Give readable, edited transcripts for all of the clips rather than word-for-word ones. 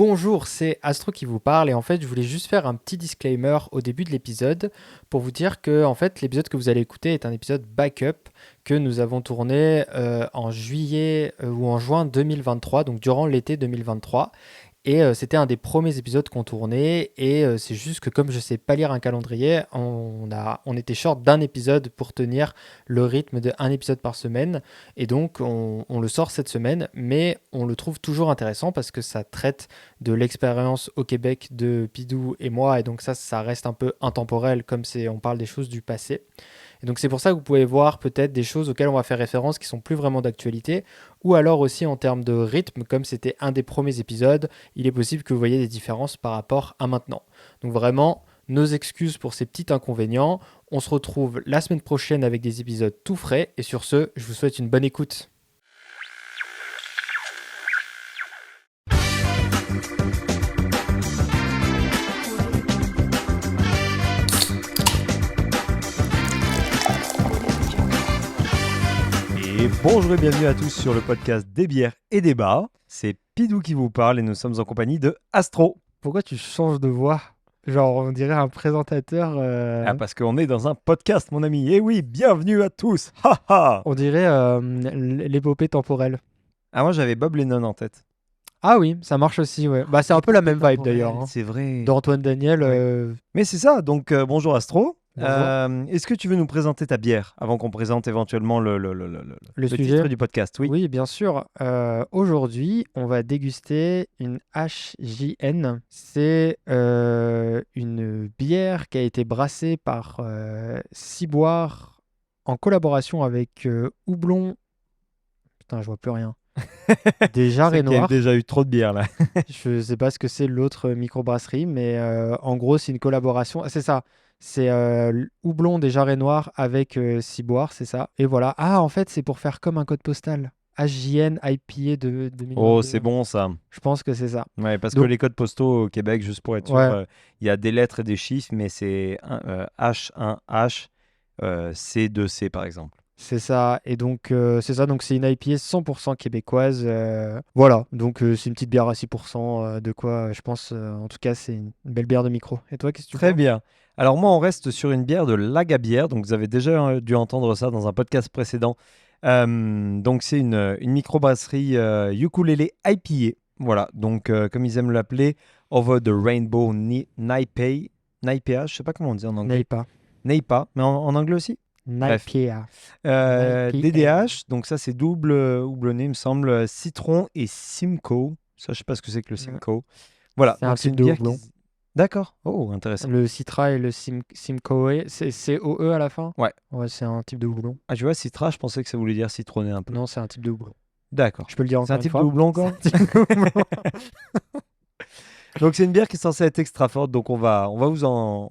Bonjour, c'est Astro qui vous parle et en fait je voulais juste faire un petit disclaimer au début de l'épisode pour vous dire que en fait l'épisode que vous allez écouter est un épisode backup que nous avons tourné en juillet ou en juin 2023, donc durant l'été 2023. Et c'était un des premiers épisodes qu'on tournait et c'est juste que comme je sais pas lire un calendrier, on était short d'un épisode pour tenir le rythme de un épisode par semaine et donc on le sort cette semaine, mais on le trouve toujours intéressant parce que ça traite de l'expérience au Québec de Pidou et moi et donc ça reste un peu intemporel comme on parle des choses du passé. Et donc c'est pour ça que vous pouvez voir peut-être des choses auxquelles on va faire référence qui sont plus vraiment d'actualité, ou alors aussi en termes de rythme, comme c'était un des premiers épisodes, il est possible que vous voyez des différences par rapport à maintenant. Donc vraiment, nos excuses pour ces petits inconvénients. On se retrouve la semaine prochaine avec des épisodes tout frais, et sur ce, je vous souhaite une bonne écoute. Et bonjour et bienvenue à tous sur le podcast des bières et des bars. C'est Pidou qui vous parle et nous sommes en compagnie de Astro. Pourquoi tu changes de voix? Genre, on dirait un présentateur. Ah, parce qu'on est dans un podcast, mon ami. Et oui, bienvenue à tous. Ha ha. On dirait l'épopée temporelle. Ah, moi j'avais Bob Lennon en tête. Ah oui, ça marche aussi, ouais. Bah, c'est un peu la même vibe d'ailleurs, hein. C'est vrai. D'Antoine Daniel. Ouais. Mais c'est ça, donc bonjour Astro. Bonjour. Est-ce que tu veux nous présenter ta bière avant qu'on présente éventuellement le sujet titre du podcast? Oui. Oui, bien sûr. Aujourd'hui, on va déguster une HJN. C'est une bière qui a été brassée par Ciboire en collaboration avec Houblon. Putain, je vois plus rien. Des Jarrets C'est qu'il y a Noirs. déjà eu trop de bière là. Je sais pas ce que c'est l'autre microbrasserie, mais en gros, c'est une collaboration. C'est ça. C'est Houblon des Jarrets Noirs avec Ciboire, c'est ça. Et voilà. Ah, en fait, c'est pour faire comme un code postal. HJN IPA de Oh, 2022. c'est bon ça. Je pense que c'est ça. Ouais, parce que Donc, les codes postaux au Québec, juste pour être sûr, ouais, il y a des lettres et des chiffres, mais c'est H1H, C2C par exemple. c'est ça. Et donc, c'est ça. Donc, c'est une IPA 100% québécoise. Voilà. Donc, c'est une petite bière à 6%. De quoi, je pense, en tout cas, c'est une belle bière de micro. Et toi, qu'est-ce que tu Très bois? bien. Alors moi, on reste sur une bière de Lagabière, donc vous avez déjà dû entendre ça dans un podcast précédent. Donc c'est une microbrasserie ukulélé IPA. Voilà, donc comme ils aiment l'appeler, Over the Rainbow Naipa, Naipa, je sais pas comment on dit en anglais. Naipa. Naipa, mais en anglais aussi. Bref. Naipa. Naipa. DDH, donc ça c'est double houblonné, il me semble, Citron et Simcoe. Ça, je sais pas ce que c'est que le Simcoe. Voilà, C'est un donc c'est type une de bière houblon. qui... D'accord. Oh, intéressant. Le Citra et le Simcoe, c'est C-O-E à la fin? Ouais. Ouais, c'est un type de houblon. Ah, tu vois, Citra, je pensais que ça voulait dire citronné un peu. Non, c'est un type de houblon. D'accord. Je peux le dire C'est un encore une type de fois. houblon encore? C'est un type de houblon. Donc c'est une bière qui est censée être extra forte, donc on va vous en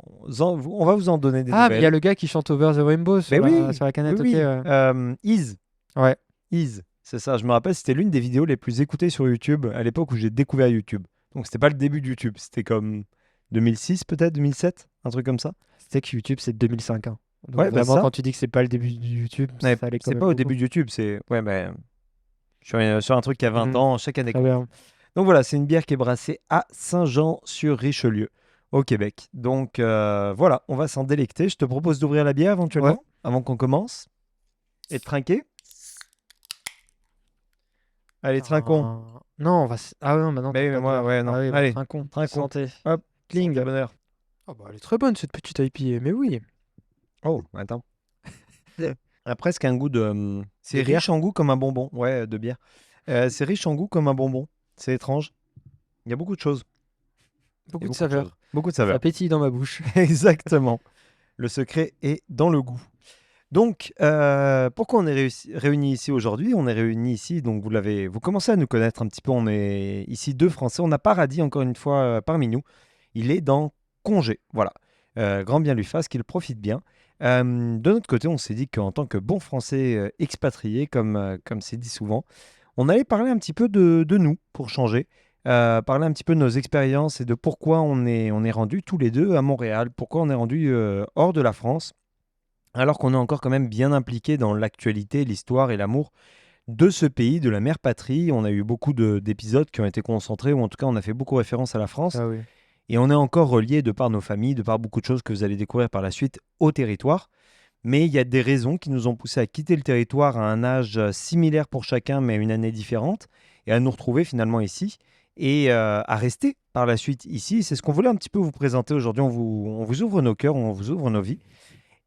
donner des Ah, mais il y a nouvelles. le gars qui chante Over the Rainbow Ben oui, sur la oui, canette, ok. oui. Ouais. Ouais. Ease, c'est ça. Je me rappelle, c'était l'une des vidéos les plus écoutées sur YouTube à l'époque où j'ai découvert YouTube. Donc c'était pas le début de YouTube, c'était comme 2006 peut-être, 2007, un truc comme ça. C'est que YouTube, c'est 2005, hein. Donc Ouais, bah c'est vraiment, ça. quand tu dis que c'est pas le début de YouTube, Ouais, ça allait quand c'est même pas au beaucoup. début de YouTube, c'est... Ouais, ben... sur un truc qui a 20 Mhm. ans, chaque année. Très bien. Donc voilà, c'est une bière qui est brassée à Saint-Jean-sur-Richelieu, au Québec. Donc voilà, on va s'en délecter. Je te propose d'ouvrir la bière Ouais. éventuellement, avant qu'on commence, et de trinquer. Allez, trinquons. Non, on va. Ah non, maintenant, t'as Mais pas de moi, verre. ouais, non. Ah oui, bah, Allez, trinquons. trinquons. Santé. Hop, Cling. santé, bonheur. Ah bah, elle est très bonne, cette petite IPA, mais oui. Oh, attends. Elle a presque un goût de... c'est De bière. riche en goût comme un bonbon. Ouais, de bière. C'est riche en goût comme un bonbon. C'est étrange. Il y a beaucoup de choses. Il y a Beaucoup de choses. saveurs. Beaucoup de Ça saveurs. pétille dans ma bouche. Exactement. Le secret est dans le goût. Donc, pourquoi on est réunis ici aujourd'hui? On est réunis ici, donc vous commencez à nous connaître un petit peu. On est ici deux Français. On a Paradis, encore une fois, parmi nous. Il est dans congé. Voilà. Grand bien lui fasse, qu'il profite bien. De notre côté, on s'est dit qu'en tant que bon Français expatrié, comme c'est dit souvent, on allait parler un petit peu de nous pour changer. Parler un petit peu de nos expériences et de pourquoi on est rendu tous les deux à Montréal, pourquoi on est rendu hors de la France, alors qu'on est encore quand même bien impliqué dans l'actualité, l'histoire et l'amour de ce pays, de la mère patrie. On a eu beaucoup d'épisodes qui ont été concentrés, ou en tout cas, on a fait beaucoup référence à la France. Ah oui. Et on est encore relié de par nos familles, de par beaucoup de choses que vous allez découvrir par la suite au territoire. Mais il y a des raisons qui nous ont poussé à quitter le territoire à un âge similaire pour chacun, mais à une année différente, et à nous retrouver finalement ici, et à rester par la suite ici. C'est ce qu'on voulait un petit peu vous présenter aujourd'hui. On vous ouvre nos cœurs, on vous ouvre nos vies.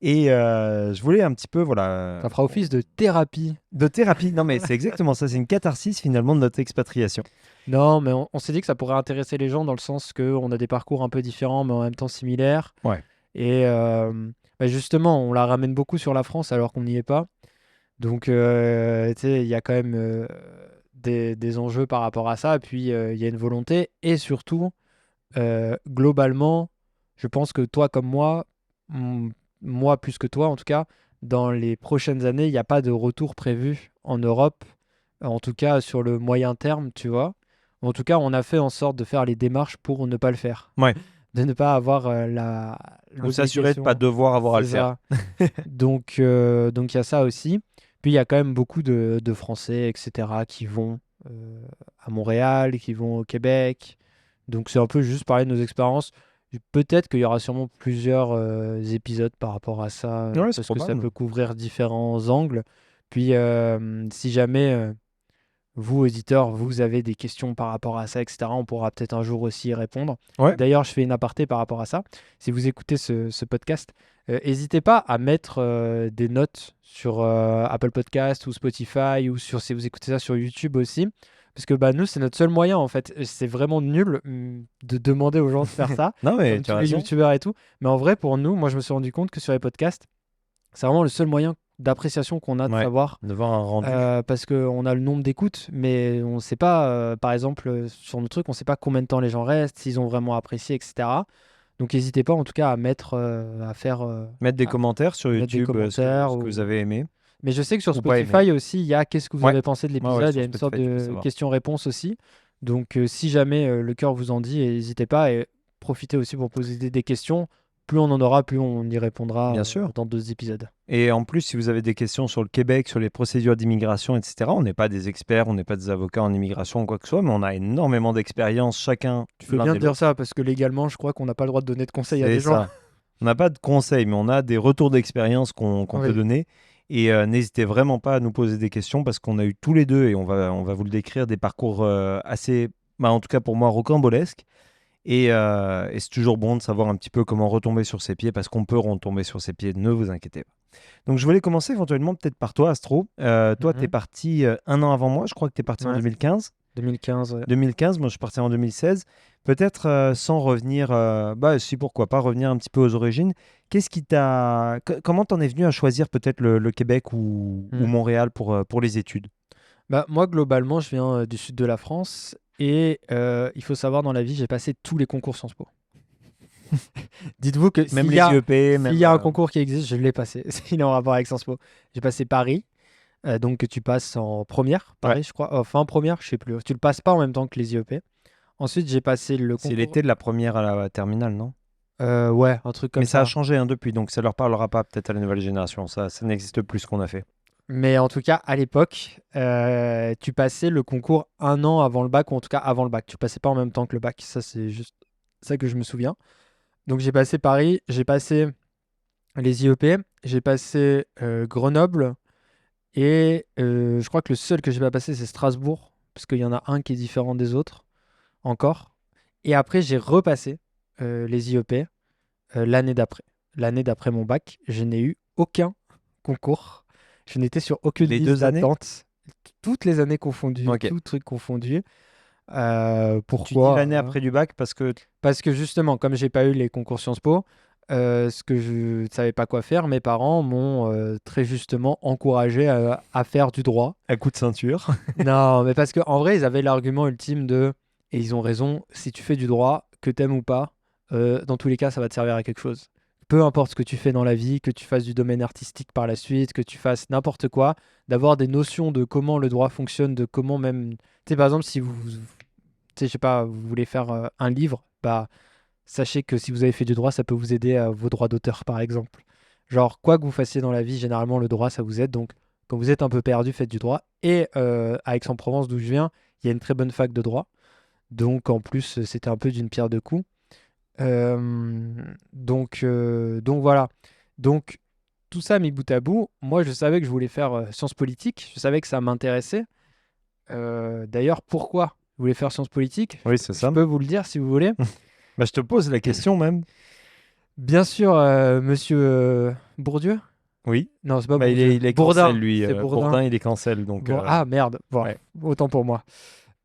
Et je voulais un petit peu, voilà, Ça fera office de thérapie. de thérapie. Non, mais c'est exactement ça. C'est une catharsis finalement de notre expatriation. Non, mais on s'est dit que ça pourrait intéresser les gens dans le sens qu'on a des parcours un peu différents, mais en même temps similaires. Ouais. Et bah, justement, on la ramène beaucoup sur la France alors qu'on n'y est pas. Donc, tu sais, il y a quand même des enjeux par rapport à ça. Et puis, il y a une volonté. Et surtout, globalement, je pense que toi comme moi, moi plus que toi en tout cas, dans les prochaines années, il n'y a pas de retour prévu en Europe, en tout cas sur le moyen terme, tu vois. En tout cas, on a fait en sorte de faire les démarches pour ne pas le faire, Ouais. de ne pas avoir Ou s'assurer de ne pas l'obligation. devoir avoir à C'est le faire. ça. Donc il y a ça aussi. Puis il y a quand même beaucoup de Français, etc., qui vont à Montréal, qui vont au Québec. Donc c'est un peu juste parler de nos expériences. Peut-être qu'il y aura sûrement plusieurs épisodes par rapport à ça, Ouais, c'est parce que ça probable. peut couvrir différents angles. Puis si jamais vous, auditeurs, vous avez des questions par rapport à ça, etc., on pourra peut-être un jour aussi y répondre. Ouais. D'ailleurs, je fais une aparté par rapport à ça. Si vous écoutez ce podcast, n'hésitez pas à mettre des notes sur Apple Podcast ou Spotify ou si vous écoutez ça sur YouTube aussi. Parce que bah, nous, c'est notre seul moyen en fait. C'est vraiment nul de demander aux gens de faire ça, Non, mais comme tu as tous les raison. YouTubeurs et tout. Mais en vrai, pour nous, moi, je me suis rendu compte que sur les podcasts, c'est vraiment le seul moyen d'appréciation qu'on a de Ouais. savoir De voir un rendu. parce qu'on a le nombre d'écoutes, mais on ne sait pas, par exemple, sur nos trucs, on ne sait pas combien de temps les gens restent, s'ils ont vraiment apprécié, etc. Donc n'hésitez pas en tout cas à mettre, à faire, Mettre des à commentaires sur mettre des YouTube, commentaires. ce que vous avez aimé Mais je sais que sur ou pas aimé. Spotify aussi, il y a qu'est-ce que vous Ouais. avez pensé de Ouais, ouais, l'épisode, il y sur a une sorte Spotify, tu peux de savoir. question-réponse aussi. Donc si jamais le cœur vous en dit, n'hésitez pas et profitez aussi pour poser des questions. Plus on en aura, plus on y répondra Bien sûr. dans d'autres épisodes. Et en plus, si vous avez des questions sur le Québec, sur les procédures d'immigration, etc., on n'est pas des experts, on n'est pas des avocats en immigration ou quoi que ce soit, mais on a énormément d'expérience chacun Tu fais l'un bien et de dire l'autre. ça parce que légalement, je crois qu'on n'a pas le droit de donner de conseils à C'est des gens. ça. On n'a pas de conseils, mais on a des retours d'expérience qu'on peut Oui. donner. Et n'hésitez vraiment pas à nous poser des questions parce qu'on a eu tous les deux, et on va vous le décrire, des parcours assez, bah, en tout cas pour moi, rocambolesques. Et c'est toujours bon de savoir un petit peu comment retomber sur ses pieds parce qu'on peut retomber sur ses pieds, ne vous inquiétez pas. Donc je voulais commencer éventuellement peut-être par toi, Astro. Toi, tu es Mhm. parti un an avant moi, je crois que tu es parti en Ouais, 2015. 2015. Ouais. 2015, moi je suis parti en 2016. Peut-être sans revenir, bah si pourquoi pas revenir un petit peu aux origines. Qu'est-ce qui t'a, comment t'en es venu à choisir peut-être le Québec ou Mm. Montréal pour les études? Bah, moi, globalement, je viens du sud de la France et il faut savoir dans la vie, j'ai passé tous les concours Sciences Po. Dites-vous que Même les IEP, s'il même. y a un concours qui existe, je l'ai passé. S'il est en rapport avec Sciences Po. J'ai passé Paris, donc que tu passes en première, Ouais, Paris, je crois. Enfin, en première, je sais plus. Tu le passes pas en même temps que les IEP. Ensuite, j'ai passé le c'est concours. l'été de la première à la terminale, non? Ouais, un truc Mais comme ça a ça. changé hein, depuis, donc ça leur parlera pas peut-être à la nouvelle génération. Ça n'existe plus ce qu'on a fait. Mais en tout cas, à l'époque, tu passais le concours un an avant le bac, ou en tout cas avant le bac. Tu passais pas en même temps que le bac. Ça, c'est juste ça que je me souviens. Donc j'ai passé Paris, j'ai passé les IEP, j'ai passé Grenoble, et je crois que le seul que j'ai pas passé, c'est Strasbourg, parce qu'il y en a un qui est différent des autres, encore. Et après, j'ai repassé les IEP l'année d'après. L'année d'après mon bac, je n'ai eu aucun concours. Je n'étais sur aucune Les liste 2 années? d'attente. Toutes les années confondues, Ok. tout truc confondu. Tu dis Pourquoi? l'année après du bac parce que. Parce que justement, comme j'ai pas eu les concours Sciences Po, ce que je ne savais pas quoi faire, mes parents m'ont très justement encouragé à faire du droit. À coup de ceinture. Non, mais parce qu'en vrai, ils avaient l'argument ultime de, et ils ont raison, si tu fais du droit, que t'aimes ou pas, dans tous les cas, ça va te servir à quelque chose. Peu importe ce que tu fais dans la vie, que tu fasses du domaine artistique par la suite, que tu fasses n'importe quoi, d'avoir des notions de comment le droit fonctionne, de comment même... Tu sais, par exemple, si tu sais, je sais pas, vous voulez faire un livre, bah, sachez que si vous avez fait du droit, ça peut vous aider à vos droits d'auteur, par exemple. Genre, quoi que vous fassiez dans la vie, généralement, le droit, ça vous aide. Donc, quand vous êtes un peu perdu, faites du droit. Et à Aix-en-Provence, d'où je viens, il y a une très bonne fac de droit. Donc en plus, c'était un peu d'une pierre deux coups. Euh, donc voilà. Donc tout ça mis bout à bout, moi je savais que je voulais faire sciences politiques. Je savais que ça m'intéressait. D'ailleurs, pourquoi je voulais faire sciences politiques? Oui, c'est Je ça. peux vous le dire si vous voulez. Bah, je te pose la question même. Bien sûr, monsieur Bourdieu. Oui. Non, c'est pas Bah, Bourdieu. il est cancel, Bourdin. lui. C'est Bourdin. Bourdin, il est cancel. Donc, Ah merde. Bon, ouais. autant pour moi.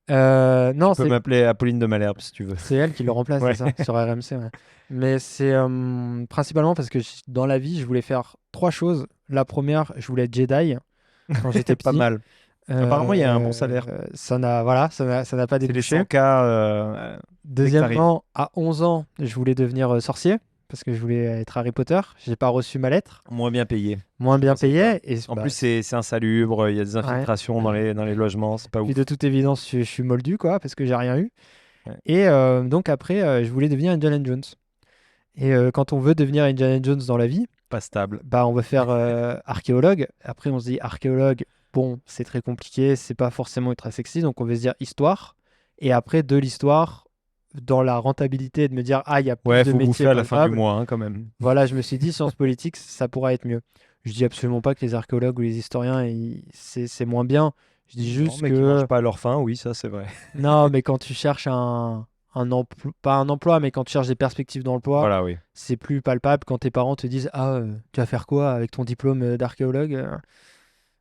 Tu Non, peux m'appeler Apolline de Malherbe si tu veux. c'est elle qui le remplace, c'est Ouais. ça, sur RMC. Ouais. Mais c'est principalement parce que dans la vie, je voulais faire trois choses. La première, je voulais être Jedi quand j'étais Pas petit. mal. Apparemment, il y a un bon salaire. Ça n'a pas C'est les débouché. 100K dès que t'arrives. Deuxièmement, à 11 ans, je voulais devenir sorcier parce que je voulais être Harry Potter. J'ai pas reçu ma lettre, Moins bien payé. moins bien Dans ces cas. payé. Et En bah, plus, c'est insalubre, il y a des ouais. infiltrations dans les logements, c'est pas Puis ouf. de toute évidence, je suis moldu quoi parce que j'ai rien eu. Ouais. Et donc après, je voulais devenir Indiana Jones. Et quand on veut devenir Indiana Jones dans la vie, Pas stable. bah on va faire archéologue. Après, on se dit archéologue, bon, c'est très compliqué, c'est pas forcément ultra sexy, donc on va se dire histoire. Et après, de l'histoire, dans la rentabilité, de me dire, ah, il y a plus Ouais, de faut métiers bouffer à la fin du palpables. mois hein, quand même. Voilà, je me suis dit, sciences politiques, ça pourra être mieux. Je dis absolument pas que les archéologues ou les historiens, c'est moins bien. Je dis Non, juste mais qui mangent que, pas à leur faim, oui, ça c'est vrai. non, mais quand tu cherches un emploi, pas un emploi, mais quand tu cherches des perspectives d'emploi, Voilà, oui. c'est plus palpable quand tes parents te disent, ah, tu vas faire quoi avec ton diplôme d'archéologue?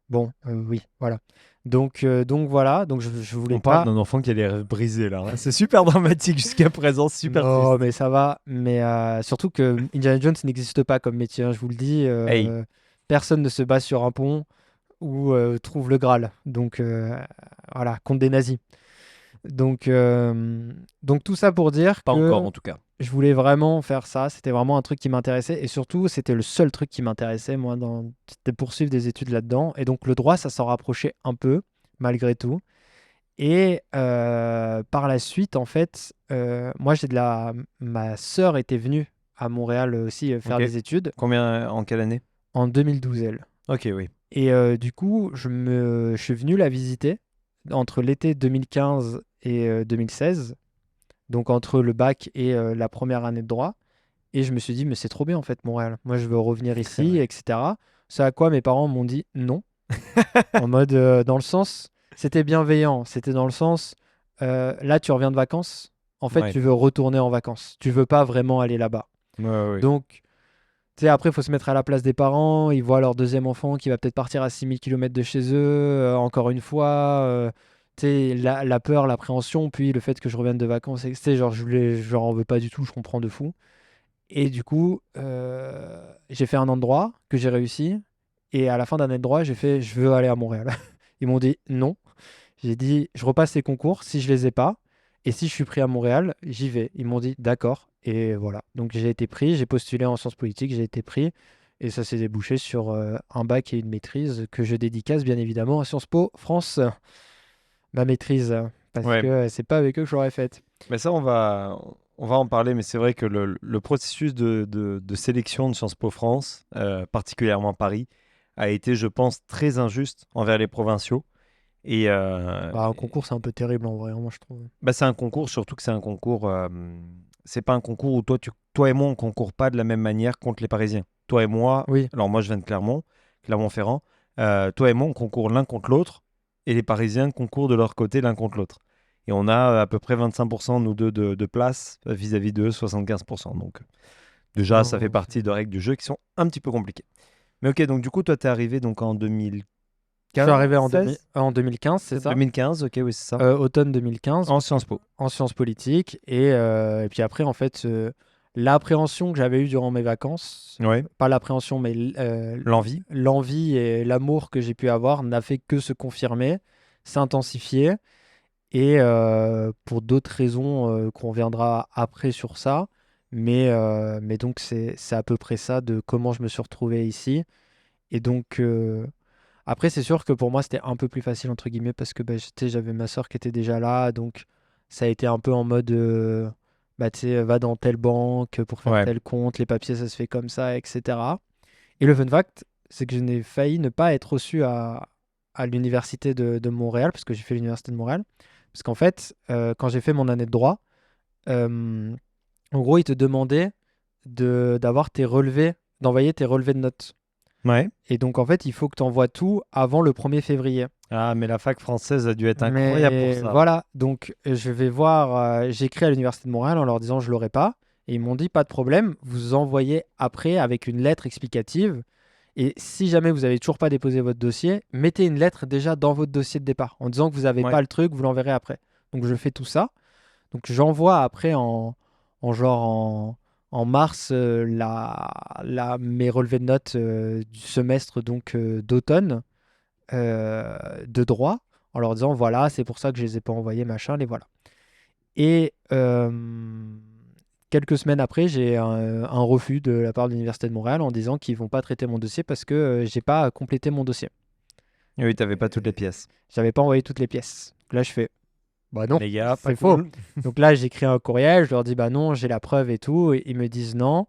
Bon, oui, voilà. Donc voilà, donc je voulais On parle pas. d'un enfant qui a les rêves brisés là, hein. C'est super dramatique jusqu'à présent, super Non, triste. mais ça va. Mais surtout que Indiana Jones n'existe pas comme métier, hein, je vous le dis. Hey, Personne ne se base sur un pont ou trouve le Graal. Donc voilà, contre des nazis. Donc, euh, donc tout ça pour dire pas encore que en tout cas. je voulais vraiment faire ça. C'était vraiment un truc qui m'intéressait. Et surtout, c'était le seul truc qui m'intéressait, moi, c'était de poursuivre des études là-dedans. Et donc le droit, ça s'en rapprochait un peu, malgré tout. Et par la suite, en fait, moi, ma sœur était venue à Montréal aussi faire Ok. des études Combien en quelle année? en 2012, elle. Ok, oui. Et du coup, je suis venu la visiter entre l'été 2015 et 2016, donc entre le bac et la première année de droit. Et je me suis dit, mais c'est trop bien en fait, Montréal. Moi, je veux revenir C'est ici, vrai. etc. C'est à quoi mes parents m'ont dit non, en mode, dans le sens, c'était bienveillant. C'était dans le sens, là, tu reviens de vacances. En fait, Ouais. tu veux retourner en vacances. Tu veux pas vraiment aller là-bas. Ouais, ouais, ouais. Donc, tu sais, après, il faut se mettre à la place des parents. Ils voient leur deuxième enfant qui va peut-être partir à 6 000 km de chez eux, encore une fois. Tu sais, la peur, l'appréhension, puis le fait que je revienne de vacances. Tu sais, genre, je leur en veux pas du tout, je comprends de fou. Et du coup, j'ai fait un an de droit que j'ai réussi. Et à la fin d'un an de droit, j'ai fait, je veux aller à Montréal. Ils m'ont dit non. J'ai dit, je repasse les concours si je les ai pas. Et si je suis pris à Montréal, j'y vais. Ils m'ont dit d'accord. Et voilà. Donc j'ai été pris, j'ai postulé en sciences politiques, j'ai été pris. Et ça s'est débouché sur un bac et une maîtrise que je dédicace bien évidemment à Sciences Po France, ma maîtrise. Parce Ouais. que c'est pas avec eux que je l'aurais faite. Mais ça, on va en parler, mais c'est vrai que le processus de sélection de Sciences Po France, particulièrement Paris, a été, je pense, très injuste envers les provinciaux. Et Bah, un concours, c'est un peu terrible en vrai, moi je trouve. bah, c'est un concours, surtout que c'est un concours. C'est pas un concours où toi et moi, on concourt pas de la même manière contre les Parisiens. Toi et moi, Oui. alors moi, je viens de Clermont, Clermont-Ferrand. Toi et moi, on concourt l'un contre l'autre, et les Parisiens concourent de leur côté l'un contre l'autre. Et on a à peu près 25% nous deux de place vis-à-vis d'eux, 75%. Donc déjà, ça fait Non, partie de règles du jeu qui sont un petit peu compliquées. Mais ok, donc du coup, toi, t'es arrivé donc en je suis 2015, arrivé 16? en 2015, c'est ça. 2015, ok, oui, c'est ça. Automne 2015, En Sciences Po. en sciences politiques. Et puis après, en fait, l'appréhension que j'avais eue durant mes vacances, Ouais. pas l'appréhension, mais L'envie. l'envie et l'amour que j'ai pu avoir n'a fait que se confirmer, s'intensifier. Et pour d'autres raisons qu'on reviendra après sur ça. Mais donc, c'est à peu près ça de comment je me suis retrouvé ici. Et donc, après, c'est sûr que pour moi, c'était un peu plus facile, entre guillemets, parce que bah, j'avais ma soeur qui était déjà là. Donc, ça a été un peu en mode, bah, tu sais, va dans telle banque pour faire Ouais. tel compte, les papiers, ça se fait comme ça, etc. Et le fun fact, c'est que je n'ai failli ne pas être reçu à l'université de Montréal, parce que j'ai fait l'université de Montréal. Parce qu'en fait, quand j'ai fait mon année de droit, euh, en gros, ils te demandaient d'avoir tes relevés, d'envoyer tes relevés de notes. Ouais. Et donc, en fait, il faut que tu envoies tout avant le 1er février. Ah, mais la fac française a dû être incroyable pour Mais ça. voilà, donc je vais voir, j'ai écrit à l'Université de Montréal en leur disant je l'aurai pas. Et ils m'ont dit pas de problème, vous envoyez après avec une lettre explicative. Et si jamais vous avez toujours pas déposé votre dossier, mettez une lettre déjà dans votre dossier de départ en disant que vous n'avez Ouais. pas le truc, vous l'enverrez après. Donc je fais tout ça. Donc j'envoie après en genre en mars mes relevés de notes du semestre donc d'automne de droit en leur disant voilà, c'est pour ça que je les ai pas envoyés, machin, les voilà. Et quelques semaines après, j'ai un refus de la part de l'Université de Montréal en disant qu'ils vont pas traiter mon dossier parce que j'ai pas complété mon dossier. Et oui, t'avais pas toutes Euh, les pièces. J'avais pas envoyé toutes les pièces. Là, je fais bah non, Les gars, pas c'est faux. cool. Donc là, j'écris un courriel, je leur dis bah non, j'ai la preuve et tout. Et ils me disent non.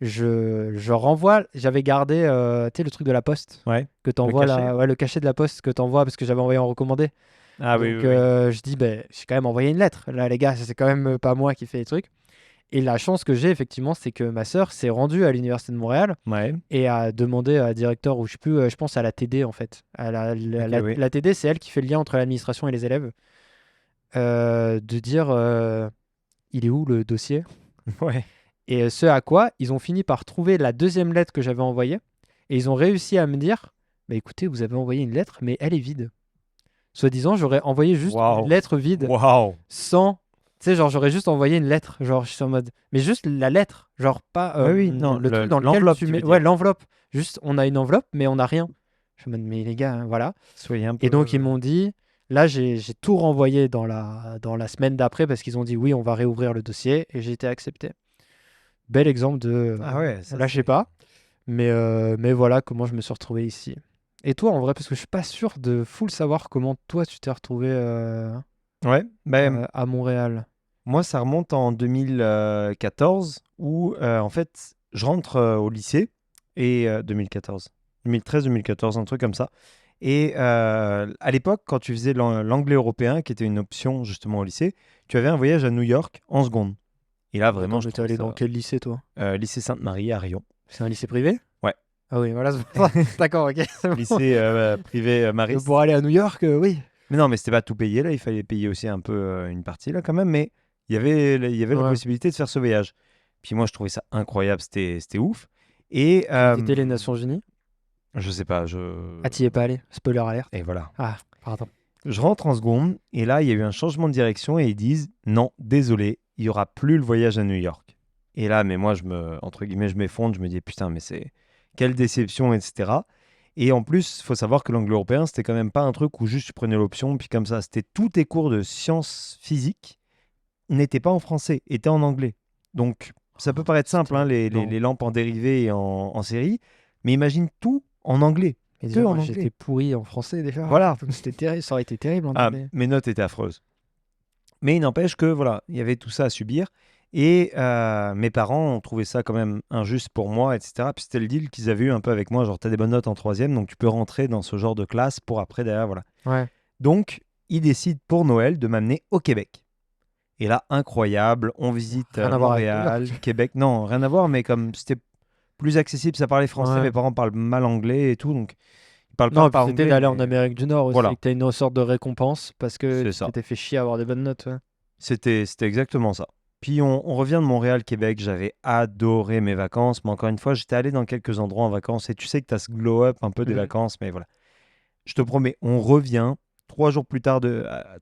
Je renvoie, j'avais gardé tu sais, le truc de la poste Ouais. que Le t'envoies cachet. là, ouais, le cachet de la poste que t'envoies parce que j'avais envoyé en recommandé. Ah oui, Donc oui, oui. je dis ben j'ai quand même envoyé une lettre. Là les gars, c'est quand même pas moi qui fais les trucs. Et la chance que j'ai effectivement, c'est que ma sœur s'est rendue à l'université de Montréal Ouais. et a demandé à la directeur ou je sais plus, je pense à la TD en fait. Ok, oui. La TD, c'est elle qui fait le lien entre l'administration et les élèves. De dire il est où le dossier? Ouais. Et ce à quoi ils ont fini par trouver la deuxième lettre que j'avais envoyée et ils ont réussi à me dire bah écoutez, vous avez envoyé une lettre, mais elle est vide. Soi-disant, j'aurais envoyé juste une Waouh. lettre vide Waouh. sans. Tu sais, genre, j'aurais juste envoyé une lettre. Genre, je suis en mode. Mais juste la lettre. Genre, pas Oui, oui, non, le truc dans lequel l'enveloppe, tu tu veux mets. Ouais, dire. l'enveloppe. Juste, on a une enveloppe, mais on n'a rien. Je suis en mode, mais les gars, hein, voilà. Soyez un Et peu. donc, ils m'ont dit. Là, j'ai tout renvoyé dans la semaine d'après parce qu'ils ont dit oui, on va réouvrir le dossier et j'ai été accepté. Bel exemple de Ah ouais, ça lâchez c'est. pas. Mais voilà comment je me suis retrouvé ici. Et toi, en vrai, parce que je suis pas sûr de full savoir comment toi tu t'es retrouvé Ouais, ben à Montréal. moi ça remonte en 2014 où en fait je rentre au lycée et 2014, 2013-2014, un truc comme ça. Et à l'époque, quand tu faisais l'anglais européen, qui était une option justement au lycée, tu avais un voyage à New York en seconde. Et là vraiment, Attends, je mais t'es trouvais allé dans ça quel lycée, toi? lycée Sainte-Marie à Rion. C'est un lycée privé? Ouais, Ah oui, voilà, c'est pour ça. D'accord, ok, c'est bon. lycée privé Pour Marist. aller à New York, oui. Mais non, mais c'était pas tout payé là, il fallait payer aussi un peu une partie là quand même, mais il y avait la Ouais. possibilité de faire ce voyage. Puis moi, je trouvais ça incroyable, c'était ouf. Et Tu visitais les Nations Unies? je sais pas, Ah, t'y es pas allé? Spoiler alert. et voilà. Ah, pardon. Je rentre en seconde et là, il y a eu un changement de direction et ils disent non, désolé, il y aura plus le voyage à New York. Et là, mais moi, entre guillemets, je m'effondre, je me dis putain, mais c'est quelle déception, etc. Et en plus, il faut savoir que l'anglais européen, c'était quand même pas un truc où juste tu prenais l'option, puis comme ça, c'était tous tes cours de sciences physiques n'étaient pas en français, étaient en anglais. Donc, ça peut paraître simple, hein, C'était les non. lampes en dérivée et en série, mais imagine tout en anglais, Et que déjà, en moi, j'étais anglais. pourri en français déjà. Voilà. Donc c'était terrible, ça aurait été terrible en Ah, anglais. mes notes étaient affreuses. Mais il n'empêche que voilà, il y avait tout ça à subir. Et mes parents ont trouvé ça quand même injuste pour moi, etc. Puis c'était le deal qu'ils avaient eu un peu avec moi, genre t'as des bonnes notes en troisième, donc tu peux rentrer dans ce genre de classe pour après derrière, voilà. Ouais. Donc ils décident pour Noël de m'amener au Québec. Et là, incroyable, on visite Rien à voir avec New Montréal, York. Québec. Non, rien à voir, mais comme c'était plus accessible, ça parlait français, Ouais. mes parents parlent mal anglais et tout, donc ils parlent Non, et puis pas c'était anglais, d'aller en mais Amérique du Nord aussi, voilà, que t'as une sorte de récompense parce que c'est tu ça. t'étais fait chier à avoir des bonnes notes. Ouais. C'était exactement ça. Puis on revient de Montréal, Québec. J'avais adoré mes vacances, mais encore une fois, j'étais allé dans quelques endroits en vacances et tu sais que tu as ce glow-up un peu des Mhm. vacances, mais voilà. Je te promets, on revient 3 jours plus tard,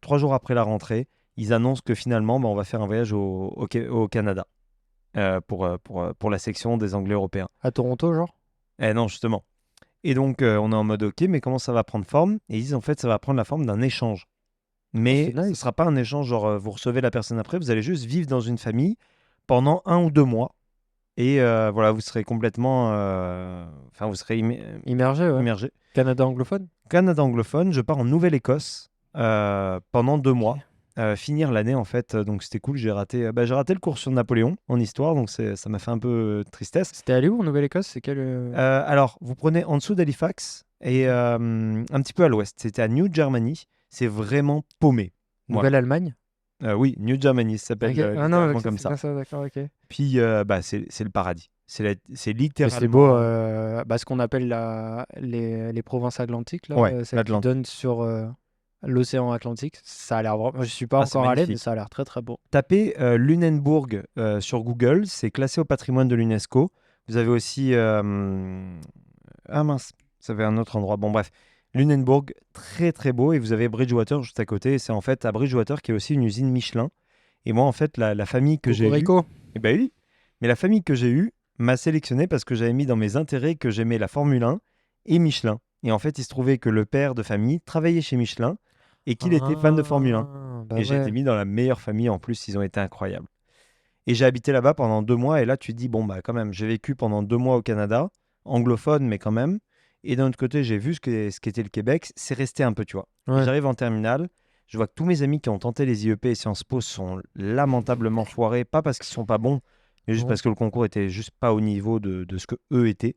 3 jours après la rentrée. Ils annoncent que finalement, bah, on va faire un voyage au Canada pour la section des Anglais européens. À Toronto, genre? Eh non, justement. Et donc, on est en mode OK, mais comment ça va prendre forme? Et ils disent en fait, ça va prendre la forme d'un échange. Oh, c'est Mais ce ne nice. sera pas un échange genre vous recevez la personne après, vous allez juste vivre dans une famille pendant 1 ou 2 mois. Et voilà, vous serez complètement. Enfin, vous serez Immergé, ouais. immergé. Canada anglophone? Canada anglophone, je pars en Nouvelle-Écosse pendant 2 mois. Ok. finir l'année en fait. Donc c'était cool. J'ai raté le cours sur Napoléon en histoire, donc ça m'a fait un peu tristesse. C'était allé où en Nouvelle-Écosse? C'est quel Alors, vous prenez en dessous d'Halifax et un petit peu à l'ouest. C'était à New Germany. C'est vraiment paumé. Voilà. Nouvelle-Allemagne? Oui, New Germany, ça s'appelle Ok. Ah non, littéralement ok, comme c'est ça. bien ça, d'accord, ok. Puis, c'est le paradis. C'est Mais c'est littéralement. beau, ce qu'on appelle les provinces atlantiques, là, Ouais, celles qui l'Atlantique. donnent sur l'océan Atlantique. Ça a l'air vraiment. Je suis pas C'est encore allé, mais magnifique. ça a l'air très très beau. Tapez Lunenburg sur Google, c'est classé au patrimoine de l'UNESCO. Vous avez aussi. Ah mince, ça fait un autre endroit. Bon, bref. Lunenburg, très très beau. Et vous avez Bridgewater juste à côté. Et c'est en fait à Bridgewater qui est aussi une usine Michelin. Et moi, en fait, la famille que j'ai eue. Cocorico. Eh ben oui. Mais la famille que j'ai eue m'a sélectionné parce que j'avais mis dans mes intérêts que j'aimais la Formule 1 et Michelin. Et en fait, il se trouvait que le père de famille travaillait chez Michelin et qu'il était fan de Formule 1. Bah Et j'ai été ouais. mis dans la meilleure famille en plus, ils ont été incroyables. Et j'ai habité là-bas pendant 2 mois, et là tu te dis, bon bah quand même, j'ai vécu pendant 2 mois au Canada, anglophone mais quand même, et d'un autre côté j'ai vu ce qu'était le Québec, c'est resté un peu, tu vois. Et Ouais. j'arrive en terminale, je vois que tous mes amis qui ont tenté les IEP et Sciences Po sont lamentablement foirés, pas parce qu'ils sont pas bons, mais juste Non. parce que le concours était juste pas au niveau de ce que eux étaient.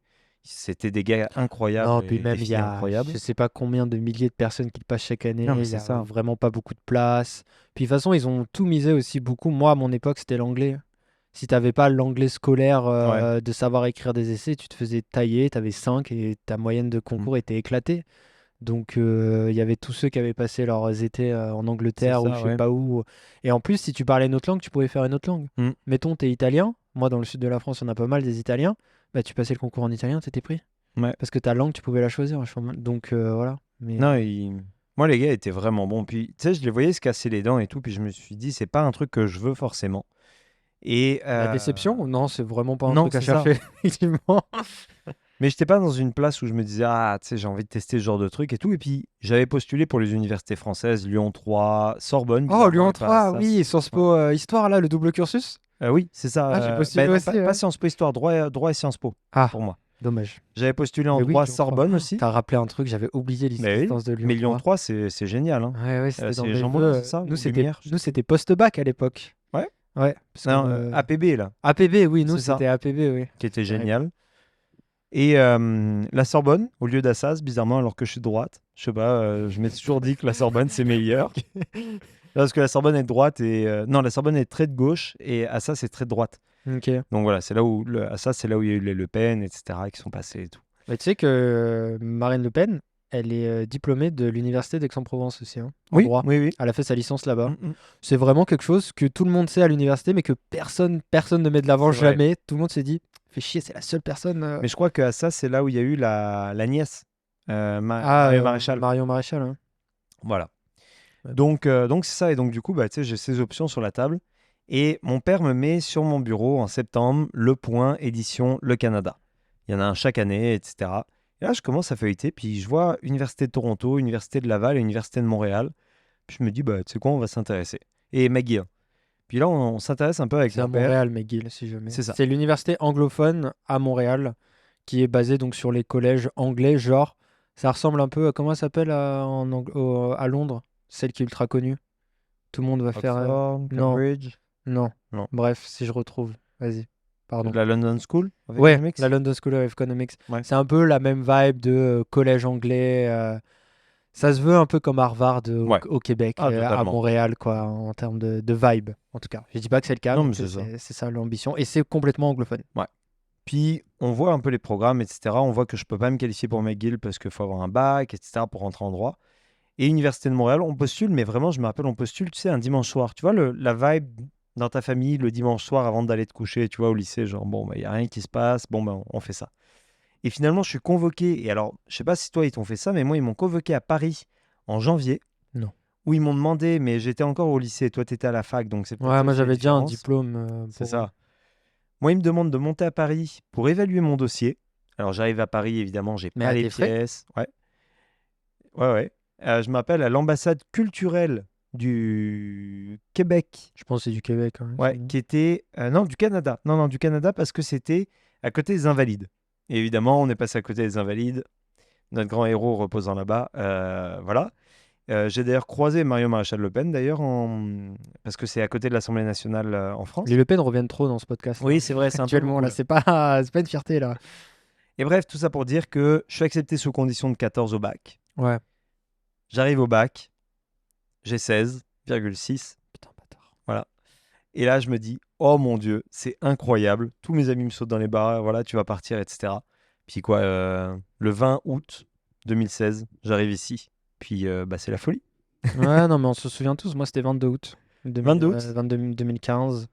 C'était des gars incroyables Non, puis et des même il y filles a incroyables. je sais pas combien de milliers de personnes qui le passent chaque année, Non mais il y c'est a ça. vraiment pas beaucoup de place. Puis de toute façon, ils ont tout misé aussi beaucoup. Moi, à mon époque, c'était l'anglais. Si t'avais pas l'anglais scolaire Ouais. de savoir écrire des essais, tu te faisais tailler, t'avais 5 et ta moyenne de Mm. concours était éclatée. Donc il y avait tous ceux qui avaient passé leurs étés en C'est Angleterre ou je ça, sais ouais. pas où. Et en plus, si tu parlais une autre langue, tu pouvais faire une autre langue. Mm. Mettons, t'es italien. Moi, dans le sud de la France, on a pas mal des Italiens. Bah, tu passais le concours en italien, t'étais pris. Ouais. Parce que ta langue, tu pouvais la choisir. Donc voilà. Mais Non, moi, les gars étaient vraiment bons. Puis, tu sais, je les voyais se casser les dents et tout. Puis, je me suis dit, c'est pas un truc que je veux forcément. Et la déception, non, c'est vraiment pas un non, truc à c'est ça. chercher, effectivement. Mais j'étais pas dans une place où je me disais, ah, tu sais, j'ai envie de tester ce genre de truc et tout. Et puis, j'avais postulé pour les universités françaises, Lyon 3, Sorbonne, Oh, bizarrement, Lyon et pas 3, Assas. oui, Sciences Ouais. Po Histoire, là, le double cursus. Oui, c'est Ah, j'ai ça. postulé Non, aussi, pas ouais. Sciences Po Histoire, droit et Sciences Po, Ah, pour moi. dommage. J'avais postulé en Mais oui, droit Lyon 3. Sorbonne Oh, aussi. t'as rappelé un truc, j'avais oublié Mais oui, l'existence de Lyon mais Lyon 3. 3, c'est génial. Hein. Ouais, ouais, c'était dans C'est mes Jean vœux. Monnet, c'est ça? Nous, Ou Lumière? Je sais c'était post-bac à l'époque. pas. Ouais. Ouais, parce que Non, APB, là, APB, oui, nous, c'est ça, c'était APB, oui. qui était Terrible. génial. Et la Sorbonne, au lieu d'Assas, bizarrement, alors que je suis de droite. Je sais pas, je m'ai toujours dit que la Sorbonne, c'est meilleur. Parce que la Sorbonne est de droite et... non, la Sorbonne est très de gauche et Assas est très de droite. Ok. Donc voilà, c'est là où... Assas, c'est là où il y a eu les Le Pen, etc., qui sont passés et tout. Mais tu sais que Marine Le Pen, elle est diplômée de l'université d'Aix-en-Provence aussi, hein, en Oui, droit. oui, oui. Elle a fait sa licence là-bas. Mm, mm. C'est vraiment quelque chose que tout le monde sait à l'université, mais que personne ne met de l'avant C'est vrai. jamais. Tout le monde s'est dit, fait chier, c'est la seule personne. Mais je crois que Assas, c'est là où il y a eu la nièce, Ah, Marie Maréchal. Marion Maréchal. Hein. Voilà. Ouais. Donc c'est ça. Et donc, du coup, bah, tu sais, j'ai ces options sur la table. Et mon père me met sur mon bureau en septembre Le Point édition Le Canada. Il y en a un chaque année, etc. Et là, je commence à feuilleter, puis je vois Université de Toronto, Université de Laval et Université de Montréal. Puis je me dis, bah, tu sais quoi, on va s'intéresser. Et McGill. Puis là, on s'intéresse un peu avec C'est à mon père. Montréal, McGill, si jamais. C'est ça. C'est l'université anglophone à Montréal, qui est basée donc sur les collèges anglais, genre, ça ressemble un peu à, comment ça s'appelle à Londres, celle qui est ultra connue. Tout le monde va faire... Oxford, Non, Cambridge. non. Non. Bref, si je retrouve, vas-y, pardon. La London School of Ouais, Economics. la London School of Economics. Ouais. C'est un peu la même vibe de collège anglais. Ça se veut un peu comme Harvard Ouais. au Québec, Ah, à totalement. Montréal, quoi, en termes de vibe, en tout cas. Je dis pas que c'est le cas, Non, mais mais c'est ça. c'est ça l'ambition. Et c'est complètement anglophone. Ouais. Puis on voit un peu les programmes, etc. On voit que je peux pas me qualifier pour McGill parce qu'il faut avoir un bac, etc. pour rentrer en droit. Et Université de Montréal, on postule, mais vraiment, je me rappelle, on postule, tu sais, un dimanche soir. Tu vois, la vibe dans ta famille le dimanche soir avant d'aller te coucher, tu vois, au lycée, genre, bon, il n'y a rien qui se passe, bon, ben, on fait ça. Et finalement, je suis convoqué, et alors, je sais pas si toi, ils t'ont fait ça, mais moi, ils m'ont convoqué à Paris en janvier, Non. où ils m'ont demandé, mais j'étais encore au lycée, toi, tu étais à la fac, donc c'est peut-être Ouais, ça moi aussi la j'avais déjà un différence. diplôme. C'est ça. Moi, ils me demandent de monter à Paris pour évaluer mon dossier. Alors, j'arrive à Paris, évidemment, j'ai Mais pas à les tes frais? pièces. Ouais, ouais, ouais. Je m'appelle à l'ambassade culturelle du Québec. Je pense que c'est du Québec. Hein, Ouais, qui était... non, du Canada. Non, non, du Canada parce que c'était à côté des Invalides. Et évidemment, on est passé à côté des Invalides. Notre grand héros reposant là-bas. Voilà. J'ai d'ailleurs croisé Mario Maréchal Le Pen, d'ailleurs, parce que c'est à côté de l'Assemblée nationale en France. Les Le Pen reviennent trop dans ce podcast là. Oui, c'est vrai, c'est un peu Actuellement beaucoup, là, là. c'est pas une fierté là. Et bref, tout ça pour dire que je suis accepté sous condition de 14 au bac. Ouais. J'arrive au bac, j'ai 16,6. Putain, bâtard. Voilà. Et là, je me dis, oh mon Dieu, c'est incroyable. Tous mes amis me sautent dans les bras, voilà, tu vas partir, etc. Puis quoi, le 20 août 2016, j'arrive ici. Puis bah, c'est la folie. Ouais, non mais on se souvient tous, moi c'était 22 août 22 août. 2015.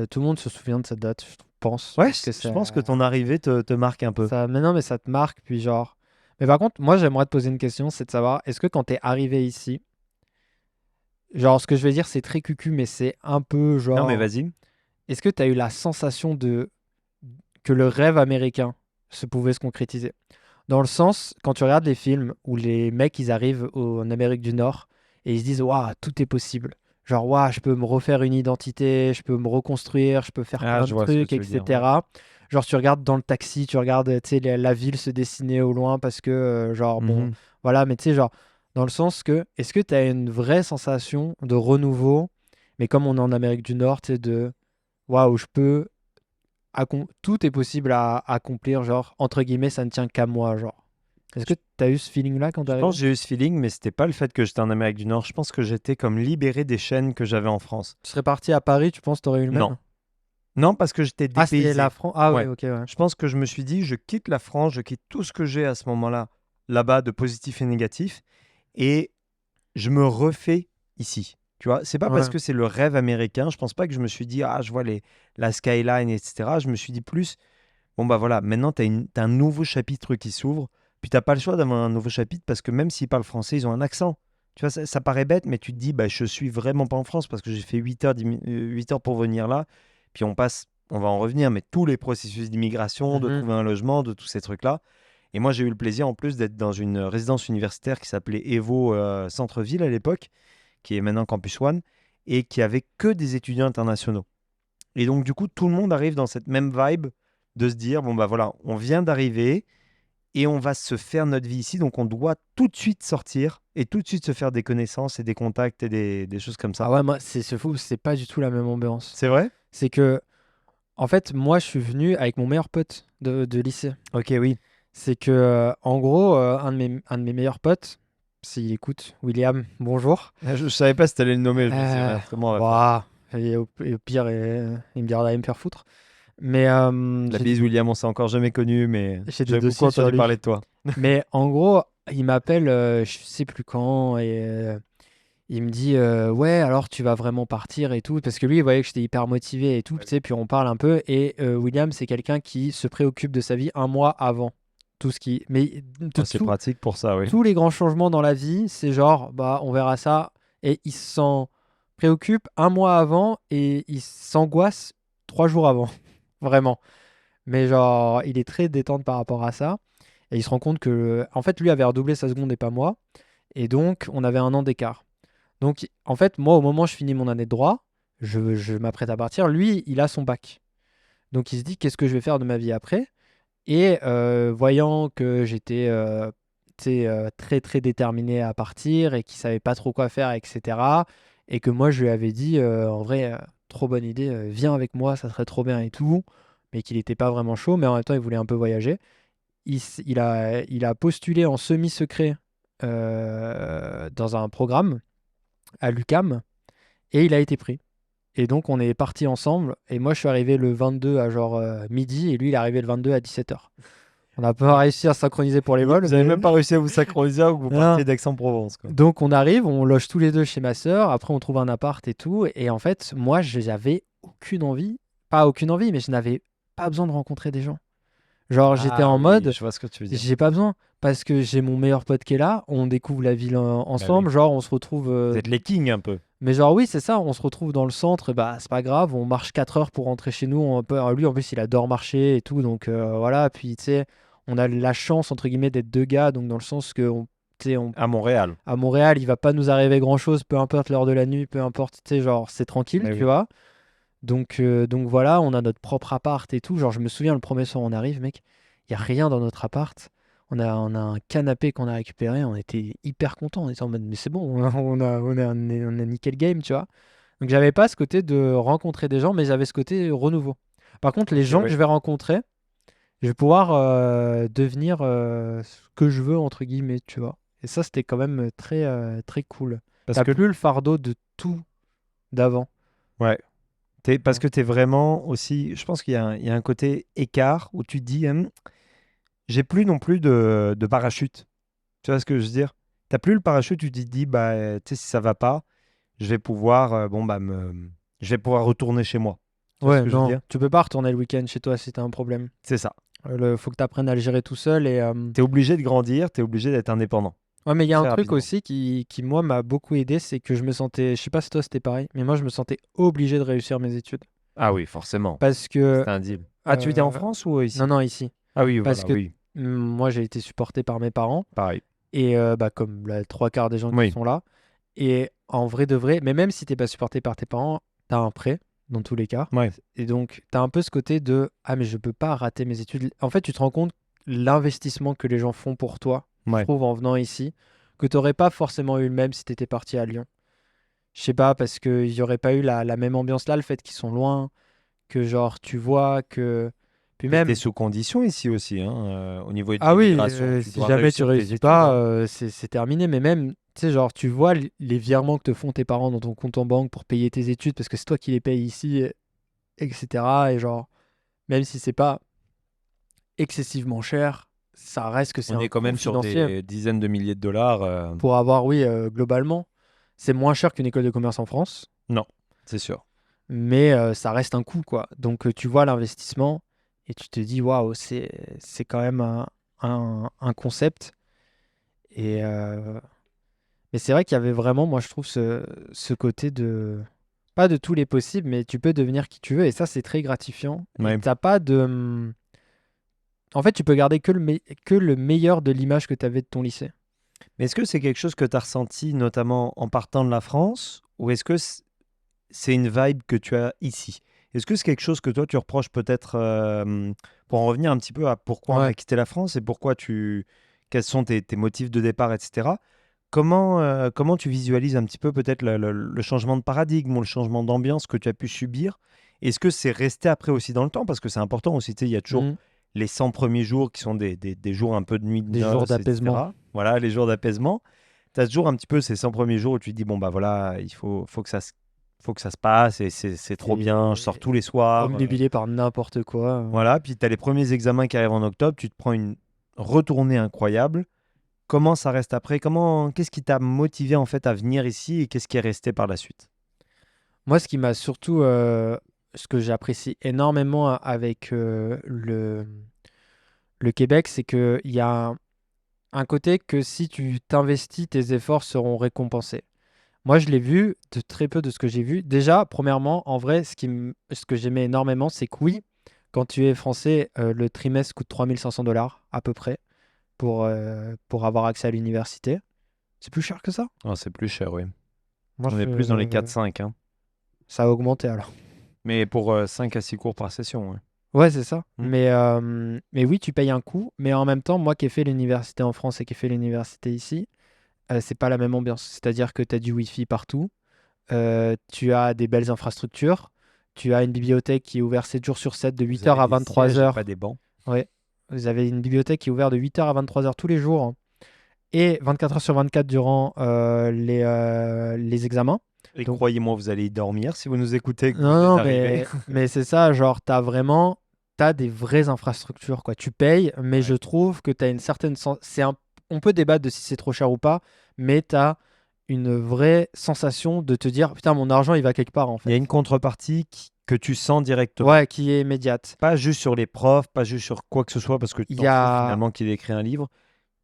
Tout le monde se souvient de cette date, je pense. Ouais, Parce que je pense que ton arrivée te marque un peu. ça, mais non, mais ça te marque, puis genre. Mais par contre, moi j'aimerais te poser une question, c'est de savoir, est-ce que quand t'es arrivé ici, genre ce que je vais dire c'est très cucu, mais c'est un peu Non, mais genre, vas-y. est-ce que t'as eu la sensation de que le rêve américain se pouvait se concrétiser? Dans le sens, quand tu regardes les films où les mecs ils arrivent en Amérique du Nord et ils se disent, waouh, tout est possible. Genre, waouh, je peux me refaire une identité, je peux me reconstruire, je peux faire Ah, plein je de vois ce que trucs, tu veux dire. Ouais. etc. Genre, tu regardes dans le taxi, tu regardes, tu sais, la ville se dessiner au loin parce que, genre, bon, Mhm. voilà, mais tu sais, genre, dans le sens que, est-ce que tu as une vraie sensation de renouveau, mais comme on est en Amérique du Nord, tu sais, de, waouh, je peux, tout est possible à accomplir, genre, entre guillemets, ça ne tient qu'à moi, genre. Est-ce que Je, tu as eu ce feeling-là quand t'es je pense arrivé? que j'ai eu ce feeling, mais c'était pas le fait que j'étais en Amérique du Nord. Je pense que j'étais comme libéré des chaînes que j'avais en France. Tu serais parti à Paris, tu penses que t'aurais eu le Non. même? Non, parce que j'étais Ah, c'était la dépaysé. France. Ah, ouais, Ouais. ok, ouais. Je pense que je me suis dit, je quitte la France, je quitte tout ce que j'ai à ce moment-là, là-bas, de positif et négatif, et je me refais ici. Tu vois, c'est pas parce Ouais. que c'est le rêve américain. Je pense pas que je me suis dit, ah, je vois la skyline, etc. Je me suis dit plus, bon, bah voilà, maintenant, t'as un nouveau chapitre qui s'ouvre. Puis t'as pas le choix d'avoir un nouveau chapitre parce que même s'ils parlent français, ils ont un accent. Tu vois, ça paraît bête, mais tu te dis, bah, je suis vraiment pas en France parce que j'ai fait 8 heures, 8 heures pour venir là. Puis on va en revenir, mais tous les processus d'immigration, de Mhm. trouver un logement, de tous ces trucs-là. Et moi, j'ai eu le plaisir en plus d'être dans une résidence universitaire qui s'appelait Evo Centre-Ville à l'époque, qui est maintenant Campus One, et qui avait que des étudiants internationaux. Et donc, du coup, tout le monde arrive dans cette même vibe de se dire, bon, bah voilà, on vient d'arriver et on va se faire notre vie ici, donc on doit tout de suite sortir et tout de suite se faire des connaissances et des contacts et des choses comme Ah ça. ouais, moi, c'est fou, c'est pas du tout la même ambiance. C'est vrai? C'est que, en fait, moi, je suis venu avec mon meilleur pote de lycée. Ok, oui. C'est que, en gros, un de mes meilleurs potes, s'il écoute, William, bonjour. Je savais pas si tu allais le nommer, je me suis dit, Euh, merde, comment on va faire? Ouah, et au pire, il me dira d'aller me faire foutre. Mais La bise, William, on s'est encore jamais connu, mais j'ai des j'avais beaucoup dossiers sur entendu lui. parler de toi. Mais en gros, il m'appelle, je sais plus quand, et il me dit ouais, alors tu vas vraiment partir et tout, parce que lui, il voyait que j'étais hyper motivé et tout, tu sais, puis on parle un peu, et William, c'est quelqu'un qui se préoccupe de sa vie un mois avant. Tout ce qui. Mais Oh, c'est pratique pour ça, oui. tous les grands changements dans la vie, c'est genre, bah, on verra ça, et il s'en préoccupe un mois avant, et il s'angoisse 3 jours avant. Vraiment. Mais genre, il est très détente par rapport à ça. Et il se rend compte que, en fait, lui avait redoublé sa seconde et pas moi. Et donc, on avait un an d'écart. Donc, en fait, moi, au moment où je finis mon année de droit, je m'apprête à partir. Lui, il a son bac. Donc, il se dit, qu'est-ce que je vais faire de ma vie après? Et voyant que j'étais tu sais, très, très déterminé à partir et qu'il savait pas trop quoi faire, etc. Et que moi, je lui avais dit, en vrai, trop bonne idée, viens avec moi, ça serait trop bien et tout. Mais qu'il n'était pas vraiment chaud, mais en même temps, il voulait un peu voyager. Il a postulé en semi-secret dans un programme à l'UQAM et il a été pris. Et donc on est partis ensemble et moi je suis arrivé le 22 à genre midi et lui il est arrivé le 22 à 17h. On n'a pas réussi à synchroniser pour les vols, Vous avez mais même pas réussi à vous synchroniser alors que vous non. partiez d'Aix-en-Provence, quoi. Donc on arrive, on loge tous les deux chez ma sœur, après on trouve un appart et tout. Et en fait, moi j'avais aucune envie, pas aucune envie, mais je n'avais pas besoin de rencontrer des gens. Genre j'étais Ah en oui, mode, je vois ce que tu veux dire. j'ai pas besoin parce que j'ai mon meilleur pote qui est là, on découvre la ville Bah oui. ensemble, genre on se retrouve. Vous êtes les kings un peu. Mais genre oui, c'est ça, on se retrouve dans le centre, et bah c'est pas grave, on marche 4 heures pour rentrer chez nous. Lui en plus il adore marcher et tout, donc voilà. Puis tu sais, on a la chance entre guillemets d'être deux gars, donc dans le sens que tu sais, À Montréal. à Montréal il va pas nous arriver grand chose, peu importe l'heure de la nuit, peu importe, tu sais, genre c'est tranquille, Eh tu oui. vois. Donc voilà, on a notre propre appart et tout. Genre je me souviens le premier soir on arrive, mec, il y a rien dans notre appart. on a un canapé qu'on a récupéré, on était hyper contents. On était en mode, mais c'est bon, on a nickel game, tu vois. Donc j'avais pas ce côté de rencontrer des gens, mais j'avais ce côté renouveau. Par contre, les Ok, gens que ouais. je vais rencontrer, je vais pouvoir devenir ce que je veux, entre guillemets, tu vois. Et ça, c'était quand même très cool. Parce T'as que, plus le fardeau de tout d'avant. ouais, parce Ouais. que t'es vraiment aussi. Je pense il y a un côté écart où tu te dis, j'ai plus non plus de parachute. Tu vois ce que je veux dire? T'as plus le parachute, tu te dis, bah, tu sais, si ça va pas, je vais pouvoir, je vais pouvoir retourner chez moi. Tu vois ce Ouais, que je veux non, dire? tu peux pas retourner le week-end chez toi si t'as un problème. C'est ça. Faut que tu apprennes à le gérer tout seul. T'es obligé de grandir, t'es obligé d'être indépendant Ouais, mais il y a un très truc rapidement. aussi qui moi, m'a beaucoup aidé, c'est que je me sentais, je sais pas si toi c'était pareil, mais moi, je me sentais obligé de réussir mes études. Ah oui, forcément. Parce que, C'était un deal. Ah, tu étais en euh, France ou non, ici? non, ici. Ah oui, Parce voilà, que oui. moi, j'ai été supporté par mes parents, Pareil. et bah, comme la trois quarts des gens qui Oui. sont là. Et en vrai de vrai, mais même si t'es pas supporté par tes parents, t'as un prêt, dans tous les cas. Ouais. Et donc, t'as un peu ce côté de, ah, mais je peux pas rater mes études. En fait, tu te rends compte l'investissement que les gens font pour toi, je Ouais. trouve, en venant ici, que t'aurais pas forcément eu le même si t'étais parti à Lyon. Je sais pas, parce qu'il y aurait pas eu la même ambiance là, le fait qu'ils sont loin, que genre, tu vois que. Puis Puis t'es même, sous condition ici aussi, hein, au niveau de ah oui, l'immigration. Tu si dois jamais tu réussir tes réussis études, pas, hein. c'est terminé. Mais même, tu sais, genre, tu vois les virements que te font tes parents dans ton compte en banque pour payer tes études, parce que c'est toi qui les payes ici, etc. Et genre, même si c'est pas excessivement cher, ça reste que c'est On un est quand coût même sur financier des dizaines de milliers de dollars. pour avoir, oui, globalement. C'est moins cher qu'une école de commerce en France, Non, c'est sûr. mais ça reste un coût, quoi. Donc, tu vois l'investissement et tu te dis, waouh, c'est quand même un concept. Et, mais c'est vrai qu'il y avait vraiment, moi je trouve, ce côté de. Pas de tous les possibles, mais tu peux devenir qui tu veux. Et ça, c'est très gratifiant. Et Ouais. t'as pas de. En fait, tu peux garder que le meilleur de l'image que tu avais de ton lycée. Mais est-ce que c'est quelque chose que tu as ressenti notamment en partant de la France ou est-ce que c'est une vibe que tu as ici? Est-ce que c'est quelque chose que toi tu reproches peut-être pour en revenir un petit peu à pourquoi on a Ouais. quitté la France et quels sont tes motifs de départ, etc. Comment tu visualises un petit peu peut-être le changement de paradigme ou le changement d'ambiance que tu as pu subir? Est-ce que c'est resté après aussi dans le temps? Parce que c'est important aussi, tu sais, il y a toujours Mhm. les 100 premiers jours qui sont des jours un peu de nuit de Des jours noces, d'apaisement. etc. Voilà, les jours d'apaisement. Tu as toujours un petit peu ces 100 premiers jours où tu te dis, bon, bah voilà, faut que ça se passe et c'est trop bien, je sors T'es tous les soirs. omnubilé par n'importe quoi. Voilà, puis tu as les premiers examens qui arrivent en octobre, tu te prends une retournée incroyable. Comment ça reste après? Qu'est-ce qui t'a motivé en fait à venir ici et qu'est-ce qui est resté par la suite? Moi, ce qui m'a surtout. Ce que j'apprécie énormément avec le Québec, c'est qu'il y a un côté que si tu t'investis, tes efforts seront récompensés. Moi, je l'ai vu de très peu de ce que j'ai vu. Déjà, premièrement, en vrai, ce que j'aimais énormément, c'est que oui, quand tu es français, le trimestre coûte 3500 $ à peu près pour avoir accès à l'université. C'est plus cher que ça? Oh, c'est plus cher, oui. Moi, On est plus dans les 4-5, hein. ça a augmenté alors. Mais pour 5 à 6 cours par session, ouais. Ouais, c'est ça. Hmm. Mais oui, tu payes un coût. Mais en même temps, moi qui ai fait l'université en France et qui ai fait l'université ici, c'est pas la même ambiance. C'est-à-dire que tu as du Wi-Fi partout. Tu as des belles infrastructures. Tu as une bibliothèque qui est ouverte 7 jours sur 7 de Vous 8h avez à des sièges et 23h. pas des bancs. Ouais. Vous avez une bibliothèque qui est ouverte de 8h à 23h tous les jours, hein, et 24 heures sur 24 durant les examens. Et Donc, croyez-moi, vous allez y dormir si vous nous écoutez et que vous non, êtes non, arrivé. mais c'est ça, genre, t'as des vraies infrastructures, quoi. Tu payes, mais je Ouais. trouve que t'as une certaine on peut débattre de si c'est trop cher ou pas, mais t'as une vraie sensation de te dire, putain, mon argent, il va quelque part, en Il y a fait. une contrepartie que tu sens directement. Ouais, qui est immédiate. Pas juste sur les profs, pas juste sur quoi que ce soit, parce que tu Il y t'en fous a... finalement qu'il ait écrit un livre.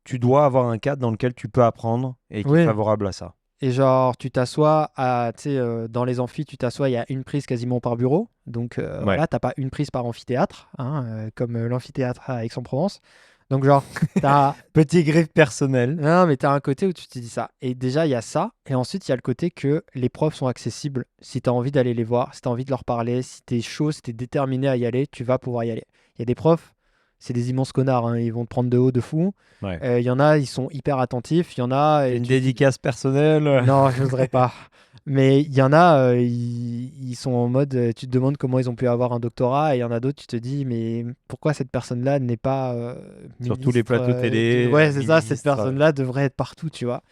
Tu dois avoir un cadre dans lequel tu peux apprendre et qui est Oui, favorable à ça. et genre, tu t'assois tu sais, dans les amphis, tu t'assois, il y a une prise quasiment par bureau. Donc Ouais. voilà, t'as pas une prise par amphithéâtre, hein, comme l'amphithéâtre à Aix-en-Provence. Donc genre, t'as. Petit griffe personnel. Non, mais t'as un côté où tu te dis ça. Et déjà, il y a ça. Et ensuite, il y a le côté que les profs sont accessibles. Si t'as envie d'aller les voir, si t'as envie de leur parler, si t'es chaud, si t'es déterminé à y aller, tu vas pouvoir y aller. Il y a des profs, c'est des immenses connards, hein, ils vont te prendre de haut de fou. Ouais. Il y en a, ils sont hyper attentifs. Il y en a, T'as une dédicace personnelle? non, je n'oserais pas. Mais il y en a, ils sont en mode, tu te demandes comment ils ont pu avoir un doctorat, et il y en a d'autres, tu te dis, mais pourquoi cette personne-là n'est pas Sur tous les ministre plateaux télé, Ouais, c'est ça, cette ministre. personne-là devrait être partout, tu vois.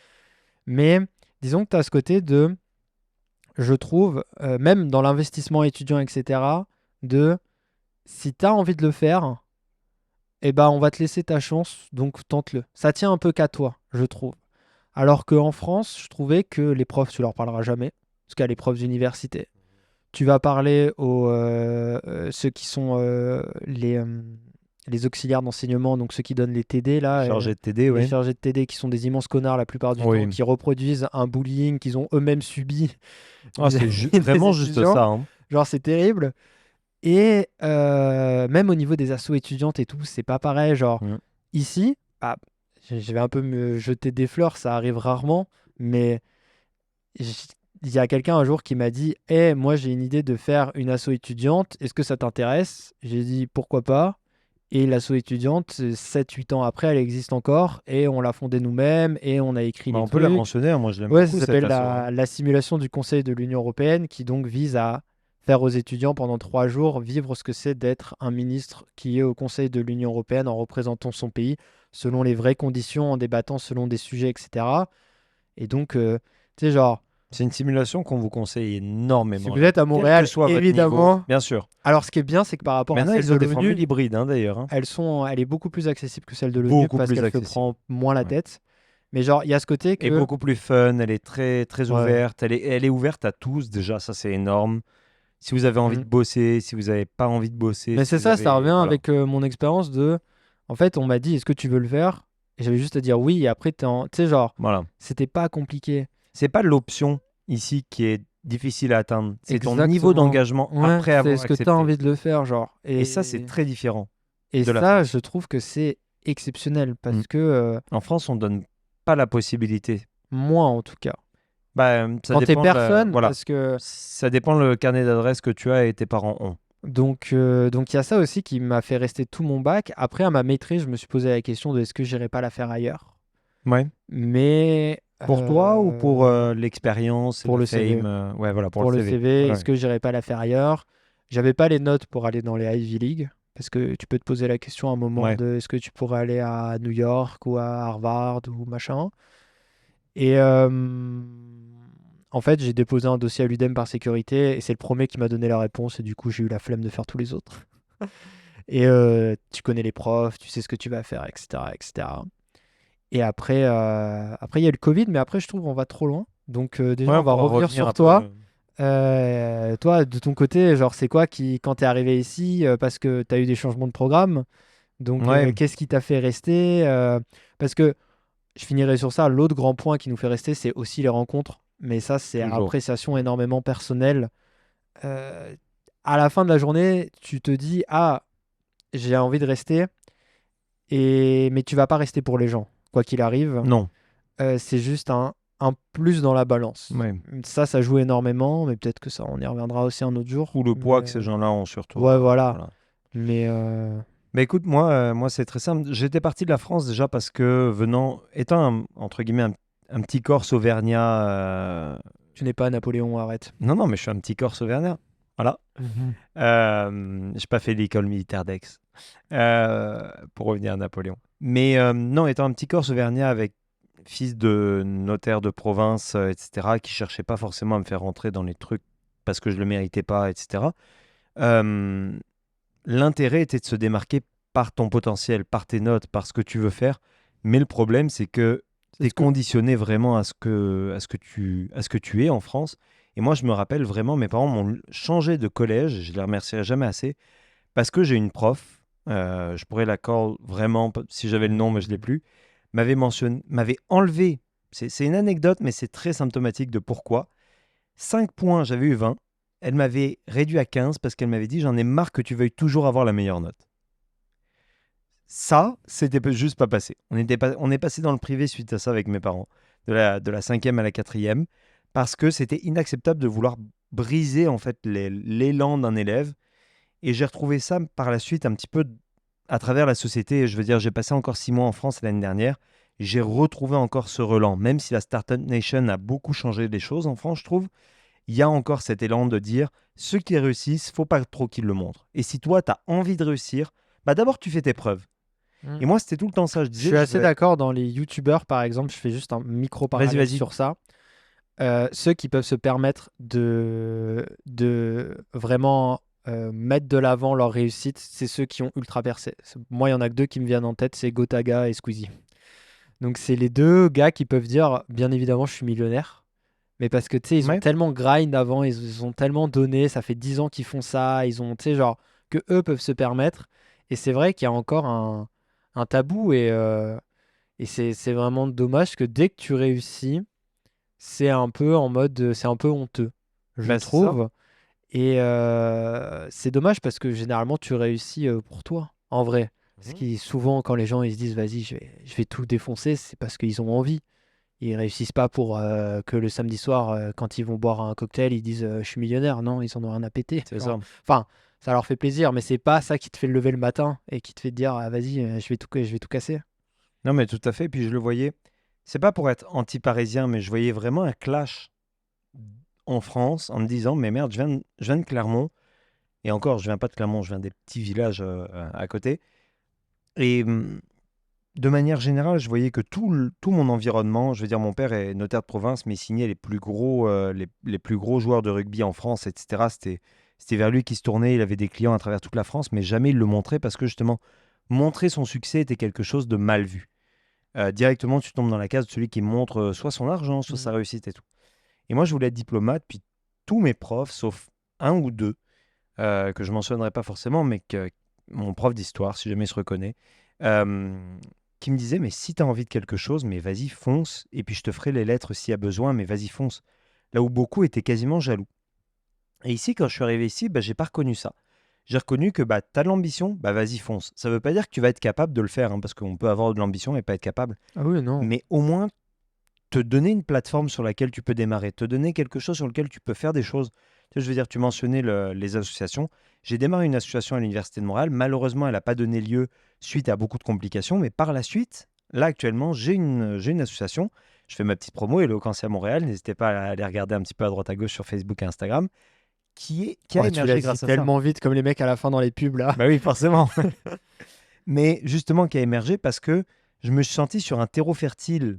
Mais disons que tu as ce côté de, je trouve, même dans l'investissement étudiant, etc., de si tu as envie de le faire, eh ben, on va te laisser ta chance, donc tente-le. Ça tient un peu qu'à toi, je trouve. Alors qu'en France, je trouvais que les profs, tu leur parleras jamais. En tout cas, les profs d'université. Tu vas parler aux ceux qui sont les auxiliaires d'enseignement, donc ceux qui donnent les TD, là, Chargé de TD, les ouais. chargés de TD qui sont des immenses connards la plupart du temps, Oui. qui reproduisent un bullying qu'ils ont eux-mêmes subi Ah, c'est vis-à-vis des vraiment juste étudiants. ça, hein. Genre, c'est terrible. Et même au niveau des assos étudiantes et tout, c'est pas pareil. Genre, Mm. ici, ah, je vais un peu me jeter des fleurs, ça arrive rarement, mais j- il y a quelqu'un un jour qui m'a dit, moi j'ai une idée de faire une asso étudiante, est-ce que ça t'intéresse? J'ai dit pourquoi pas. Et l'asso étudiante, 7-8 ans après, elle existe encore et on l'a fondée nous-mêmes et on a écrit Bah, les on peut la trucs. mentionner, hein. Moi, je l'aime Ouais, ça beaucoup, cette s'appelle asso, hein. la simulation du Conseil de l'Union européenne qui donc vise à faire aux étudiants pendant 3 jours vivre ce que c'est d'être un ministre qui est au Conseil de l'Union européenne en représentant son pays selon les vraies conditions, en débattant selon des sujets, etc. Et donc, tu sais, genre, C'est une simulation qu'on vous conseille si énormément, vous les êtes amis. à Quel que Montréal, soit votre niveau, évidemment. bien sûr. Alors, ce qui est bien, c'est que par rapport à Maintenant, celle ils de ont des formules l'ONU, hybrides, hein, d'ailleurs, hein. elle est beaucoup plus accessible que celle de l'ONU Beaucoup parce plus qu'elle se accessible. prend moins la Ouais. tête. Mais genre, il y a ce côté Et que... beaucoup plus fun, elle est très, très Ouais. ouverte. Elle est ouverte à tous, déjà, ça c'est énorme. Si vous avez envie Mm. de bosser, si vous n'avez pas envie de bosser, Mais si c'est vous ça, ça avez... revient Voilà. avec mon expérience de... En fait, on m'a dit, est-ce que tu veux le faire? Et j'avais juste à dire oui, et après, tu sais, genre, Voilà. c'était pas compliqué. C'est pas l'option ici qui est difficile à atteindre. C'est ton niveau Exactement. d'engagement Ouais, après c'est avoir ce que tu as accepté. envie de le faire, genre. Et ça, c'est très différent Et de la ça, France. je trouve que c'est exceptionnel Mm. parce que, En France, on donne pas la possibilité. moi en tout cas, Bah, ça quand t'es dépend de personne, voilà. parce que Ça dépend le carnet d'adresse que tu as et tes parents ont. donc il y a ça aussi qui m'a fait rester tout mon bac. Après, à ma maîtrise, je me suis posé la question de est-ce que j'irais pas la faire ailleurs. Ouais. Mais Pour toi ou pour l'expérience et pour le le CV, fame ouais, voilà, pour le pour le CV. CV, Ouais, est-ce ouais. que j'irais pas la faire ailleurs? J'avais pas les notes pour aller dans les Ivy League. Parce que tu peux te poser la question à un moment Ouais. de est-ce que tu pourrais aller à New York ou à Harvard ou machin. Et en fait, j'ai déposé un dossier à l'UDEM par sécurité et c'est le premier qui m'a donné la réponse et du coup, j'ai eu la flemme de faire tous les autres. Et tu connais les profs, tu sais ce que tu vas faire, etc., etc. Et après, il y a eu le Covid, mais après, je trouve on va trop loin. Donc déjà, Ouais, on on va pourra revenir revenir sur un peu. toi. Toi, de ton côté, genre, c'est quoi qui, quand t'es arrivé ici, parce que t'as eu des changements de programme, donc Ouais, qu'est-ce qui t'a fait rester parce que je finirai sur ça. L'autre grand point qui nous fait rester, c'est aussi les rencontres. Mais ça, c'est à toujours. appréciation énormément personnelle. Euh, à la fin de la journée, tu te dis, ah, j'ai envie de rester, mais tu vas pas rester pour les gens, quoi qu'il arrive. Non. C'est juste un plus dans la balance. Ouais. Ça joue énormément, mais peut-être que ça, on y reviendra aussi un autre jour. Ou le poids Mais que ces gens-là ont sur ouais, toi. voilà. Voilà. Mais Mais écoute, moi c'est très simple. J'étais parti de la France déjà parce que étant entre guillemets un petit Corse auvergnat. tu n'es pas Napoléon, arrête. Non, non, mais je suis un petit Corse auvergnat. Voilà. Mhm. J'ai pas fait l'école militaire d'Aix. Pour revenir à Napoléon. Mais non, étant un petit Corse auvergnat avec fils de notaire de province, etc., qui cherchait pas forcément à me faire rentrer dans les trucs parce que je le méritais pas, etc. euh, L'intérêt était de se démarquer par ton potentiel, par tes notes, par ce que tu veux faire. Mais le problème, c'est que tu C'est es ce que... conditionné vraiment à ce que tu es en France. Et moi, je me rappelle vraiment, mes parents m'ont changé de collège, je les remercierai jamais assez, parce que j'ai une prof, je pourrais la call vraiment, si j'avais le nom, mais je ne l'ai plus, m'avait enlevé, c'est une anecdote, mais c'est très symptomatique de pourquoi. 5 points, j'avais eu 20. Elle m'avait réduit à 15 parce qu'elle m'avait dit j'en ai marre que tu veuilles toujours avoir la meilleure note. Ça, c'était juste pas passé. On est passé dans le privé suite à ça avec mes parents, de la cinquième à la quatrième, parce que c'était inacceptable de vouloir briser en fait l'élan d'un élève. Et j'ai retrouvé ça par la suite un petit peu à travers la société, je veux dire, j'ai passé encore 6 mois en France l'année dernière, j'ai retrouvé encore ce relan. Même si la Startup Nation a beaucoup changé les choses en France, je trouve, il y a encore cet élan de dire ceux qui réussissent, faut pas trop qu'ils le montrent. Et si toi, tu as envie de réussir, bah d'abord tu fais tes preuves. Mm. Et moi, c'était tout le temps ça. Je Je disais, suis assez d'accord dans les youtubeurs, par exemple, je fais juste un micro vas-y, parallèle vas-y. sur ça. Ceux qui peuvent se permettre de vraiment mettre de l'avant leur réussite, c'est ceux qui ont ultra percé. Moi, il y en a que deux qui me viennent en tête, c'est Gotaga et Squeezie. Donc, c'est les deux gars qui peuvent dire, bien évidemment, je suis millionnaire. Mais parce que, tu sais, ils ont Ouais, tellement grind avant, ils ont tellement donné, ça fait 10 ans qu'ils font ça, ils ont, tu sais, genre, que eux peuvent se permettre. Et c'est vrai qu'il y a encore un tabou et c'est vraiment dommage que dès que tu réussis, c'est un peu en mode, c'est un peu honteux, je bah c'est ça. trouve. Et c'est dommage parce que généralement tu réussis pour toi, en vrai. Ce Mhm. qui souvent quand les gens ils se disent vas-y je vais tout défoncer, c'est parce qu'ils ont envie. Ils réussissent pas pour que le samedi soir quand ils vont boire un cocktail ils disent je suis millionnaire. Non, ils en ont rien à péter. C'est Genre, ça. enfin ça leur fait plaisir, mais c'est pas ça qui te fait lever le matin et qui te fait dire ah, vas-y je vais tout casser. Non, mais tout à fait. Puis je le voyais, c'est pas pour être anti-parisien, mais je voyais vraiment un clash en France en me disant, mais merde, je viens de Clermont. Et encore, je viens pas de Clermont, je viens des petits villages à côté. Et de manière générale, je voyais que tout mon environnement, je veux dire, mon père est notaire de province, mais il signait les plus gros joueurs de rugby en France, etc. C'était vers lui qu'il se tournait, il avait des clients à travers toute la France, mais jamais il le montrait parce que justement, montrer son succès était quelque chose de mal vu. Directement, tu tombes dans la case de celui qui montre soit son argent, soit sa Mm. réussite et tout. Et moi, je voulais être diplomate, puis tous mes profs, sauf un ou deux, que je mentionnerai pas forcément, mais que mon prof d'histoire, si jamais il se reconnaît, euh, qui me disait, mais si tu as envie de quelque chose, mais vas-y, fonce, et puis je te ferai les lettres s'il y a besoin, mais vas-y, fonce. Là où beaucoup étaient quasiment jaloux. Et ici, quand je suis arrivé ici, bah, j'ai pas reconnu ça. J'ai reconnu que bah, tu as de l'ambition, bah vas-y, fonce. Ça veut pas dire que tu vas être capable de le faire, hein, parce qu'on peut avoir de l'ambition et pas être capable. Ah oui, non. Mais au moins, te donner une plateforme sur laquelle tu peux démarrer, te donner quelque chose sur lequel tu peux faire des choses. Tu sais, je veux dire, tu mentionnais les associations. J'ai démarré une association à l'Université de Montréal. Malheureusement, elle n'a pas donné lieu suite à beaucoup de complications, mais par la suite, là actuellement, j'ai une association. Je fais ma petite promo, Eloquence à Montréal. N'hésitez pas à aller regarder un petit peu à droite à gauche sur Facebook et Instagram, qui a Oh, tu l'as émergé dit grâce à ça. tellement vite comme les mecs à la fin dans les pubs là. Bah oui, forcément. Mais justement, qui a émergé parce que je me suis senti sur un terreau fertile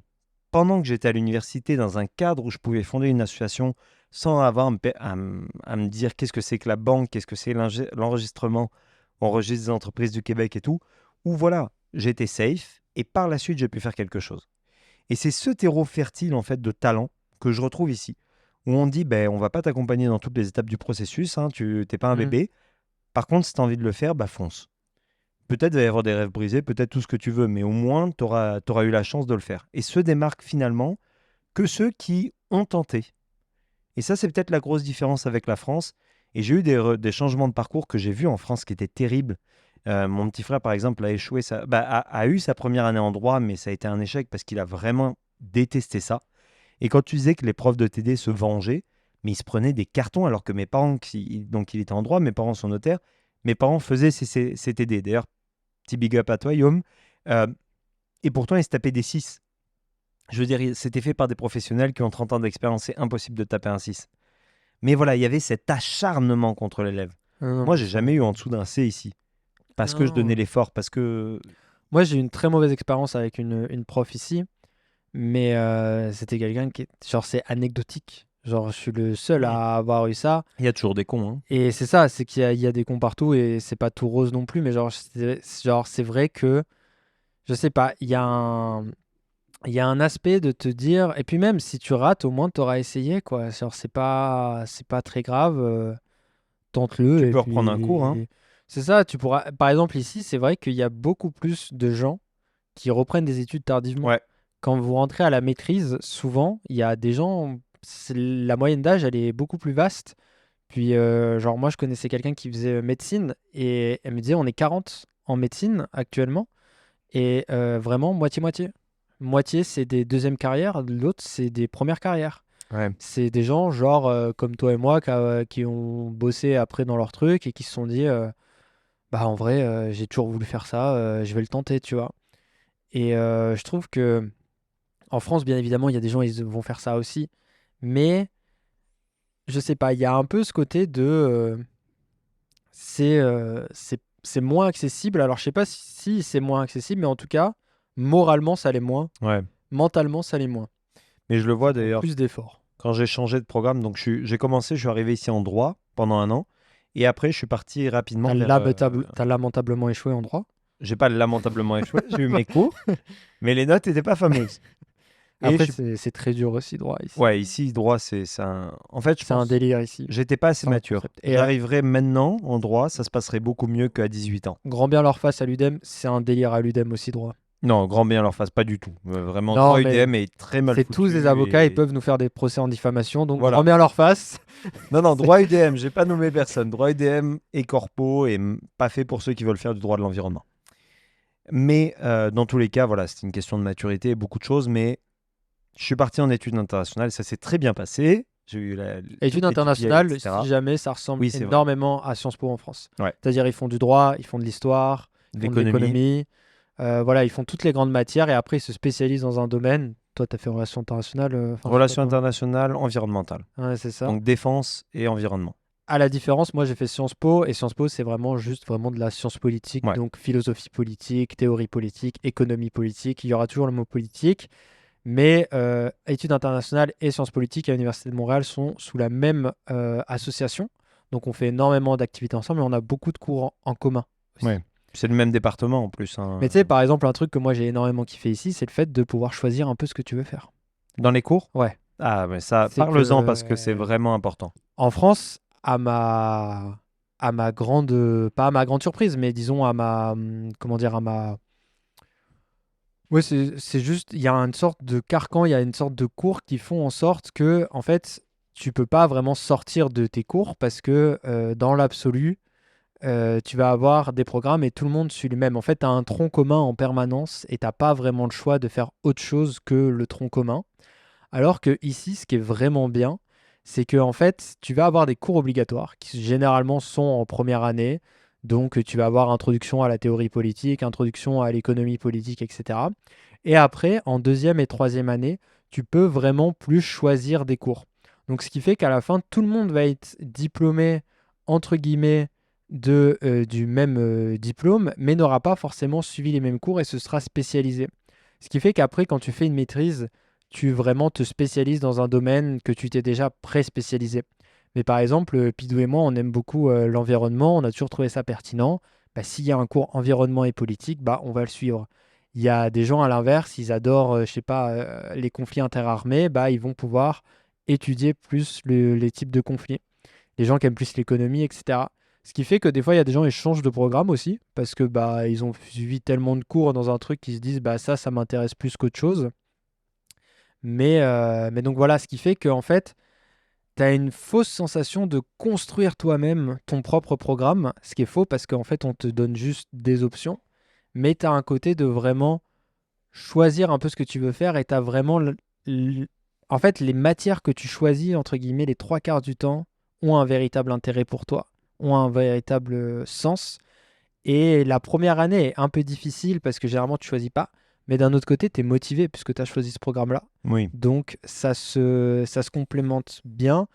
pendant que j'étais à l'université dans un cadre où je pouvais fonder une association sans avoir à me dire qu'est-ce que c'est que la banque, qu'est-ce que c'est l'enregistrement, on enregistre des entreprises du Québec et tout, où voilà, j'étais safe et par la suite j'ai pu faire quelque chose. Et c'est ce terreau fertile en fait de talent que je retrouve ici, où on dit ben on va pas t'accompagner dans toutes les étapes du processus, hein, tu t'es pas un Mm. bébé. Par contre, si tu as envie de le faire, bah fonce. Peut-être va y avoir des rêves brisés, peut-être tout ce que tu veux, mais au moins tu auras eu la chance de le faire. Et se démarquent finalement que ceux qui ont tenté. Et ça, c'est peut-être la grosse différence avec la France. Et j'ai eu des changements de parcours que j'ai vus en France qui étaient terribles. Mon petit frère, par exemple, a échoué a eu sa première année en droit, mais ça a été un échec parce qu'il a vraiment détesté ça. Et quand tu disais que les profs de TD se vengeaient, mais ils se prenaient des cartons alors que mes parents, donc il était en droit, mes parents sont notaires, mes parents faisaient ces TD. D'ailleurs, petit big up à toi, Yom. Euh, et pourtant, ils se tapaient des 6. Je veux dire, c'était fait par des professionnels qui ont 30 ans d'expérience. C'est impossible de taper un 6. Mais voilà, il y avait cet acharnement contre l'élève. Non, non, Moi, mais j'ai ça. jamais eu en dessous d'un C ici. Parce que je donnais Non. l'effort, parce que... Moi, j'ai eu une très mauvaise expérience avec une prof ici, mais c'était quelqu'un qui est. Genre, c'est anecdotique. Genre, je suis le seul Hmm. à avoir eu ça. Il y a toujours des cons, hein. Et c'est ça, c'est qu'il y a des cons partout et c'est pas tout rose non plus, mais genre, c'est vrai que, je sais pas, il y a un aspect de te dire, et puis même si tu rates, au moins tu auras essayé, quoi. Genre, c'est pas très grave, tente-le, Tu et peux reprendre un cours, hein. puis c'est ça, tu pourras. Par exemple, ici, c'est vrai qu'il y a beaucoup plus de gens qui reprennent des études tardivement. Ouais. Quand vous rentrez à la maîtrise, souvent, il y a des gens, la moyenne d'âge, elle est beaucoup plus vaste. Puis, genre, moi, je connaissais quelqu'un qui faisait médecine et elle me disait, on est 40 en médecine actuellement et vraiment moitié-moitié. Moitié, c'est des deuxièmes carrières, l'autre, c'est des premières carrières. Ouais. C'est des gens, genre, comme toi et moi, qui ont bossé après dans leur truc et qui se sont dit, bah en vrai, j'ai toujours voulu faire ça, je vais le tenter, tu vois. Et je trouve que en France, bien évidemment, il y a des gens, ils vont faire ça aussi. Mais je sais pas, il y a un peu ce côté de c'est moins accessible. Alors, je sais pas si c'est moins accessible, mais en tout cas, moralement, ça l'est moins. Ouais. Mentalement, ça l'est moins. Mais je le Ça vois demande d'ailleurs plus d'efforts. quand j'ai changé de programme. Donc j'ai commencé, je suis arrivé ici en droit pendant un an. Et après, je suis parti rapidement vers. T'as lamentablement échoué en droit. J'ai pas lamentablement échoué, j'ai eu mes cours, mais les notes n'étaient pas fameuses. Et je Après, suis. c'est très dur aussi, droit, ici. Ouais, ici, droit, c'est un. En fait, je C'est un pense. délire ici. J'étais pas assez C'est un mature. concept. Et J'arriverais maintenant en droit, ça se passerait beaucoup mieux qu'à 18 ans. grand bien leur face à l'UDEM, c'est un délire à l'UDEM aussi, droit. Non, grand bien leur face, pas du tout. Vraiment, Non, droit mais UDM est très mal c'est tous des foutu avocats, ils et peuvent nous faire des procès en diffamation, donc grand voilà. bien leur face. Non, non, C'est- droit UDM, j'ai pas nommé personne. Droit UDM est corpo et pas fait pour ceux qui veulent faire du droit de l'environnement. Mais dans tous les cas, voilà, c'est une question de maturité et beaucoup de choses. Mais je suis parti en études internationales, ça s'est très bien passé. J'ai eu Études toute l'équipe Yale, internationales, etc. si jamais, ça ressemble Oui, c'est vrai. énormément à Sciences Po en France. Ouais. C'est-à-dire, ils font du droit, ils font de l'histoire, ils font de L'économie, l'économie. Voilà, ils font toutes les grandes matières et après, ils se spécialisent dans un domaine. Toi, tu as fait relations internationales. Enfin, je sais pas relations quoi. internationales, environnementales. Ouais, c'est ça. Donc défense et environnement. À la différence, moi, j'ai fait Sciences Po et Sciences Po, c'est vraiment juste vraiment de la science politique. Ouais. Donc, philosophie politique, théorie politique, économie politique. Il y aura toujours le mot politique. Mais études internationales et sciences politiques à l'Université de Montréal sont sous la même association. Donc on fait énormément d'activités ensemble et on a beaucoup de cours en commun aussi. Ouais. C'est le même département en plus, Mais hein. tu sais, par exemple, un truc que moi j'ai énormément kiffé ici, c'est le fait de pouvoir choisir un peu ce que tu veux faire. Dans les cours? Ouais, Ah, mais ça, c'est parle-en parce que c'est que vraiment important. en France, à ma grande, pas à ma grande surprise, mais disons à ma, comment dire, à ma. Ouais, c'est juste, il y a une sorte de carcan, il y a une sorte de cours qui font en sorte que, en fait, tu peux pas vraiment sortir de tes cours parce que dans l'absolu, tu vas avoir des programmes et tout le monde suit le même. En fait, tu as un tronc commun en permanence et t'as pas vraiment le choix de faire autre chose que le tronc commun. Alors que ici, ce qui est vraiment bien, c'est que en fait, tu vas avoir des cours obligatoires qui généralement sont en première année. Donc, tu vas avoir introduction à la théorie politique, introduction à l'économie politique, etc. Et après, en deuxième et troisième année, tu peux vraiment plus choisir des cours. Donc, ce qui fait qu'à la fin, tout le monde va être diplômé, entre guillemets, du même diplôme, mais n'aura pas forcément suivi les mêmes cours et se sera spécialisé. Ce qui fait qu'après, quand tu fais une maîtrise, tu vraiment te spécialises dans un domaine que tu t'es déjà pré-spécialisé. Mais par exemple, Pidou et moi, on aime beaucoup l'environnement, on a toujours trouvé ça pertinent. Bah, s'il y a un cours environnement et politique, bah, on va le suivre. Il y a des gens à l'inverse, ils adorent, je sais pas, les conflits interarmés, bah, ils vont pouvoir étudier plus les types de conflits. Les gens qui aiment plus l'économie, etc. Ce qui fait que des fois, il y a des gens qui changent de programme aussi, parce que bah, ils ont suivi tellement de cours dans un truc qu'ils se disent, bah, ça m'intéresse plus qu'autre chose. Mais donc voilà, ce qui fait qu'en fait, tu as une fausse sensation de construire toi-même ton propre programme, ce qui est faux parce qu'en fait, on te donne juste des options, mais tu as un côté de vraiment choisir un peu ce que tu veux faire et tu as vraiment. En fait, les matières que tu choisis, entre guillemets, les trois quarts du temps, ont un véritable intérêt pour toi, ont un véritable sens. Et la première année est un peu difficile parce que généralement tu choisis pas. Mais d'un autre côté, tu es motivé puisque tu as choisi ce programme-là. Oui. Donc ça se complémente bien.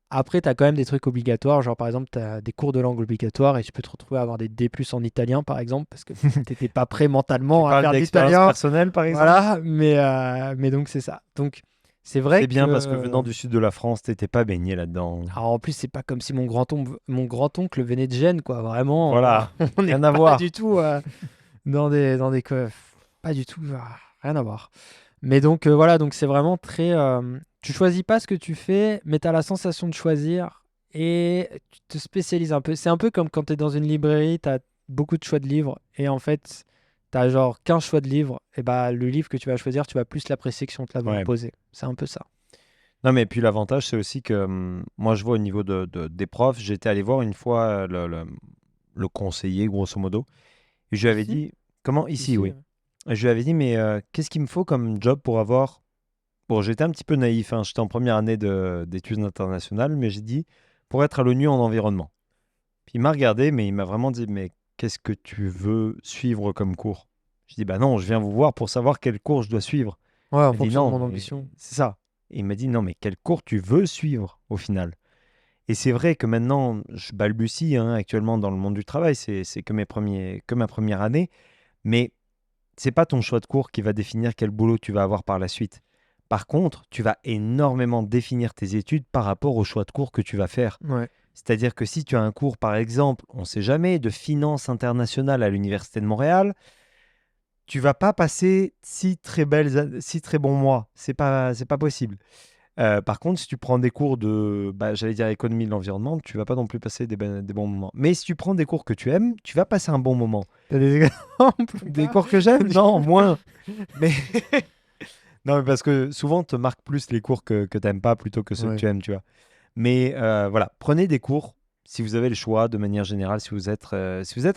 Après, tu as quand même des trucs obligatoires. Genre par exemple, tu as des cours de langue obligatoires et tu peux te retrouver à avoir des D+ en italien par exemple parce que tu n'étais pas prêt Tu mentalement à parles faire de d'expérience l'italien. personnelle, par exemple? Voilà, mais donc c'est ça. Donc c'est vrai C'est bien parce que que. venant du sud de la France, t'étais pas baigné là-dedans. Alors, en plus, c'est pas comme si mon grand-oncle venait de Gênes, quoi. Vraiment, Voilà, on n'est rien à pas voir. du tout dans des pas du tout, rien à voir. Mais donc voilà, donc c'est vraiment très. Tu choisis pas ce que tu fais, mais tu as la sensation de choisir et tu te spécialises un peu. C'est un peu comme quand tu es dans une librairie, tu as beaucoup de choix de livres et en fait, tu as genre 15 choix de livres, et bah le livre que tu vas choisir, tu vas plus l'apprécier que si on te l'avait Ouais. imposé. C'est un peu ça. Non, mais puis l'avantage, c'est aussi que moi, je vois au niveau des profs, j'étais allé voir une fois le conseiller, grosso modo, et je lui avais Ici? dit, comment, ici, Ici, oui. Et je lui avais dit, mais qu'est-ce qu'il me faut comme job pour avoir. Bon, j'étais un petit peu naïf, hein, j'étais en première année d'études internationales, mais j'ai dit, pour être à l'ONU en environnement. Puis il m'a regardé, mais il m'a vraiment dit, mais qu'est-ce que tu veux suivre comme cours? Je dis, bah non, je viens vous voir pour savoir quel cours je dois suivre. Ouais, en Il m'a dit, fonction de non, mon mais ambition. c'est ça. Et il m'a dit, non, mais quel cours tu veux suivre au final? Et c'est vrai que maintenant, je balbutie hein, actuellement dans le monde du travail, c'est que ma première année, mais c'est pas ton choix de cours qui va définir quel boulot tu vas avoir par la suite. Par contre, tu vas énormément définir tes études par rapport au choix de cours que tu vas faire. Ouais. C'est-à-dire que si tu as un cours, par exemple, on ne sait jamais, de finance internationale à l'Université de Montréal, tu vas pas passer six très bons mois. C'est pas possible. Par contre, si tu prends des cours de, j'allais dire économie de l'environnement, tu vas pas non plus passer des bons moments. Mais si tu prends des cours que tu aimes, tu vas passer un bon moment. T'as des exemples ou Des pas? cours que j'aime? Non, moins. Mais non, mais parce que souvent, te marquent plus les cours que tu n'aimes pas plutôt que ceux que Ouais. tu aimes, tu vois. Mais voilà, prenez des cours si vous avez le choix, de manière générale, si vous êtes